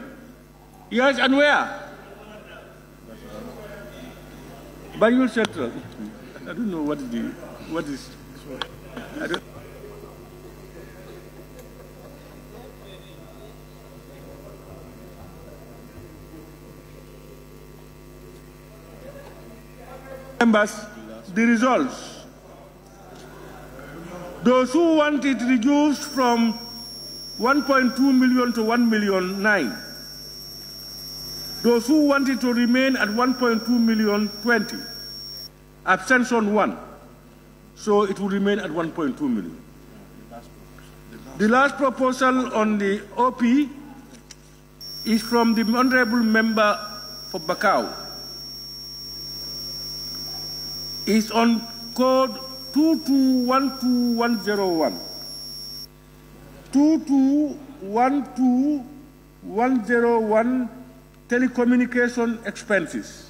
Yes, and where? Banjul Central. I don't know what is. I don't. Members, the results. Those who want it reduced from 1.2 million to 1 million, 9. Those who want it to remain at 1.2 million, 20. Abstention 1. So it will remain at 1.2 million. The last proposal on the OP is from the honorable member for Bakau. Is on code 2212101. 2212101 telecommunication expenses.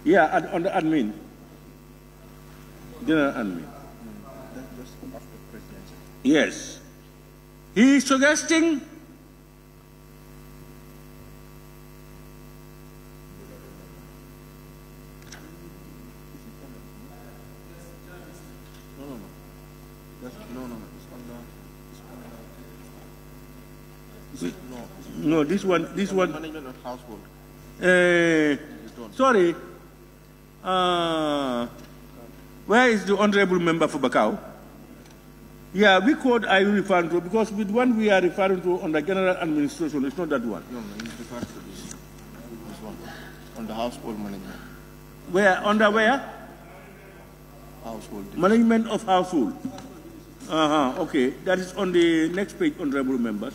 Yeah, on the admin. General admin. Yes. He is suggesting no, this one. Management of household. Sorry. Where is the honorable member for Bakau? Yeah, which code are you referring to? Because with one we are referring to on the general administration, it's not that one. No, he's referring to this one. On the household management. Where? Under where? Household. Management of household. Okay, that is on the next page, honorable members.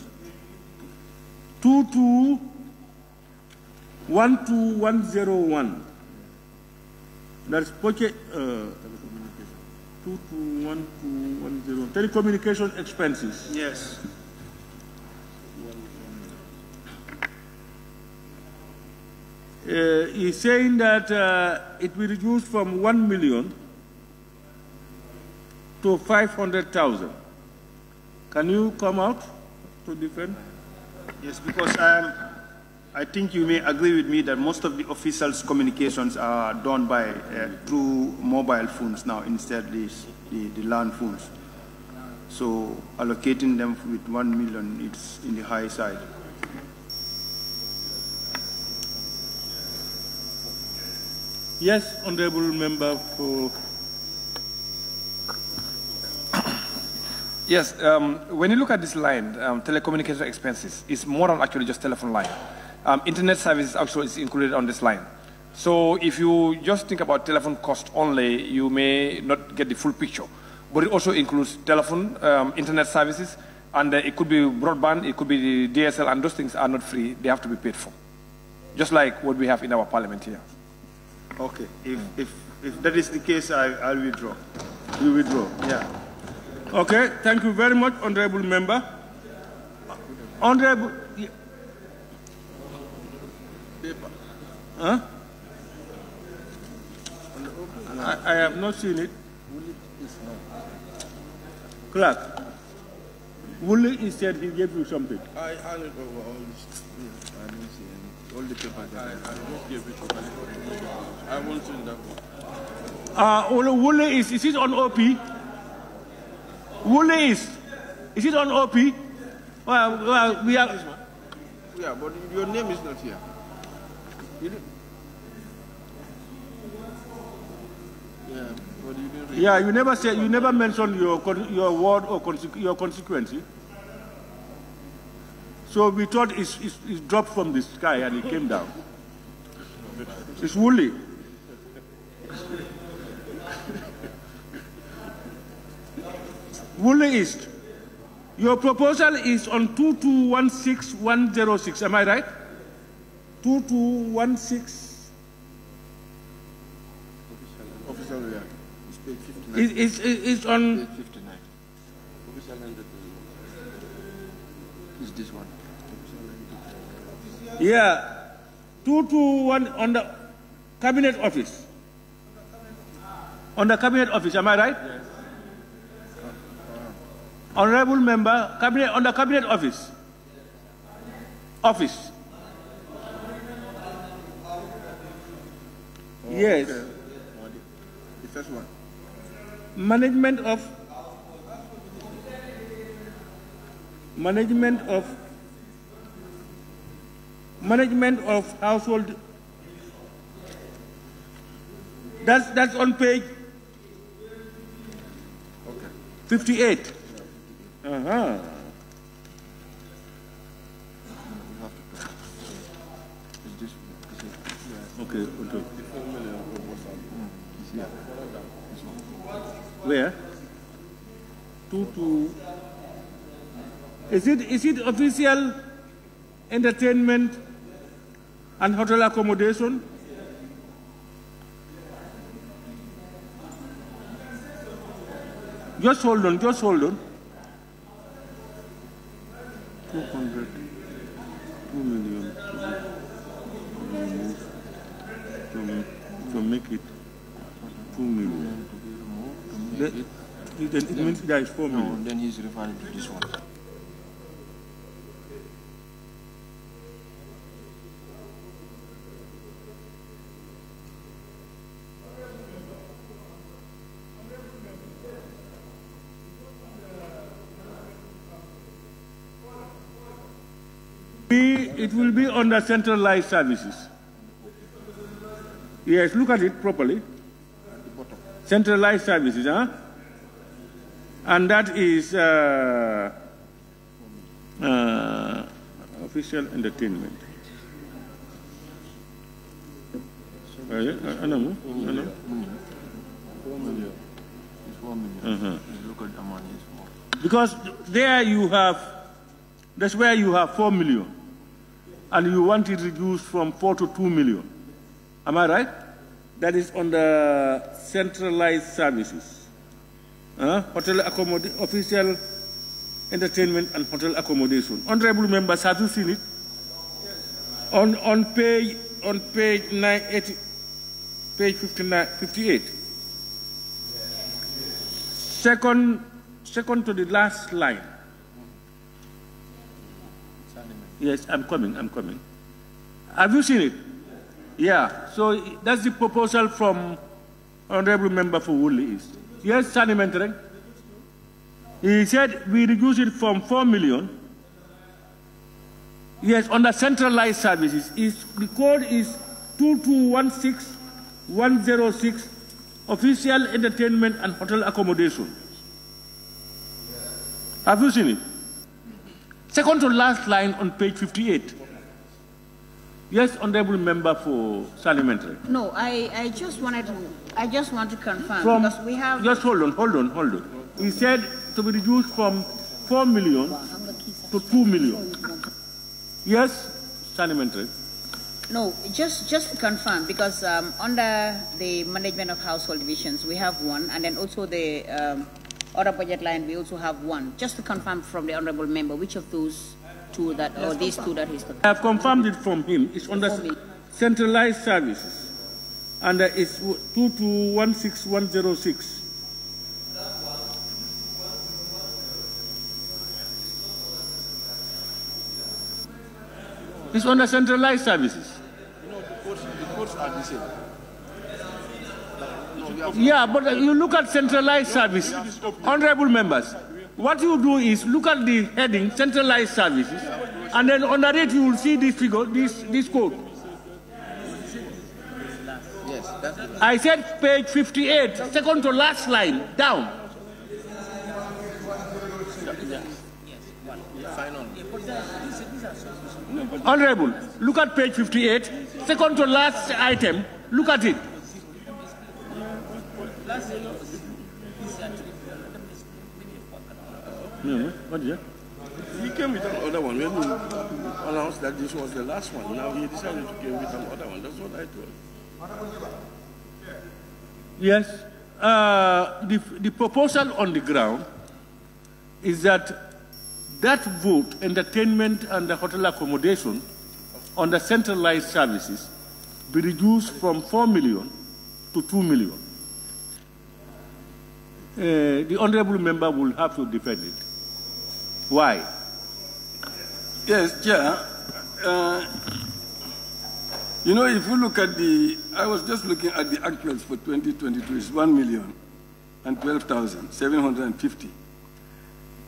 2212101. That's project 221210. Telecommunication expenses. Yes. He's saying that it will reduce from 1 million to 500,000. Can you come out to defend? Yes, because I think you may agree with me that most of the officials' communications are done by through mobile phones now instead of the land phones. So allocating them with 1 million, it's in the high side. Yes, honorable member for. Yes, when you look at this line, telecommunication expenses, it's more than actually just telephone line. Internet services actually is included on this line. So if you just think about telephone cost only, you may not get the full picture. But it also includes telephone, internet services, and it could be broadband, it could be the DSL, and those things are not free. They have to be paid for. just like what we have in our parliament here. Okay, if that is the case, I'll withdraw. You withdraw, yeah. Okay, thank you very much, honorable member. Honorable... Huh? I have not seen it. Clerk, Woolley said he gave you something. I handed over all this. I didn't see any. All the papers. I just gave it to her. I won't send that one. Woolley is it on OP? Woolley is it on OP? Well, we are... Yeah, but your name is not here. Yeah, but you didn't read. Yeah, you never said, you never mentioned your word or your consequence. So we thought it's dropped from the sky and it came down. It's Woolley. Woolley East. Your proposal is on 2216106. Am I right? 2216. Official, yeah. It's page 59. It's on page 59. Official handed is this one. Yeah. 221 on the cabinet office. On the cabinet office, am I right? Yes. Honorable member, cabinet on the cabinet office. Office. Yes. Okay. The first one. Management of household. That's on page 58. Uh-huh. Okay. Where? Is it official entertainment and hotel accommodation? Just hold on. 200, 2 million to make it 2 million. Then it means there is 4 million. No, then he's referring to this one. It will be under centralized services. Yes, look at it properly. Centralized services, huh? And that is official entertainment. Because there you have, that's where you have 4 million. And you want it reduced from 4 to 2 million. Am I right? That is on the centralized services. Hotel accommodation, official entertainment and hotel accommodation. Honorable members, have you seen it? Yes. On page 980, page 58. Second to the last line. Yes, I'm coming. Have you seen it? Yeah, so that's the proposal from Honorable Member for Woolley East. Yes, Sanimentary. He said we reduce it from 4 million. Yes, on the centralized services. The code is 2216106, official entertainment and hotel accommodation. Have you seen it? Second to last line on page 58. Yes, Honorable Member for Salimentary. No, I just want to confirm because we have. Just hold on. He said to be reduced from 4 million to 2 million. Yes, Salimentary. No, just to confirm, because under the management of household divisions, we have one, and then also the other budget line, we also have one. Just to confirm from the honourable member, which of those two that, or these two that he's talking about? I have confirmed it from him. It's under centralized services, and it's 2216106. It's under centralized services. The codes are the same. Yeah, but you look at centralized service, honorable members. What you do is look at the heading, centralized services, and then under it you will see this figure, this code. Yes, that's it. I said page 58, second to last line, down. Honorable, look at page 58, second to last item, look at it. What is it? He came with another one. When we announced that this was the last one, now he decided to come with another one. That's what I told him. Yes. The proposal on the ground is that vote, entertainment and the hotel accommodation on the centralized services be reduced from 4 million to 2 million. The honorable member will have to defend it. Why? Yes, Chair. You know, if you look at I was just looking at the actuals for 2022, it's 1,012,750.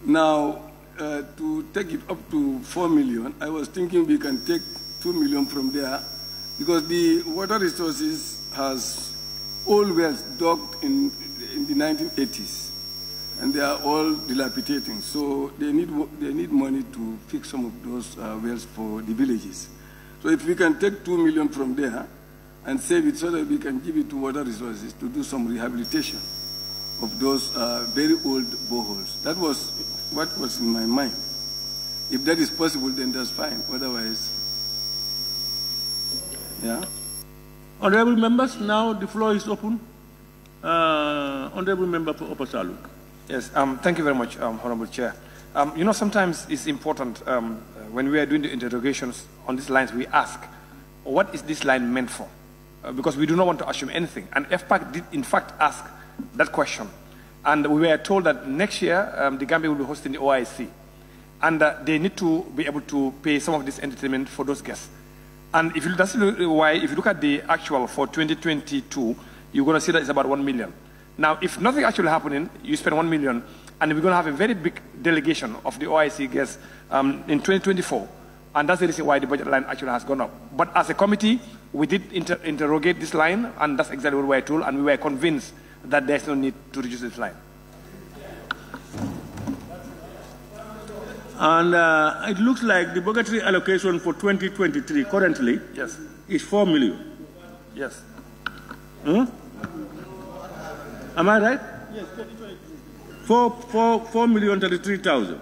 Now, to take it up to 4 million, I was thinking we can take 2 million from there, because the water resources has old wells dug in the 1980s, and they are all dilapidating. So they need money to fix some of those wells for the villages. So if we can take 2 million from there and save it so that we can give it to water resources to do some rehabilitation of those very old boreholes. That was what was in my mind. If that is possible, then that's fine. Otherwise, yeah. Honorable members, now the floor is open. Honorable member for Upper Saluk. Yes, thank you very much, Honorable Chair. You know, sometimes it's important when we are doing the interrogations on these lines, we ask, what is this line meant for? Because we do not want to assume anything. And FPAC did, in fact, ask that question. And we were told that next year, the Gambia will be hosting the OIC. And they need to be able to pay some of this entertainment for those guests. And if you, that's why, if you look at the actual for 2022, you're going to see that it's about 1 million. Now, if nothing actually happening, you spend 1 million, and we're going to have a very big delegation of the OIC guests in 2024. And that's the reason why the budget line actually has gone up. But as a committee, we did interrogate this line, and that's exactly what we were told, and we were convinced that there's no need to reduce this line. And it looks like the budgetary allocation for 2023 currently is 4 million. Yes. Am I right? Yes, 4,033,000.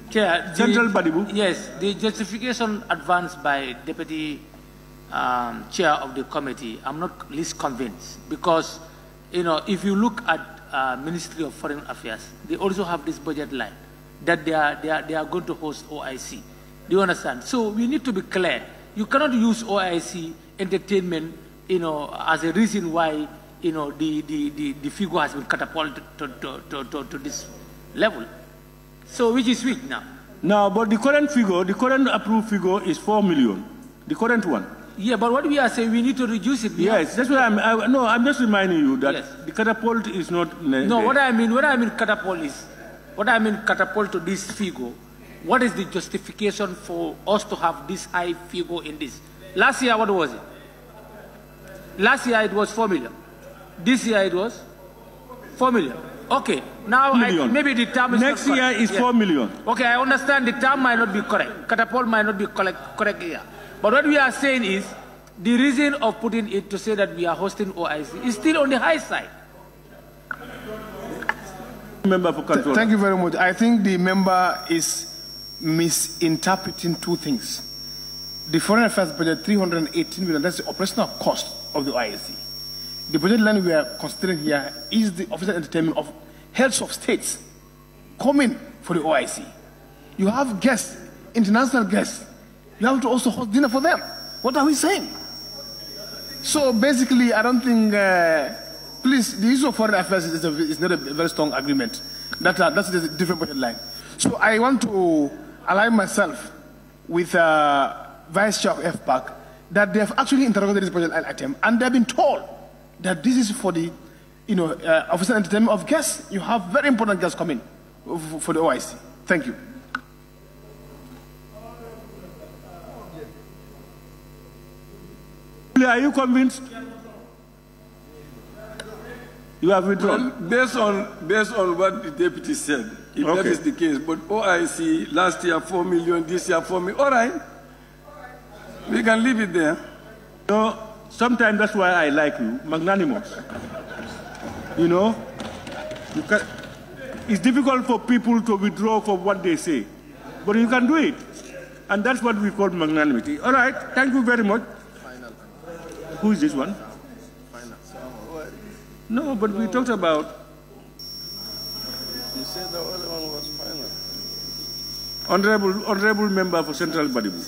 Chair, Central Badibu. Yes, the justification advanced by Deputy Chair of the committee, I'm not least convinced, because you know, if you look at Ministry of Foreign Affairs, they also have this budget line that they are going to host OIC. Do you understand? So we need to be clear. You cannot use OIC entertainment, you know, as a reason why, you know, the figure has been catapulted to this level. So which is weak now? No, but the current figure, the current approved figure is 4 million. The current one. Yeah, but what we are saying, we need to reduce it. Yes, that's what I'm just reminding you that the catapult is not. No, what I mean catapult is, catapult to this figure, what is the justification for us to have this high figure in this? Last year, what was it? Last year it was 4 million. This year it was 4 million. Okay, now maybe the term is next not year is 4 million. Okay, I understand the term might not be correct. Catapult might not be correct here. But what we are saying is, the reason of putting it to say that we are hosting OIC is still on the high side. Member for control. Thank you very much. I think the member is misinterpreting two things. The foreign affairs budget, 318 million, that's the operational cost of the OIC. The budget line we are considering here is the official entertainment of heads of states coming for the OIC. You have guests, international guests. You have to also host dinner for them. What are we saying? So basically, I don't think, please, the issue of foreign affairs is not a very strong agreement. That's a different budget line. So I want to align myself with Vice Chair of FPAC that they have actually interrogated this budget item and they've been told that this is for the official entertainment of guests. You have very important guests coming for the OIC. Thank you. Are you convinced? You have withdrawn? Well, based on what the deputy said, if that is the case, but OIC last year 4 million, this year 4 million, all right. We can leave it there. No, sometimes that's why I like you, magnanimous. You know, it's difficult for people to withdraw from what they say, but you can do it. And that's what we call magnanimity. All right, thank you very much. Who is this one? No, but we talked about. You said the other one was final. Honorable member for Central Badibu.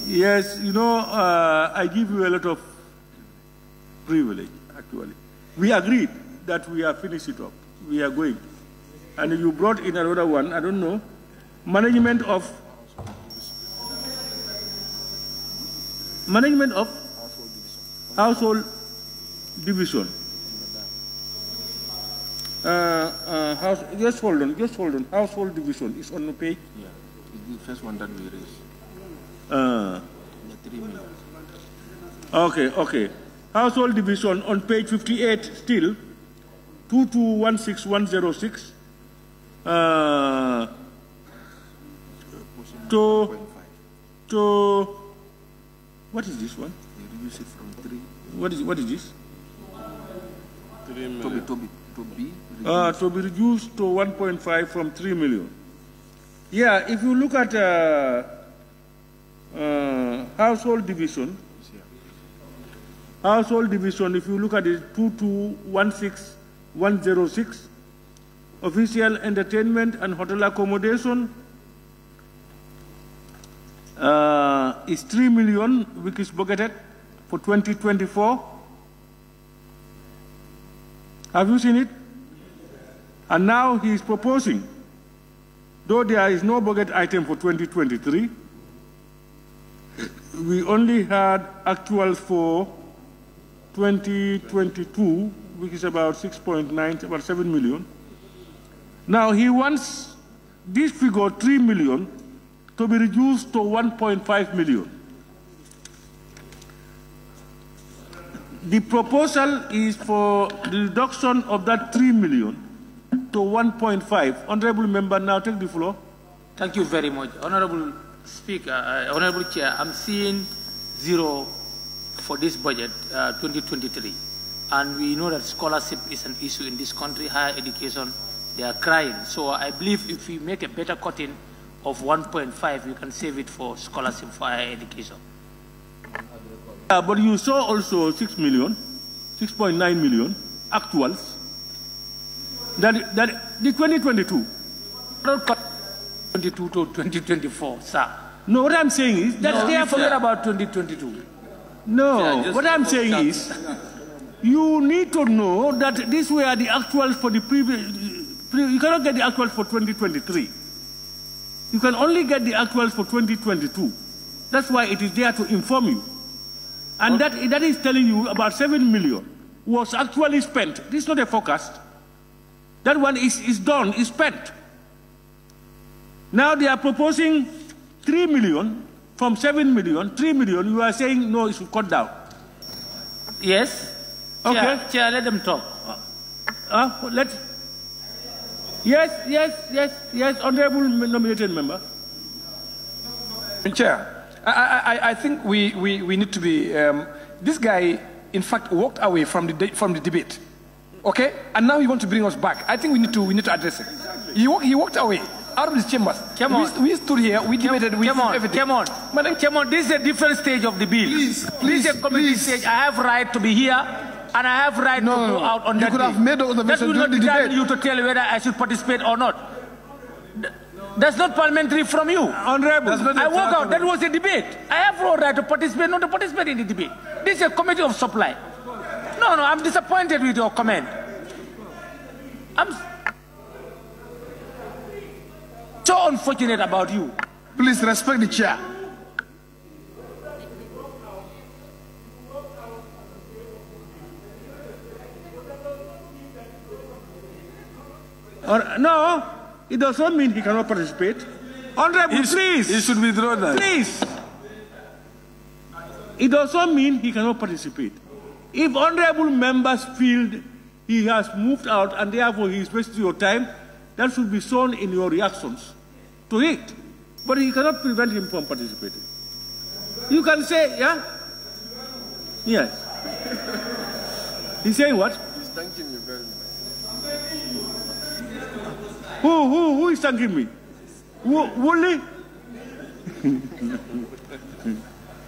Yes, you know, I give you a lot of privilege, actually. We agreed that we have finished it up. We are going. And you brought in another one, I don't know, management of household division. Just hold on. Household division is on the page. Yeah, it's the first one that we raised. The 3 million. Okay. Household division on page 58 still, 2216106. To what is this one? We reduce it from 3. What is this? 3 million. To be reduced to 1.5 from 3 million. Yeah, if you look at household division, if you look at it, 2216106, official entertainment and hotel accommodation is 3 million, which is budgeted for 2024. Have you seen it? And now he is proposing, though there is no budget item for 2023, we only had actuals for 2022, which is about 6.9, about 7 million. Now he wants this figure, 3 million, to be reduced to 1.5 million. The proposal is for the reduction of that 3 million to 1.5. Honorable member, now take the floor. Thank you very much. Honorable Speaker, Honorable Chair, I'm seeing 0 for this budget 2023. And we know that scholarship is an issue in this country, higher education, they are crying. So I believe if we make a better cutting of 1.5, we can save it for scholarship for higher education. But you saw also 6 million, 6.9 million actuals. That the 2022. 22 to 2024, sir. No, what I'm saying is that they forget about 2022. No, what I'm saying is you need to know that these were the actuals for the previous. You cannot get the actuals for 2023. You can only get the actuals for 2022. That's why it is there to inform you. And that is telling you about 7 million was actually spent. This is not a forecast. That one is done, is spent. Now they are proposing 3 million from 7 million. 3 million, you are saying no, it should cut down. Yes. Okay. Chair, let them talk. Yes, honorable nominated member. Chair, I think we need to be. This guy, in fact, walked away from the debate, okay, and now he wants to bring us back. I think we need to address it. He walked away out of his chambers. Come on. We stood here, we debated, we everything. Come on. Come on, this is a different stage of the bill. This is a committee stage. I have right to be here, and I have right to go out on that day. You could have made the observation during the debate. That will not determine you to tell whether I should participate or not. That's not parliamentary from you. Honorable, I walk out. That was a debate. I have no right to participate, not to participate in the debate. This is a committee of supply. No, I'm disappointed with your comment. I'm so unfortunate about you. Please respect the chair. No, it does not mean he cannot participate. Honorable, please. He should withdraw that. Please. It does not mean he cannot participate. If honorable members feel he has moved out and therefore he is wasting your time, that should be shown in your reactions to it. But he cannot prevent him from participating. You can say, yeah? Yes. He's saying what? He's thanking you very much. Who is thanking me? Woolley?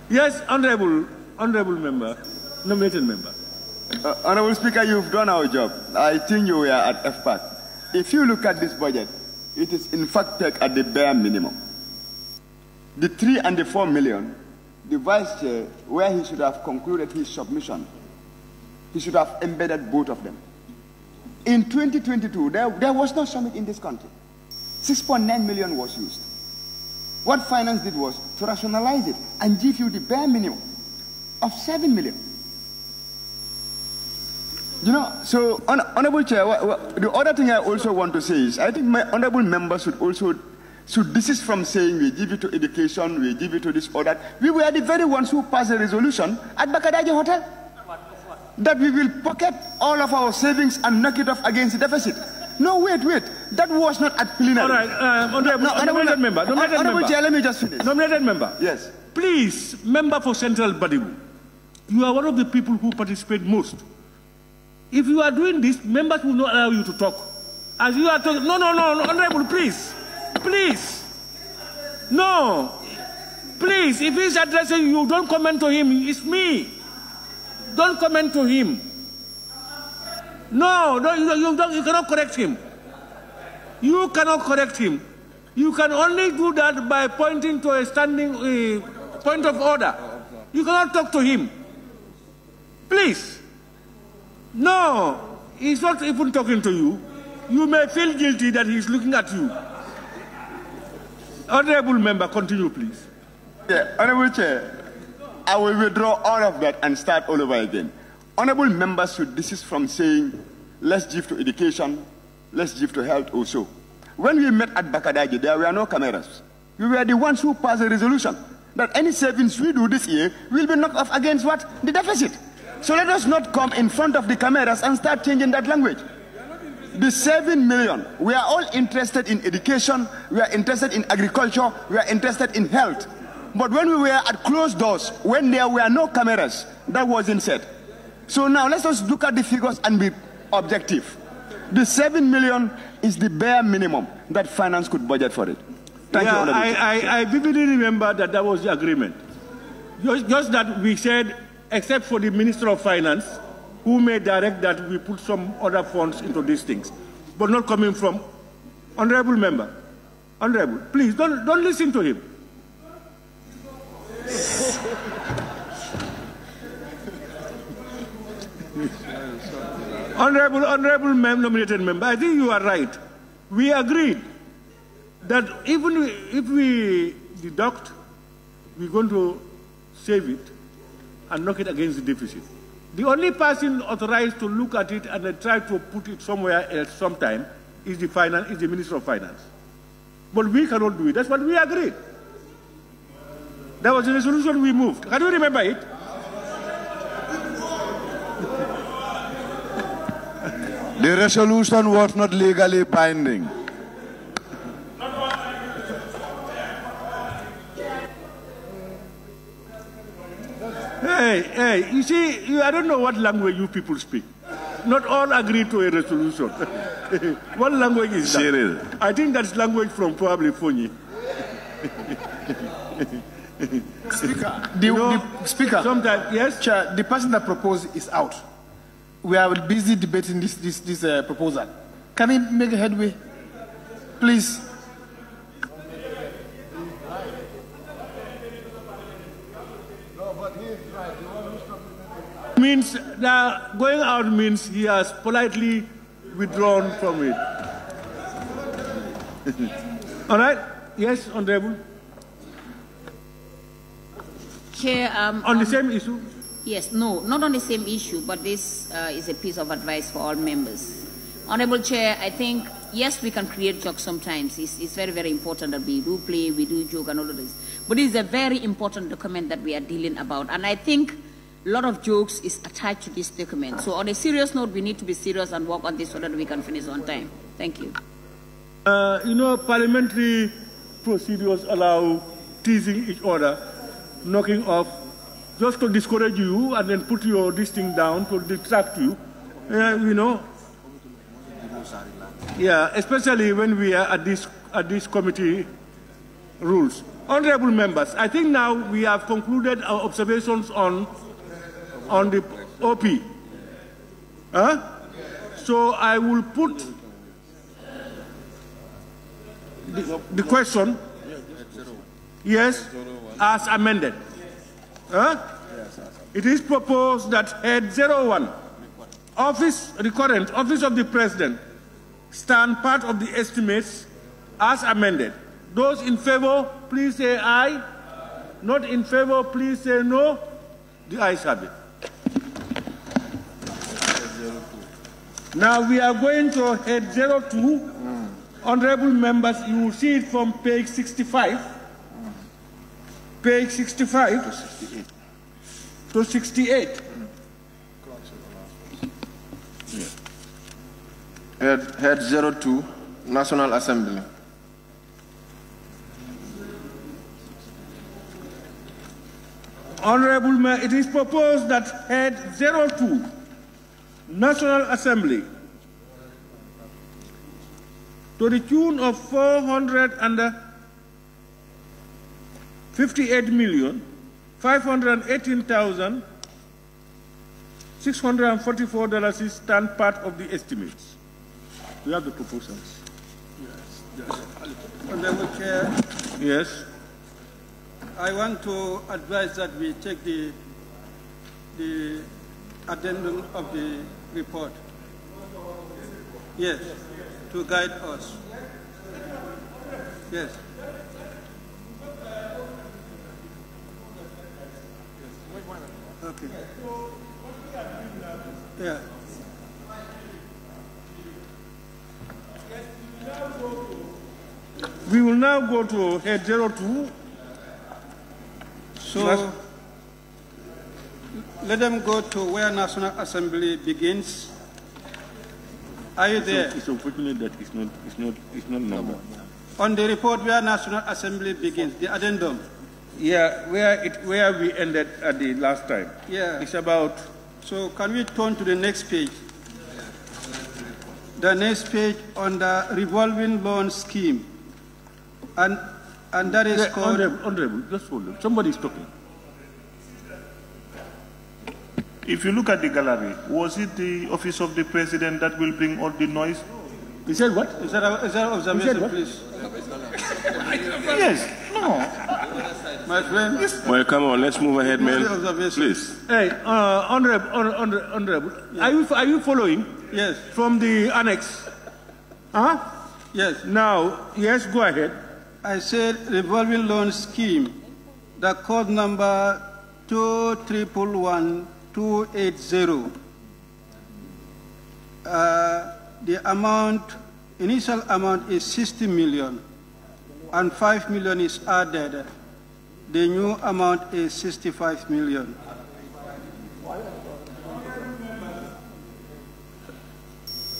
Yes, honorable member, nominated member. Honorable Speaker, you've done our job. I think you were at FPAC. If you look at this budget, it is in fact pegged at the bare minimum. The 3 and the 4 million, the Vice Chair, where he should have concluded his submission, he should have embedded both of them. In 2022, there was no summit in this country. 6.9 million was used. What finance did was to rationalize it and give you the bare minimum of 7 million. You know, so Honorable Chair, the other thing I also want to say is, I think my honorable members should desist from saying we give it to education, we give it to this or that. We were the very ones who passed a resolution at 𝒂𝒂𝒃𝒃 Hotel that we will pocket all of our savings and knock it off against the deficit. No, wait. That was not at plenary. All right, nominated member. Honorable Chair, let me just finish. Nominated member. Yes. Please, member for Central Badibu, you are one of the people who participate most. If you are doing this, members will not allow you to talk. As you are talking, no, honorable, please. No. Please, if he's addressing you, don't comment to him. It's me. Don't comment to him. No, you cannot correct him. You cannot correct him. You can only do that by pointing to a standing point of order. You cannot talk to him. Please. No, he's not even talking to you. You may feel guilty that he's looking at you. Honorable member, continue, please. Yeah, Honorable Chair, I will withdraw all of that and start all over again. Honorable members should desist from saying, let's give to education, let's give to health also. When we met at 𝒂𝒂𝒃, there were no cameras. We were the ones who passed a resolution that any savings we do this year will be knocked off against what? The deficit. So let us not come in front of the cameras and start changing that language. The 7 million, we are all interested in education, we are interested in agriculture, we are interested in health. But when we were at closed doors, when there were no cameras, that wasn't said. So now let's just look at the figures and be objective. The 7 million is the bare minimum that finance could budget for it. Thank you, Honorable. I vividly remember that was the agreement. Just that we said, except for the Minister of Finance, who may direct that we put some other funds into these things, but not coming from honorable member. Honorable, please don't listen to him. Honorable nominated member, I think you are right. We agreed that even if we deduct, we're going to save it and knock it against the deficit. The only person authorized to look at it and try to put it somewhere else sometime is the Minister of Finance. But we cannot do it. That's what we agreed. That was the resolution we moved. Can you remember it? The resolution was not legally binding. Hey, you see, I don't know what language you people speak. Not all agree to a resolution. What language is that? Cyril. I think that's language from probably Fonyi. Speaker. Sometimes, yes? Chair, the person that proposed is out. We are busy debating this proposal. Can we make a headway? Please. Means that going out means he has politely withdrawn from it. All right? Yes, Honorable. Chair, on the same issue? Yes, no, not on the same issue, but this is a piece of advice for all members. Honorable Chair, I think, yes, we can create jokes sometimes. It's very, very important that we do play, we do joke and all of this. But it's a very important document that we are dealing about. And I think a lot of jokes is attached to this document. So on a serious note, we need to be serious and work on this so that we can finish on time. Thank you. Parliamentary procedures allow teasing each other, knocking off, just to discourage you and then put your this thing down to distract you. Yeah, especially when we are at this committee rules. Honorable members, I think now we have concluded our observations on the OP. So I will put the question, yes, as amended. It is proposed that head 01, recurrent office of the president, stand part of the estimates as amended. Those in favor, please say aye. Not in favor, please say no. The ayes have it. Now we are going to head 02. Honorable members, you will see it from page 65. Page 65 to 68. Head 02, National Assembly. Honorable Mayor, it is proposed that head 02, National Assembly, to the tune of $458,518,644 is stand part of the estimates. We have the proposals. Yes. Honorable Chair. Yes. I want to advise that we take the addendum of the report. Yes, to guide us. Yes. Okay. Yeah. We will now go to head 02. So let them go to where National Assembly begins. Are you there? It's unfortunate that it's not numbered. On the report where National Assembly begins, the addendum. Yeah, where we ended at the last time. Yeah. It's about. So can we turn to the next page? The next page on the revolving loan scheme. And that is called... Honorable, just hold on. Somebody is talking. If you look at the gallery, was it the office of the president that will bring all the noise? He said what? Is that observation, please? Yes. No. My friend. Well, come on, let's move ahead, man. Please. Hey, Honorable, yeah. Are you following? Yes. From the annex? Yes. Now, yes, go ahead. I said revolving loan scheme, the code number 2111280. The initial amount is 60 million, and 5 million is added. The new amount is 65 million.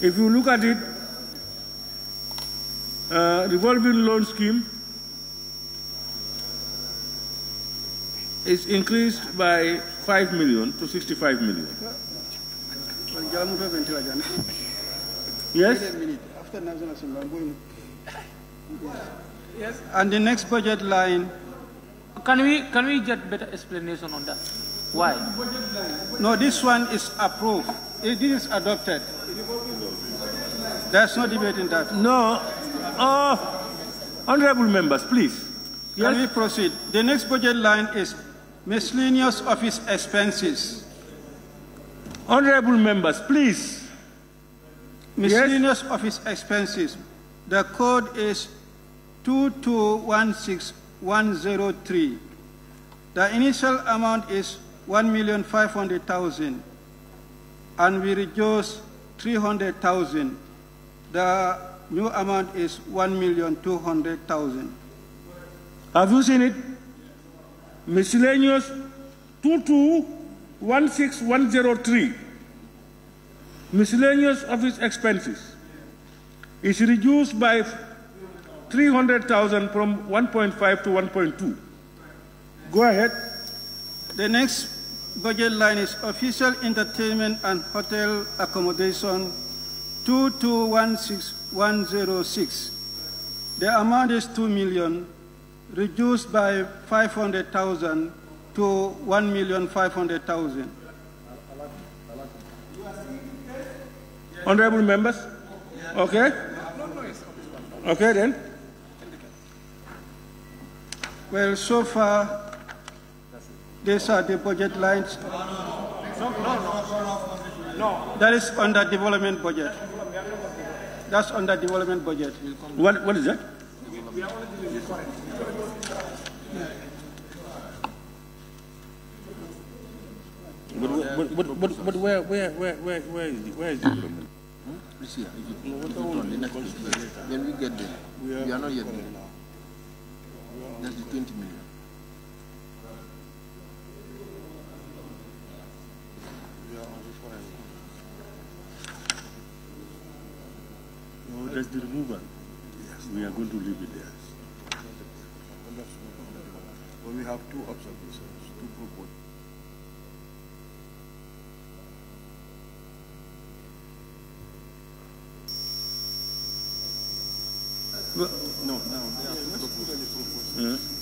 If you look at it, revolving loan scheme is increased by 5 million to 65 million. Yes? Wait a minute. After National Assembly, I'm going. Yes. And the next budget line. Can we get better explanation on that? Why? No, this one is approved. This is adopted. There's no debate in that. No. Honorable members, please. Can we proceed? The next budget line is miscellaneous office expenses. Honorable members, please. Miscellaneous office expenses. The code is 2216103. The initial amount is 1,500,000, and we reduce 300,000. The new amount is 1,200,000. Have you seen it? Miscellaneous 2216103. Miscellaneous office expenses is reduced by 300,000 from 1.5 to 1.2. Go ahead. The next budget line is official entertainment and hotel accommodation 2216106. The amount is 2 million, reduced by 500,000 to 1,500,000. Honorable members? Okay. Okay then. Well, so far, these are the budget lines. No. That is under development budget. That's under development budget. What is that? But where is development? This year, when we get there, we are not yet there. That's the 20 million. No, that's the removal. Yes. We are going to leave it there. But we have two observations, two proposals. No, they are proposals.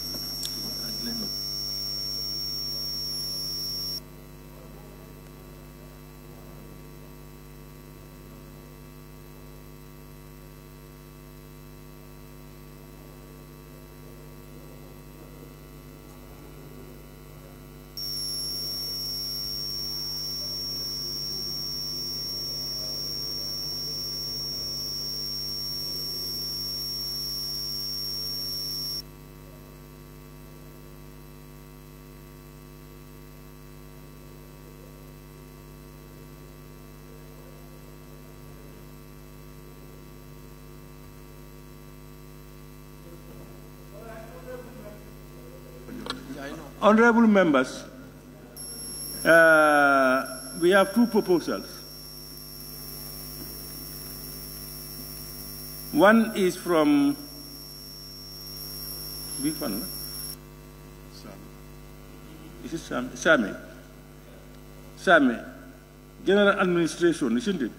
Honorable members, we have two proposals. One is from which one? Is it Sami? Sami. General Administration, isn't it?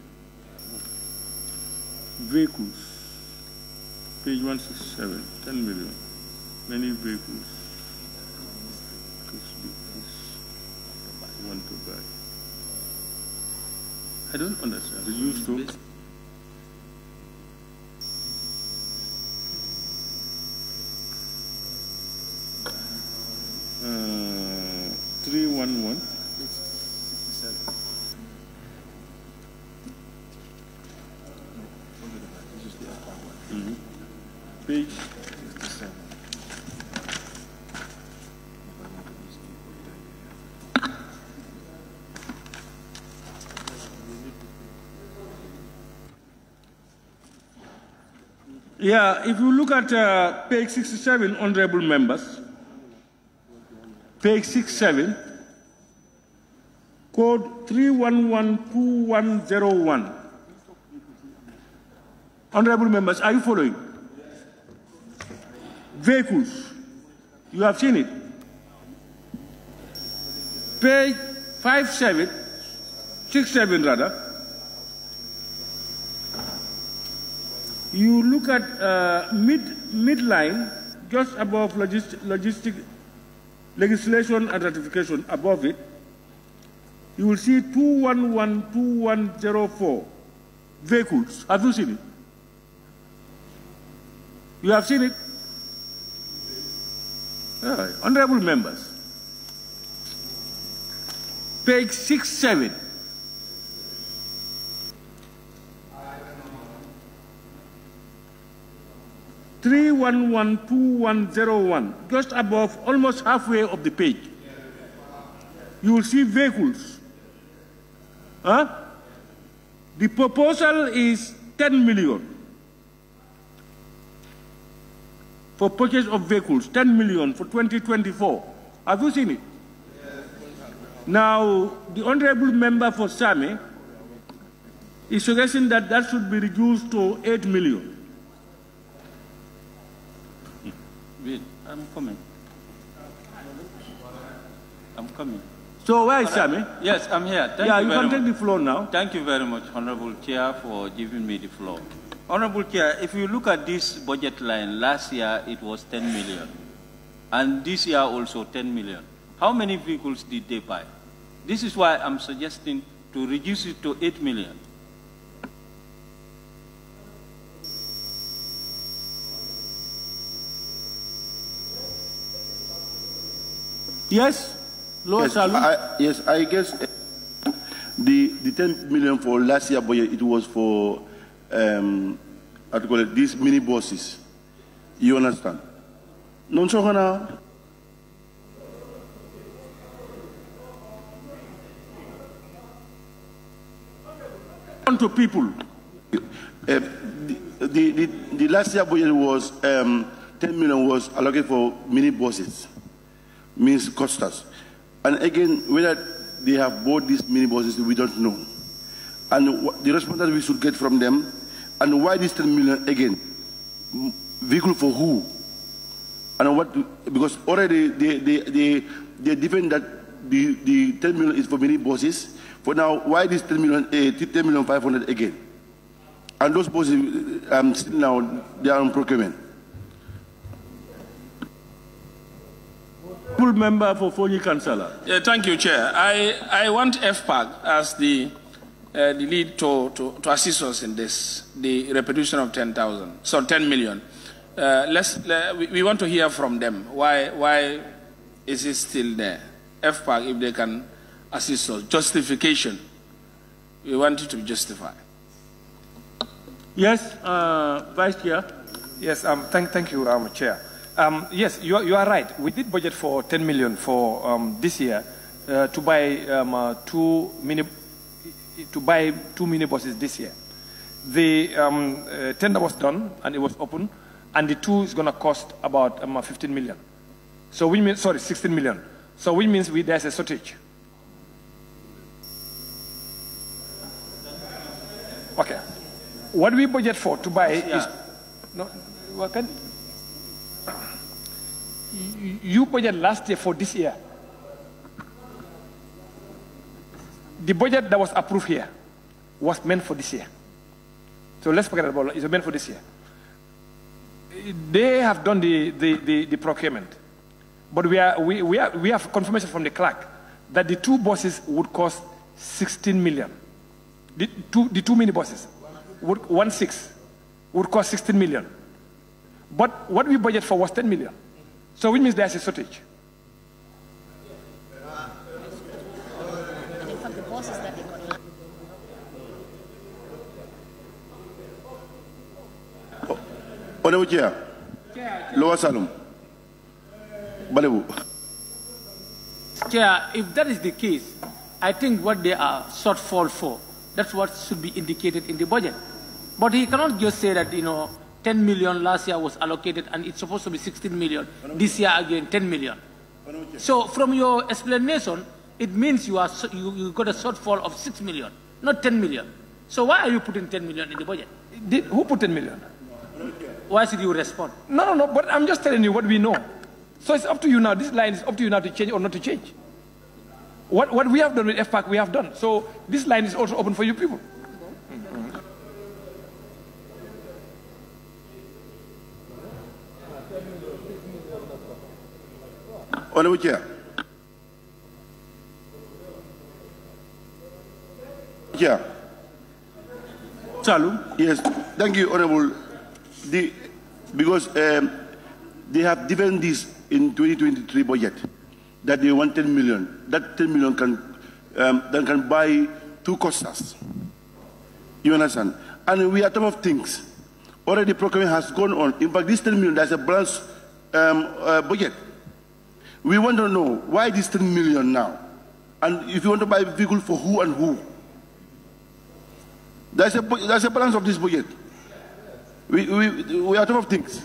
Vehicles. Page 167, 10 million. Many vehicles. Want to buy. I don't understand. The used to 311. Page 67. Yeah, if you look at page 67, honorable members, page 67, code 3112101. Honorable members, are you following? Vehicles, you have seen it. Page 67 rather, You look at midline, just above logistic legislation and ratification, above it, you will see 2112104 vehicles. Have you seen it? You have seen it? Honorable members, page 67. (3112101), just above, almost halfway of the page, you will see vehicles. The proposal is 10 million for purchase of vehicles, 10 million for 2024. Have you seen it? Now, the honorable member for Same is suggesting that that should be reduced to 8 million. Wait, I'm coming. So where is Same? Yes, I'm here. You can take the floor now. Thank you very much, Honorable Chair, for giving me the floor. Honorable Chair, if you look at this budget line, last year it was 10 million. And this year also 10 million. How many vehicles did they buy? This is why I'm suggesting to reduce it to 8 million. Yes? Yes, I guess the 10 million for last year budget, it was for how to call it, these mini buses. You understand? Non so hana. To people. The last year budget was 10 million was allocated for mini buses, means costas. And again, whether they have bought these mini buses, we don't know. And the response that we should get from them, and why this 10 million again? Vehicle for who? And what? Because already they defend that the 10 million is for mini buses. For now, why this 10 million 500 again? And those buses, still now they are on procurement. Member for Fonyi Councillor. Yeah, thank you, Chair. I want FPAG as the lead to assist us in this, the repetition of 10,000, so 10 million. We want to hear from them. Why is it still there? FPAG, if they can assist us. Justification. We want it to be justified. Yes, Vice Chair. Yes, thank you, Chair. Yes, you are right. We did budget for 10 million for this year to buy two mini buses this year. The tender was done and it was open, and the two is going to cost about 15 million. So we mean 16 million. So which means there's a shortage. Okay. What we budget for to buy is no. What can? You budget last year for this year. The budget that was approved here was meant for this year. So let's forget about it. It's meant for this year. They have done the procurement, but we have confirmation from the clerk that the two buses would cost 16 million. The two mini buses would 16 would cost 16 million. But what we budget for was 10 million. So which means there's a shortage. Honorable Chair, Lower Salum, Balebu. Chair, if that is the case, I think what they are shortfall for, that's what should be indicated in the budget. But he cannot just say that, 10 million last year was allocated and it's supposed to be 16 million. This year again, 10 million. So from your explanation, it means you got a shortfall of 6 million, not 10 million. So why are you putting 10 million in the budget? Who put 10 million? Why should you respond? No, but I'm just telling you what we know. So it's up to you now. This line is up to you now to change or not to change. What we have done with FPAC, we have done. So this line is also open for you people. Honorable Chair. Chair. Salu. Yes, thank you, Honorable. Because they have given this in 2023 budget that they want 10 million. That 10 million can buy 2 Costas. You understand? And we are top of things. Already procurement has gone on. In fact, this 10 million, there's a balanced budget. We want to know why this 10 million now? And if you want to buy a vehicle for who and who? There's a balance of this budget. We are top of things.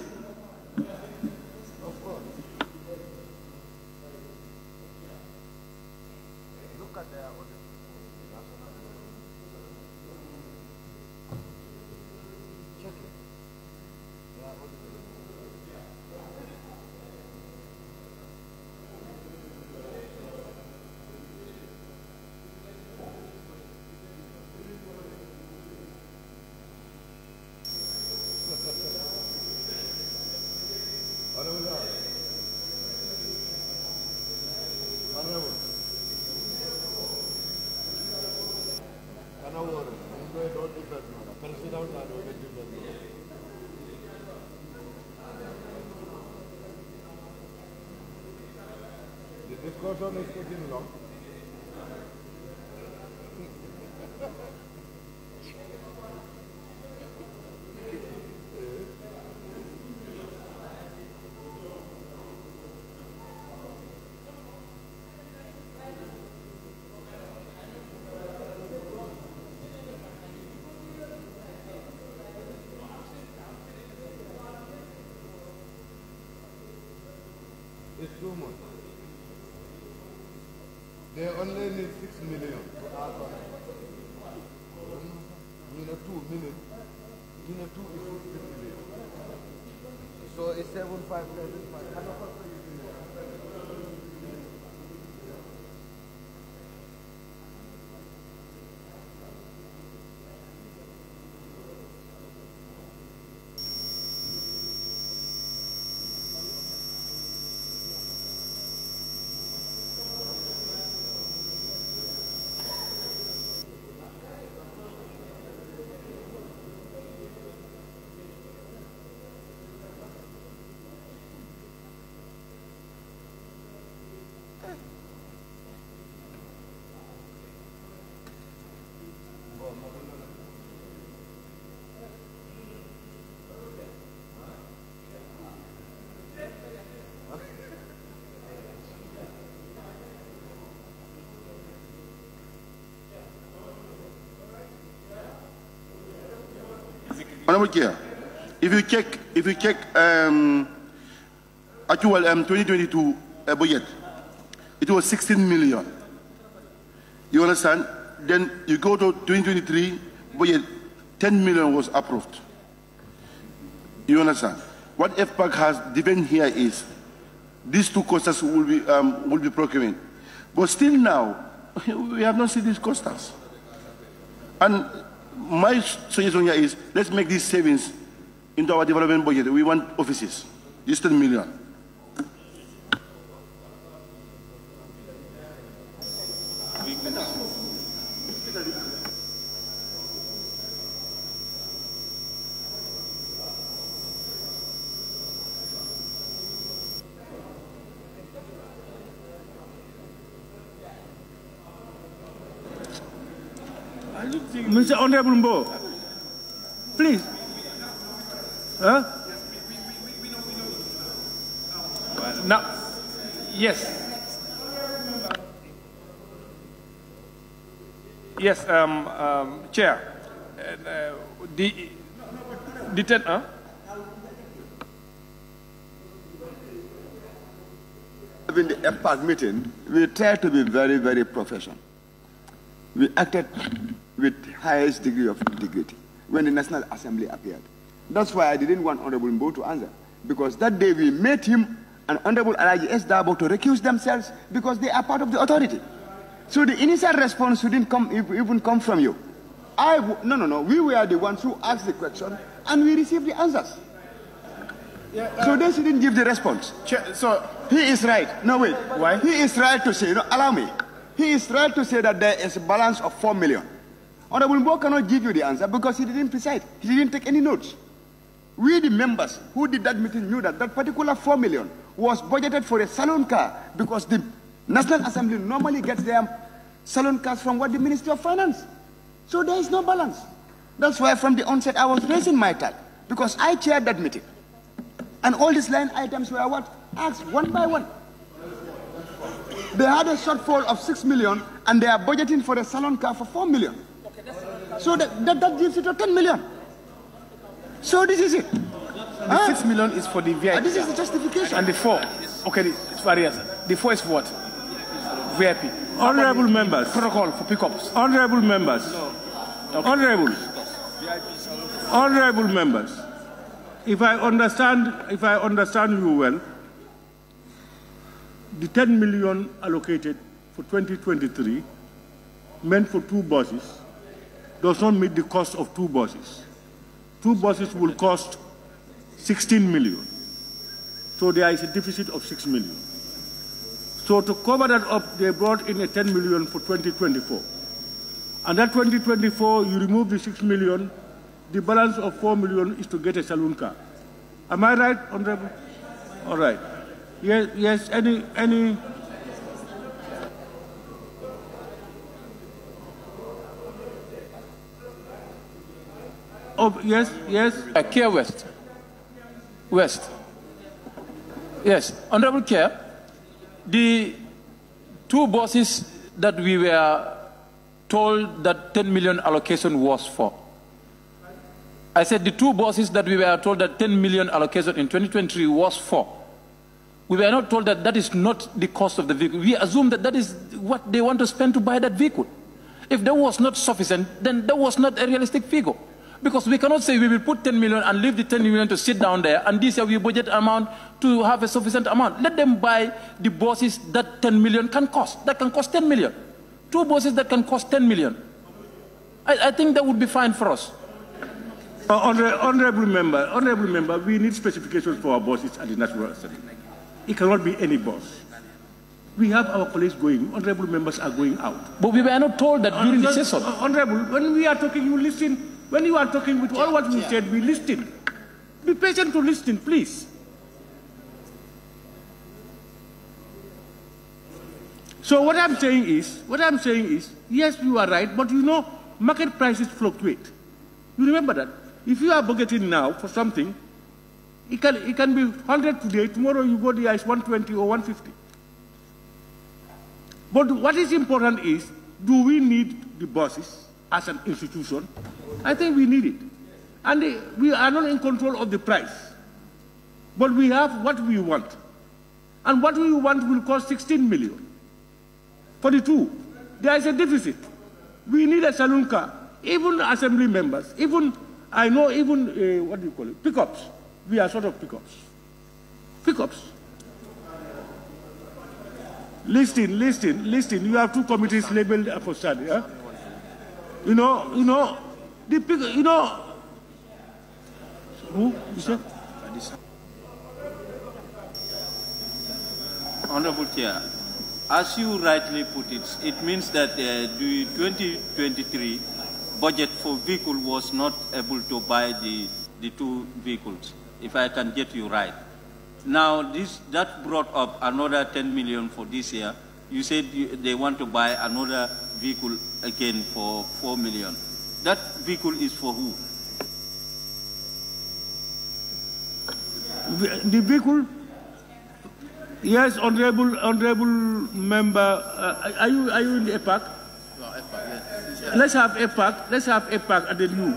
The discussion is taking long. It's too much. They only need 6 million to add on. 2 million. 2 is 6 million. So it's 7,500. Honorable Chair, if you check actual 2022 budget, it was 16 million. You understand? Then you go to 2023 budget, 10 million was approved. You understand? What FPAC has given here is these 2 costas will be procured, but still now we have not seen these costas. And my suggestion here is let's make these savings into our development budget. We want offices. This 10 million. Mr. Honorable Mbo, please. Huh? Now, yes. Yes, Chair. The 10, In the FPAC meeting, we tried to be very, very professional. We acted with highest degree of integrity when the National Assembly appeared. That's why I didn't want Honorable Mbo to answer, because that day we met him and Honorable Alaji 𝒔 to recuse themselves because they are part of the authority. So the initial response didn't even come from you. No. We were the ones who asked the question and we received the answers. So they shouldn't give the response. So he is right. No, wait. Why? He is right to say, no, allow me. He is right to say that there is a balance of 4 million. Honorable Mbo cannot give you the answer because he didn't preside. He didn't take any notes. We, the members who did that meeting, knew that that particular 4 million was budgeted for a saloon car because the National Assembly normally gets their saloon cars from what the Ministry of Finance. So there is no balance. That's why from the onset I was raising my tag because I chaired that meeting. And all these line items were what? Asked one by one. They had a shortfall of 6 million and they are budgeting for a salon car for 4 million. So that gives it to 10 million. So this is it. The 6 million is for the VIP. This is the justification. And the 4, okay, it's various. The 4 is for what? VIP. Honorable members. Protocol for pickups. Honorable members. Okay. Honorable members. If I understand you well, the 10 million allocated for 2023 meant for 2 buses does not meet the cost of 2 buses. 2 buses will cost 16 million. So there is a deficit of 6 million. So to cover that up, they brought in a 10 million for 2024. And that 2024, you remove the 6 million, the balance of 4 million is to get a saloon car. Am I right, Honorable? All right. Yes, any... Oh, yes. Care West. Yes, Honorable Chair, the 2 buses that we were told that 10 million allocation was for. I said the 2 buses that we were told that 10 million allocation in 2023 was for. We were not told that that is not the cost of the vehicle. We assume that that is what they want to spend to buy that vehicle. If that was not sufficient, then that was not a realistic figure. Because we cannot say we will put 10 million and leave the 10 million to sit down there and this year we budget amount to have a sufficient amount. Let them buy the buses that 10 million can cost. That can cost 10 million. 2 buses that can cost 10 million. I think that would be fine for us. Honorable member, we need specifications for our buses at the National Assembly. It cannot be any bus. We have our colleagues going. Honorable members are going out. But we were not told that during the session. Honorable, when we are talking, you listen. When you are talking with all what we said, we listen. Be patient to listen, please. So what I'm saying is, yes, you are right, but you know, market prices fluctuate. You remember that? If you are budgeting now for something, it can be 100 today, tomorrow you go there, it's 120 or 150. But what is important is, do we need the buses as an institution? I think we need it. And we are not in control of the price. But we have what we want. And what we want will cost 16 million. For the 2, there is a deficit. We need a saloon car. Even assembly members, I know what do you call it? Pickups. We are sort of pickups. Pickups. Listen. You have 2 committees labeled for study. Huh? You know, who? You said? Honorable Chair, as you rightly put it, it means that the 2023 budget for vehicle was not able to buy the 2 vehicles, if I can get you right. Now, that brought up another 10 million for this year. You said they want to buy another vehicle again for 4 million. That vehicle is for who? The vehicle? Yes, honorable member. Are you in the EPAC? No, EPAC, yes. Let's have EPAC and then you.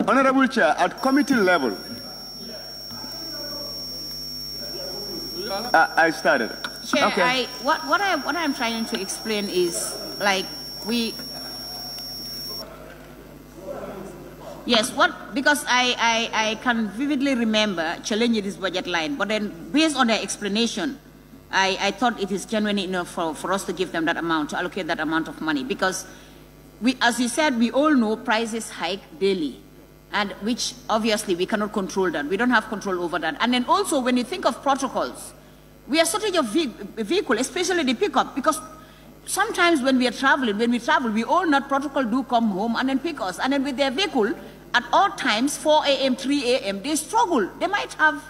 Honorable Chair, at committee level, I started. Chair, okay. What I'm trying to explain is, like, because I can vividly remember challenging this budget line, but then based on their explanation, I thought it is genuine enough for us to give them that amount, to allocate that amount of money, because as you said, we all know prices hike daily. and which obviously we cannot control that. We don't have control over that. And then also when you think of protocols, we are shortage of vehicle, especially the pickup, because sometimes when we travel, we all know protocol do come home and then pick us. And then with their vehicle, at all times, 4 a.m., 3 a.m., they struggle. They might have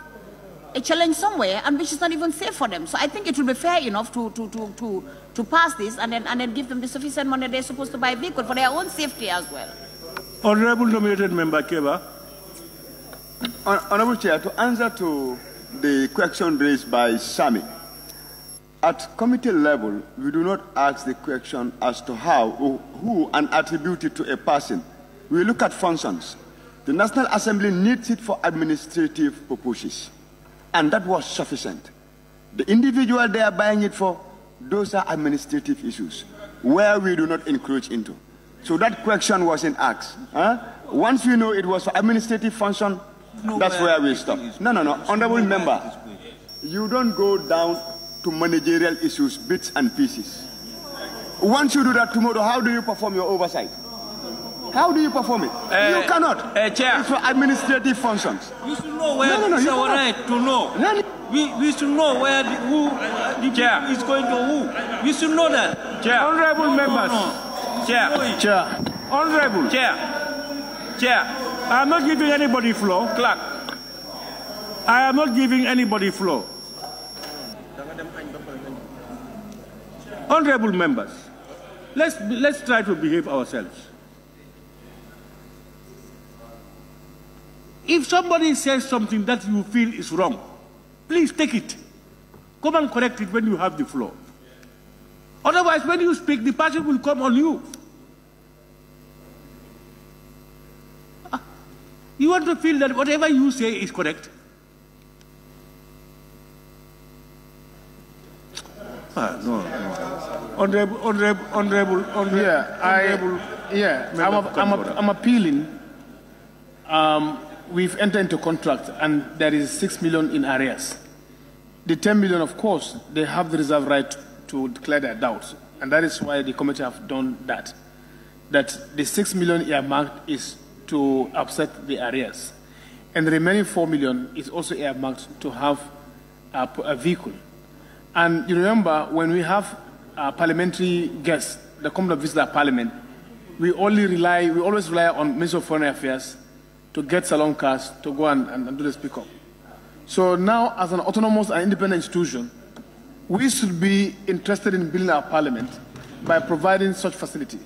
a challenge somewhere, and which is not even safe for them. So I think it will be fair enough to pass this and then give them the sufficient money they're supposed to buy a vehicle for their own safety as well. Honorable nominated member Keba. Honorable Chair, to answer to the question raised by 𝒂𝒏, at committee level, we do not ask the question as to how or who and attribute it to a person. We look at functions. The National Assembly needs it for administrative purposes, and that was sufficient. The individual they are buying it for, those are administrative issues, where we do not encroach into. So that question wasn't asked. Once we know it was for administrative function, that's where we stop. No, honorable member, you don't go down to managerial issues, bits and pieces. Once you do that tomorrow, how do you perform your oversight? How do you perform it? You cannot. Chair. It's for administrative functions. We should know where it's our right to know. We should know where the chair is going to who. We should know that. Chair. Honorable members. Chair. Honorable. Chair. I am not giving anybody floor. Clerk. I am not giving anybody floor. Honorable members, let's try to behave ourselves. If somebody says something that you feel is wrong, please take it. Come and correct it when you have the floor. Otherwise, when you speak, the person will come on you. You want to feel that whatever you say is correct? No. Honorable. I'm appealing. We've entered into contract and there is 6 million in arrears. The 10 million, of course, they have the reserve right to declare their doubts. And that is why the committee have done that. That the 6 million earmarked is to offset the arrears. And the remaining 4 million is also earmarked to have a vehicle. And you remember, when we have parliamentary guests that come to visit our parliament, we always rely on Ministry of Foreign Affairs to get salon cars to go and do this pickup. So now, as an autonomous and independent institution, we should be interested in building our parliament by providing such facility.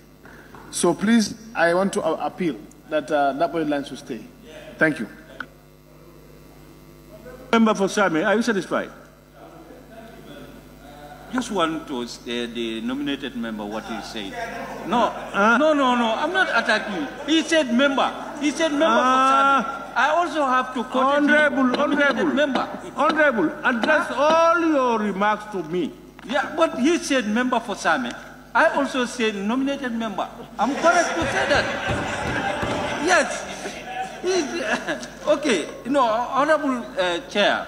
So please, I want to appeal that that budget line should stay. Thank you. Member for 𝒂𝒏, are you satisfied? Just want to the nominated member what he said. No, I'm not attacking you. He said member. He said member for 𝒂𝒏. I also have to quote Honorable, address all your remarks to me. Yeah, but he said member for 𝒂𝒏. I also said nominated member. I'm correct to say that. Yes. Okay. Honorable Chair,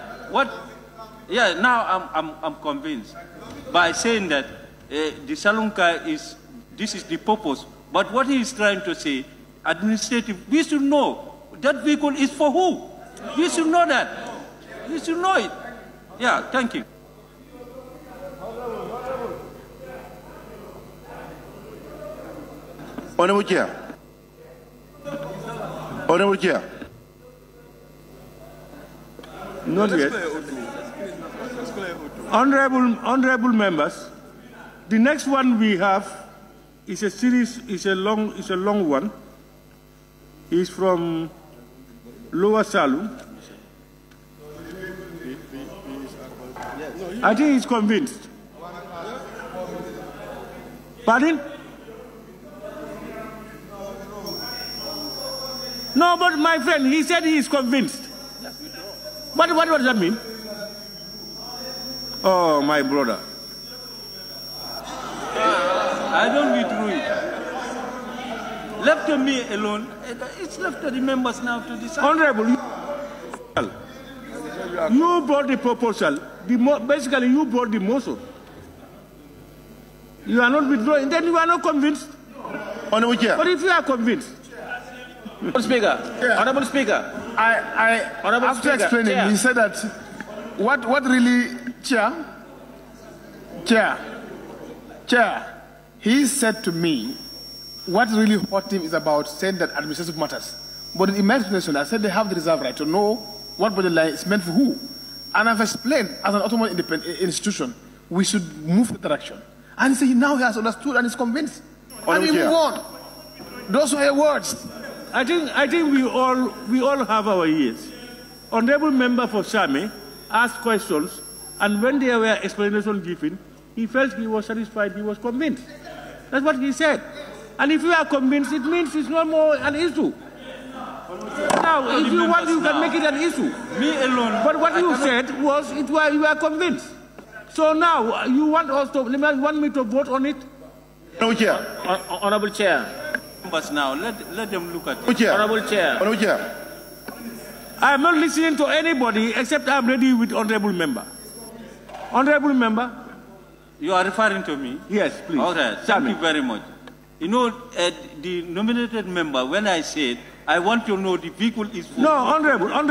now I'm convinced by saying that the salon car this is the purpose. But what he is trying to say, administrative, we should know that vehicle is for who. We should know that. We should know it. Yeah, thank you. Honorable Chair. Honorable Chair. Not yet. Honorable members, the next one we have is a long one. He's from Lower Salu. I think he's convinced. Pardon? No, but my friend, he said he is convinced. What does that mean? Oh, my brother. I don't withdraw it. Left to me alone. It's left to the members now to decide. Honorable, you brought the proposal. Basically, you brought the motion. You are not withdrawing. Then you are not convinced. Honorable Chair. But if you are convinced, Honorable Speaker, yeah. Honorable Speaker. After explaining, Chair. He said that what really, Chair, he said to me, what really hurt him is about saying that administrative matters. But in my explanation, I said they have the reserve right to know what budget line is meant for who. And I've explained, as an autonomous independent institution, we should move the direction. And he said now he has understood and is convinced. And we move on. Those were your words. I think we all have our ears. Honorable member for Same asked questions, and when there were explanations given, he felt he was satisfied, he was convinced. That's what he said. And if you are convinced, it means it's no more an issue. Now, if you want, you can make it an issue. Me alone. But what you said was you are convinced. So now, you want me to vote on it? No, Chair. Honorable Chair. But now, let them look at it. Honorable Chair. Honorable Chair. I am not listening to anybody except I am ready with Honorable Member. Honorable Member. You are referring to me? Yes, please. All right. Thank you very much. You know, the nominated member, when I said, I want to know the vehicle is full. No, Honorable. I'm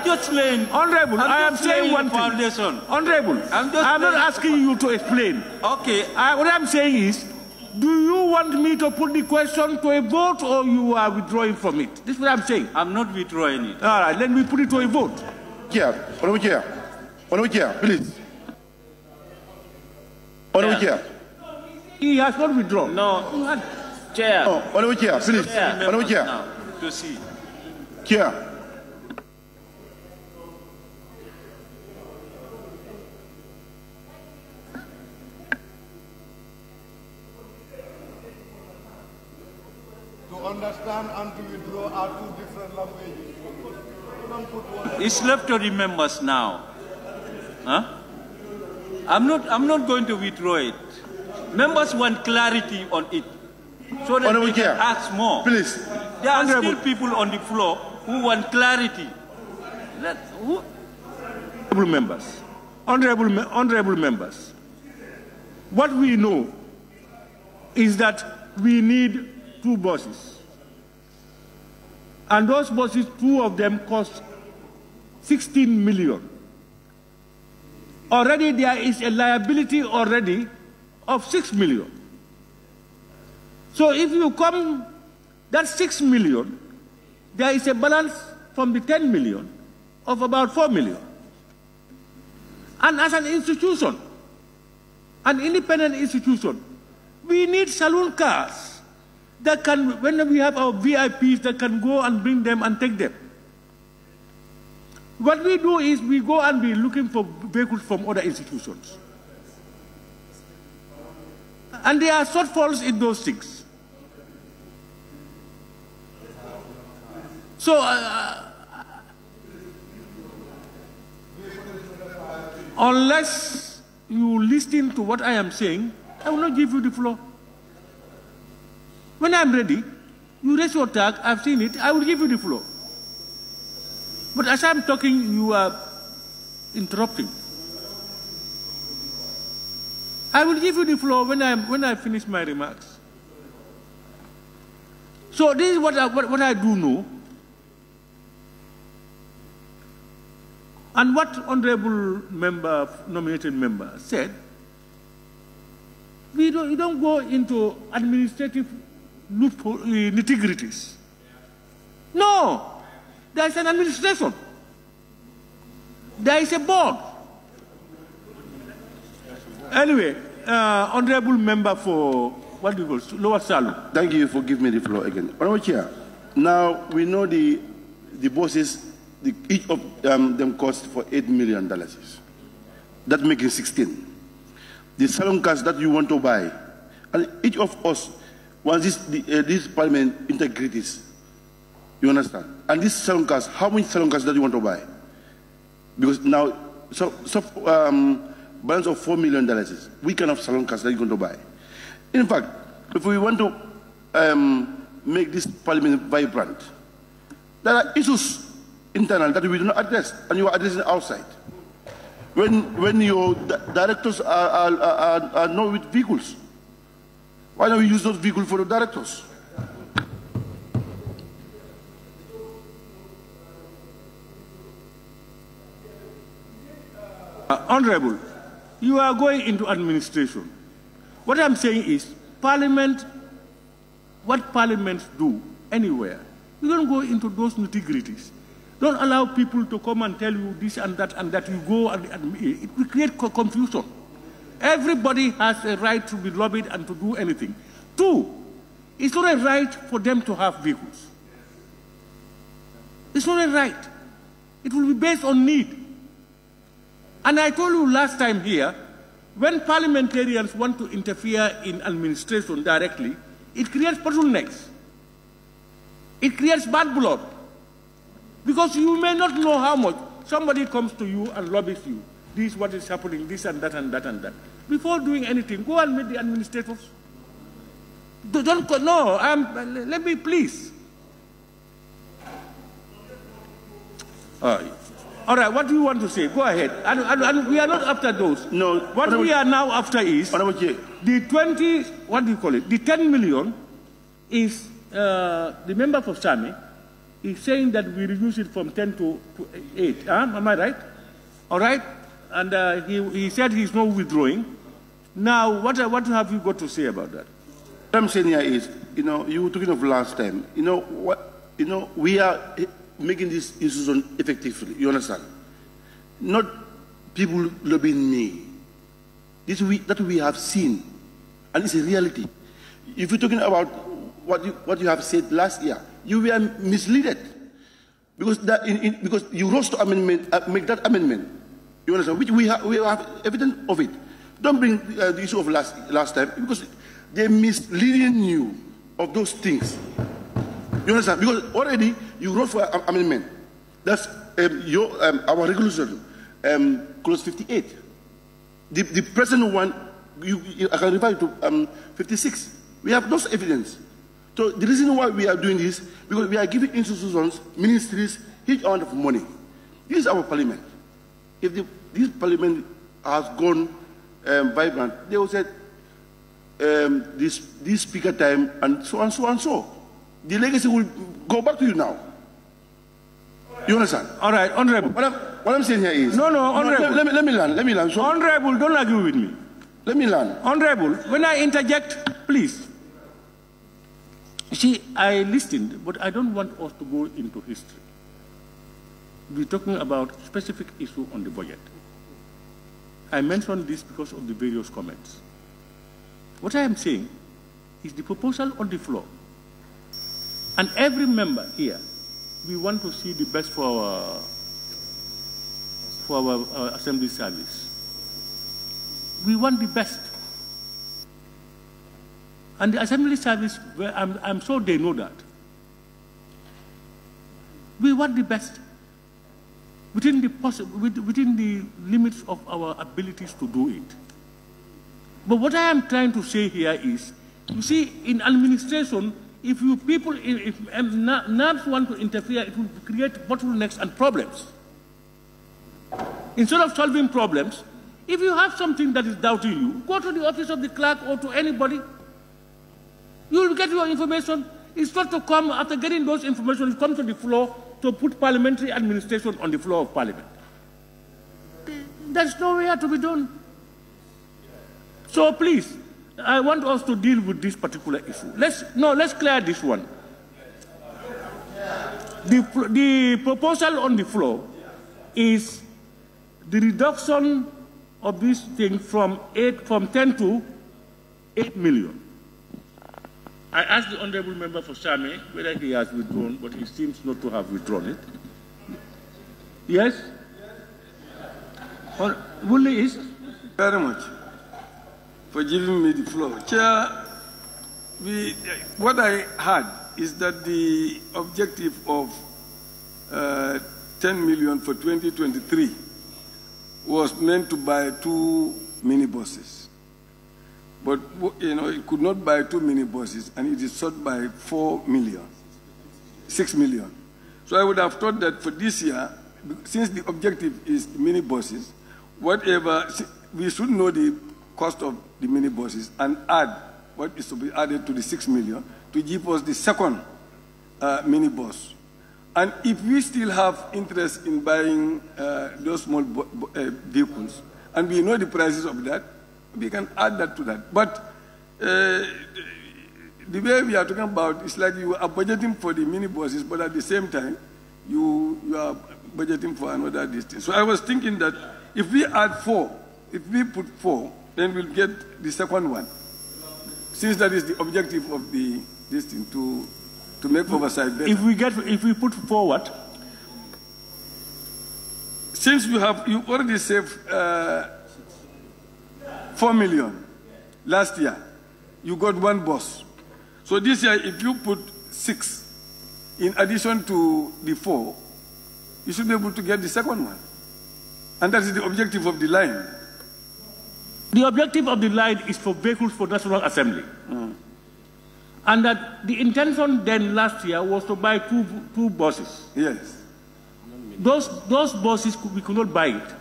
just saying. Honorable, I am saying one thing. Foundation. Honorable, I'm not asking you to explain. Okay. What I'm saying is, do you want me to put the question to a vote or you are withdrawing from it? This is what I'm saying. I'm not withdrawing it. All right, let me put it to a vote. Honorable Chair, please. Honorable Chair. He has not withdrawn. No. Chair. Oh, Honorable Chair, please. Honorable Chair. To see. Chair. To understand and to withdraw are two different languages. It's left to the members now. Huh? I'm not going to withdraw it. Members want clarity on it, so that they can ask more. Please. There are still people on the floor who want clarity. Honorable members, what we know is that we need 2 buses. And those buses, 2 of them cost 16 million. Already there is a liability of 6 million. So if you come, that 6 million, there is a balance from the 10 million of about 4 million. And as an institution, an independent institution, we need saloon cars that can, when we have our VIPs, that can go and bring them and take them. What we do is we go and be looking for vehicles from other institutions. And there are shortfalls in those things. So, unless you listen to what I am saying, I will not give you the floor. When I am ready, you raise your tag, I've seen it, I will give you the floor. But as I'm talking, you are interrupting. I will give you the floor when I finish my remarks. So this is what I do know. And what honorable member, nominated member said, we don't go into administrative nitty-gritties. No. There is an administration. There is a board. Anyway, honorable member for what do you call Lower Salu. Thank you for giving me the floor again. Honorable Chair, now we know the bosses, each of them cost for $8 million. That making 16. The salon cars that you want to buy, and each of us wants this parliament integrities. You understand? And these salon cars, how many salon cars that you want to buy? Because now, balance of $4 million, we can have salon cars that you're going to buy. In fact, if we want to make this parliament vibrant, there are issues internal that we do not address, and you are addressing outside. When your directors are not with vehicles, why don't we use those vehicles for the directors? Honorable, you are going into administration. What I'm saying is, Parliament, what parliaments do anywhere, you don't go into those nitty-gritties. Don't allow people to come and tell you this and that you go and it will create confusion. Everybody has a right to be lobbied and to do anything. Two, it's not a right for them to have vehicles. It's not a right. It will be based on need. And I told you last time here, when parliamentarians want to interfere in administration directly, it creates bottlenecks. It creates bad blood. Because you may not know how much. Somebody comes to you and lobbies you. This is what is happening, this and that and that and that. Before doing anything, go and meet the administrators. Don't go, no, let me please. All right, what do you want to say? Go ahead. And we are not after those. No. What we are now after is the 20, what do you call it? The 10 million is, the member for SAMI is saying that we reduce it from 10 to 8. Am I right? All right? And he said he's not withdrawing. Now, what have you got to say about that? What I'm saying here is, you were talking of last time. We are making this institution effectively. You understand? Not people lobbying me. That we have seen, and it's a reality. If you're talking about what you have said last year, you were misled because you rose to amendment, make that amendment. You understand? Which we have evidence of it. Don't bring the issue of last time because they're misleading you of those things. You understand? Because already you wrote for amendment. That's our resolution, clause 58. The present one, I can refer to 56. We have those evidence. So the reason why we are doing this, because we are giving institutions, ministries, huge amount of money. This is our parliament. If this parliament has gone vibrant, they will say this speaker time and so and so and so. The legacy will go back to you now. You understand? All right, Honorable. What I'm saying here is... No, Honorable. Let me learn. So, Honorable, don't argue with me. Let me learn. Honorable, when I interject, please. You see, I listened, but I don't want us to go into history. We're talking about specific issue on the budget. I mentioned this because of the various comments. What I am saying is the proposal on the floor. And every member here, we want to see the best for our assembly service. We want the best. And the assembly service, I'm sure they know that. We want the best within the limits of our abilities to do it. But what I am trying to say here is, you see, in administration, if NABs want to interfere, it will create bottlenecks and problems. Instead of solving problems, if you have something that is doubting you, go to the office of the clerk or to anybody. You will get your information. It's not to come after getting those information, come to the floor to put parliamentary administration on the floor of parliament. There's nowhere to be done. So please, I want us to deal with this particular issue. Let's clear this one. The proposal on the floor is the reduction of this thing from 10 to 8 million. I asked the Honorable Member for SAMI whether he has withdrawn, but he seems not to have withdrawn it. Yes? Woolley is? Very much for giving me the floor. Chair, what I heard is that the objective of 10 million for 2023 was meant to buy 2 minibuses. But, it could not buy 2 minibuses, and it is sought by 6 million. So I would have thought that for this year, since the objective is the minibuses, we should know the cost of the minibuses and add what is to be added to the 6 million to give us the second minibus. And if we still have interest in buying those small vehicles, and we know the prices of that, we can add that to that. But the way we are talking about, it's like you are budgeting for the minibuses, but at the same time, you are budgeting for another distance. So I was thinking that if we add 4, if we put 4, then we'll get the second one. Since that is the objective of the distance, to make oversight better. If we put forward, since you already saved 4 million last year, you got 1 bus. So this year, if you put 6 in addition to the 4, you should be able to get the second one. And that is the objective of the line. The objective of the line is for vehicles for National Assembly. And that the intention then last year was to buy two buses. Yes. Those buses, we could not buy it.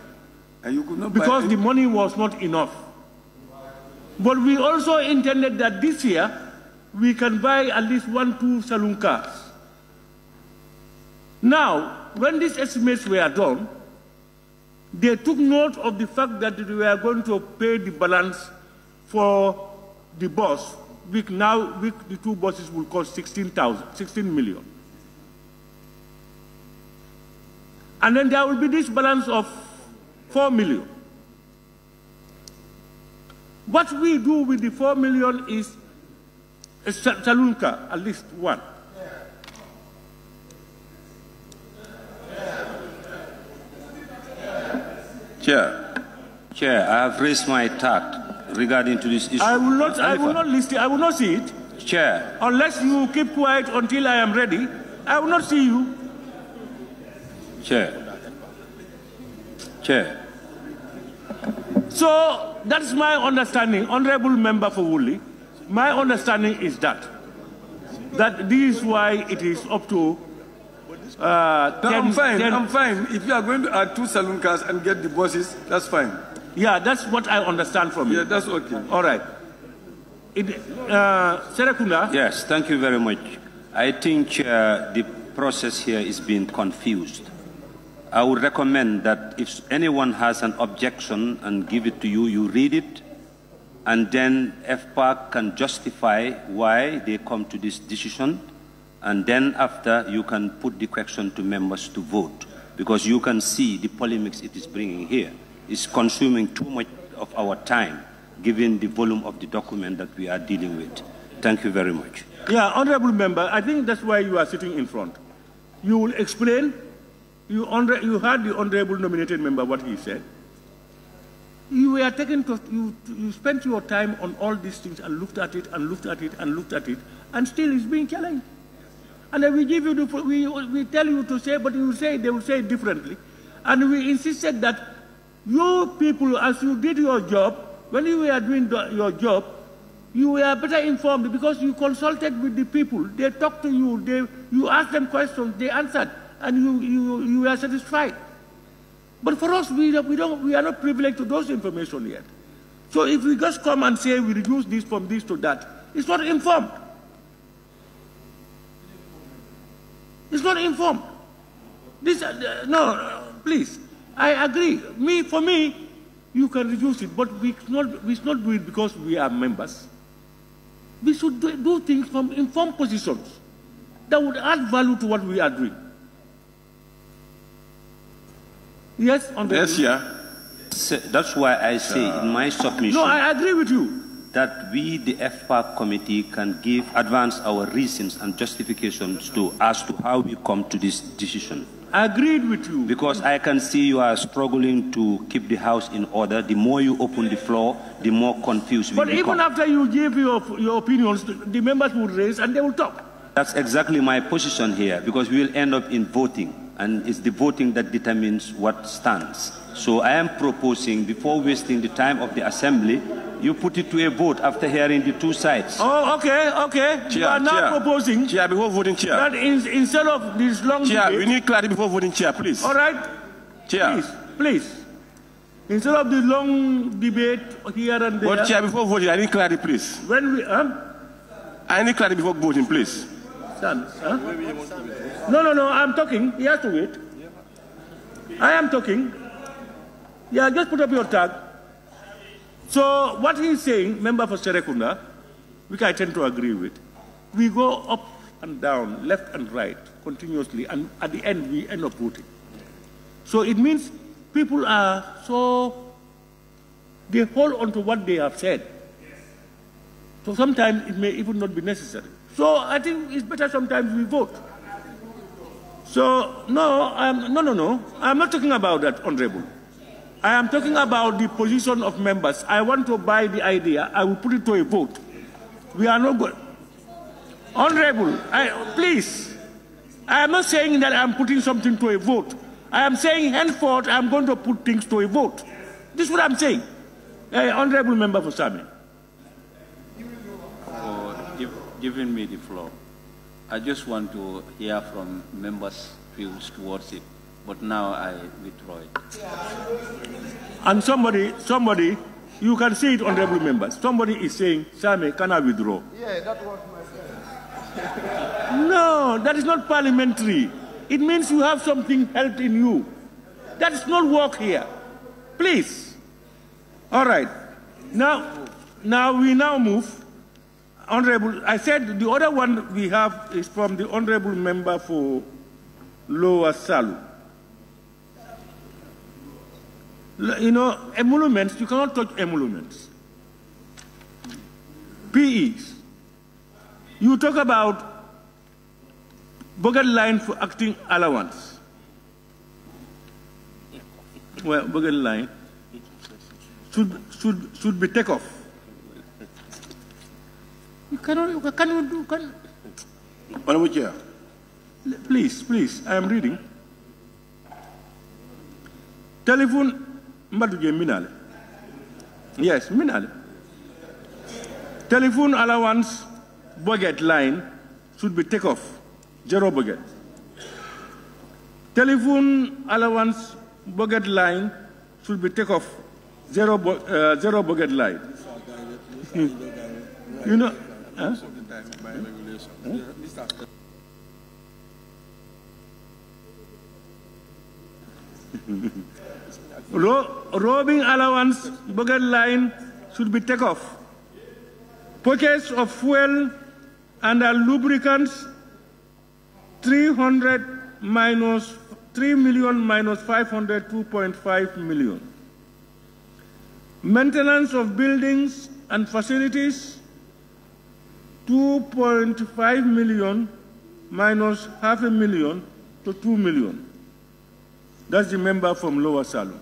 And you could not because buy it? The money was not enough. But we also intended that this year, we can buy at least 1-2 saloon cars. Now, when these estimates were done, they took note of the fact that we were going to pay the balance for the bus, which the 2 buses will cost 16 million. And then there will be this balance of 4 million. What we do with the 4 million is a saloon car, at least one. Chair, I have raised my tact regarding to this issue. I will not listen. I will not see it. Chair. Unless you keep quiet until I am ready, I will not see you. Chair. So that's my understanding, Honorable Member for Woolly. My understanding is that this is why it is up to. I'm fine. If you are going to add 2 saloon cars and get the buses, that's fine. Yeah, that's what I understand from you. Yeah, that's okay. All right. Serekunda? Yes, thank you very much. I think the process here is being confused. I would recommend that if anyone has an objection and give it to you, you read it, and then FPAC can justify why they come to this decision, and then after you can put the question to members to vote, because you can see the polemics it is bringing here. It's consuming too much of our time, given the volume of the document that we are dealing with. Thank you very much. Yeah, Honorable Member, I think that's why you are sitting in front. You will explain. You heard the Honorable Nominated Member what he said. You were taken to, you spent your time on all these things and looked at it and looked at it and looked at it, and still it's being challenged. And then we give you we tell you to say, but you say they will say it differently. And we insisted that you people, as you did your job, when you were doing your job, you were better informed because you consulted with the people. They talked to you. You asked them questions. They answered, and you were satisfied. But for us, we are not privileged to those information yet. So if we just come and say we reduce this from this to that, it's not informed. It's not informed. This, no, please. I agree. For me, you can reduce it, but we should not do it because we are members. We should do things from informed positions that would add value to what we are doing. Yes, on the yes, yeah. That's why I say in my submission. No, I agree with you. That we, the FPAC committee, can advance our reasons and justifications as to how we come to this decision. I agreed with you. Because I can see you are struggling to keep the house in order. The more you open the floor, the more confused we become. But even after you give your opinions, the members will raise and they will talk. That's exactly my position here, because we will end up in voting, and it's the voting that determines what stands. So I am proposing, before wasting the time of the assembly, you put it to a vote after hearing the two sides. Oh, okay. Chair, you are now proposing Chair, before voting, Chair. That instead of this long Chair, debate, we need clarity before voting, Chair, please. All right? Chair. Please. Instead of the long debate here and there. But Chair, before voting, I need clarity, please. When we, I need clarity before voting, please. Sam, huh? No, I'm talking. He has to wait. I am talking. Yeah, just put up your tag. So what he's saying, member for Serekunda, which I tend to agree with, we go up and down, left and right, continuously, and at the end we end up voting. So it means people are they hold on to what they have said. So sometimes it may even not be necessary. So I think it's better sometimes we vote. So no, I'm not talking about that, Honorable. I am talking about the position of members. I want to buy the idea. I will put it to a vote. We are not good. Honorable, please. I am not saying that I'm putting something to a vote. I am saying henceforth I'm going to put things to a vote. This is what I'm saying. Honorable member for Sami. For giving me the floor. I just want to hear from members' views towards it. But now I withdraw it. And somebody, you can see it, honorable members. Somebody is saying, Sami, can I withdraw? Yeah, that was myself. No, that is not parliamentary. It means you have something held in you. That is not work here. Please. All right. Now we move. Honorable, I said the other one we have is from the honorable member for Lower Salu. You know, emoluments, you cannot touch emoluments. PEs. You talk about budget line for acting allowance. Well, budget line should be take off. Honorable Chair. Please, I am reading. Telephone, Minale. Yes, Minale. Telephone allowance budget line should be take off, zero budget. Telephone allowance budget line should be take off, zero budget line. You know, huh? Robbing allowance budget line should be take off. Purchase of fuel and lubricants 3 million minus 500, 2.5 million. Maintenance of buildings and facilities 2.5 million minus $500,000 to 2 million. That's the member from Lower Salon.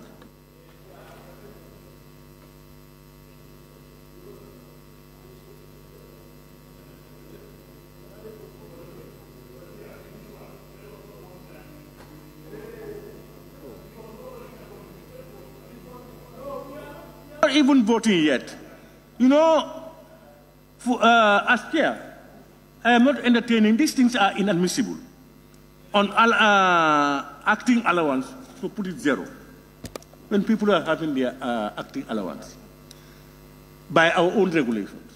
Not even voting yet. You know, as chair, I am not entertaining. These things are inadmissible. On acting allowance, to put it zero. When people are having their acting allowance by our own regulations.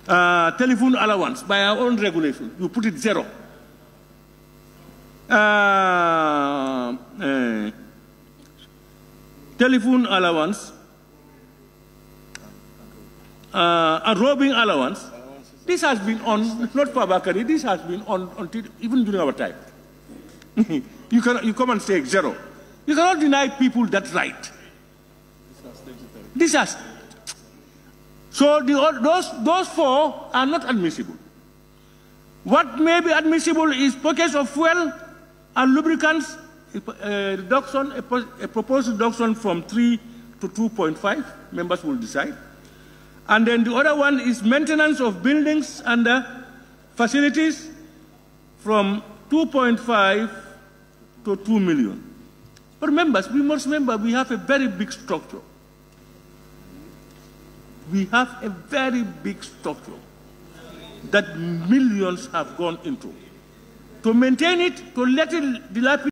Telephone allowance by our own regulations, you put it zero. Telephone allowance, a robbing allowance, this has been on, not for Bakari, this has been on until even during our time. You come and say zero. You cannot deny people that right. This has. So those four are not admissible. What may be admissible is purchase of fuel and lubricants, a proposed reduction from 3 to 2.5. Members will decide. And then the other one is maintenance of buildings and facilities from 2.5 to 2 million. But members, we must remember we have a very big structure. We have a very big structure that millions have gone into. To maintain it, to let it dilapidate,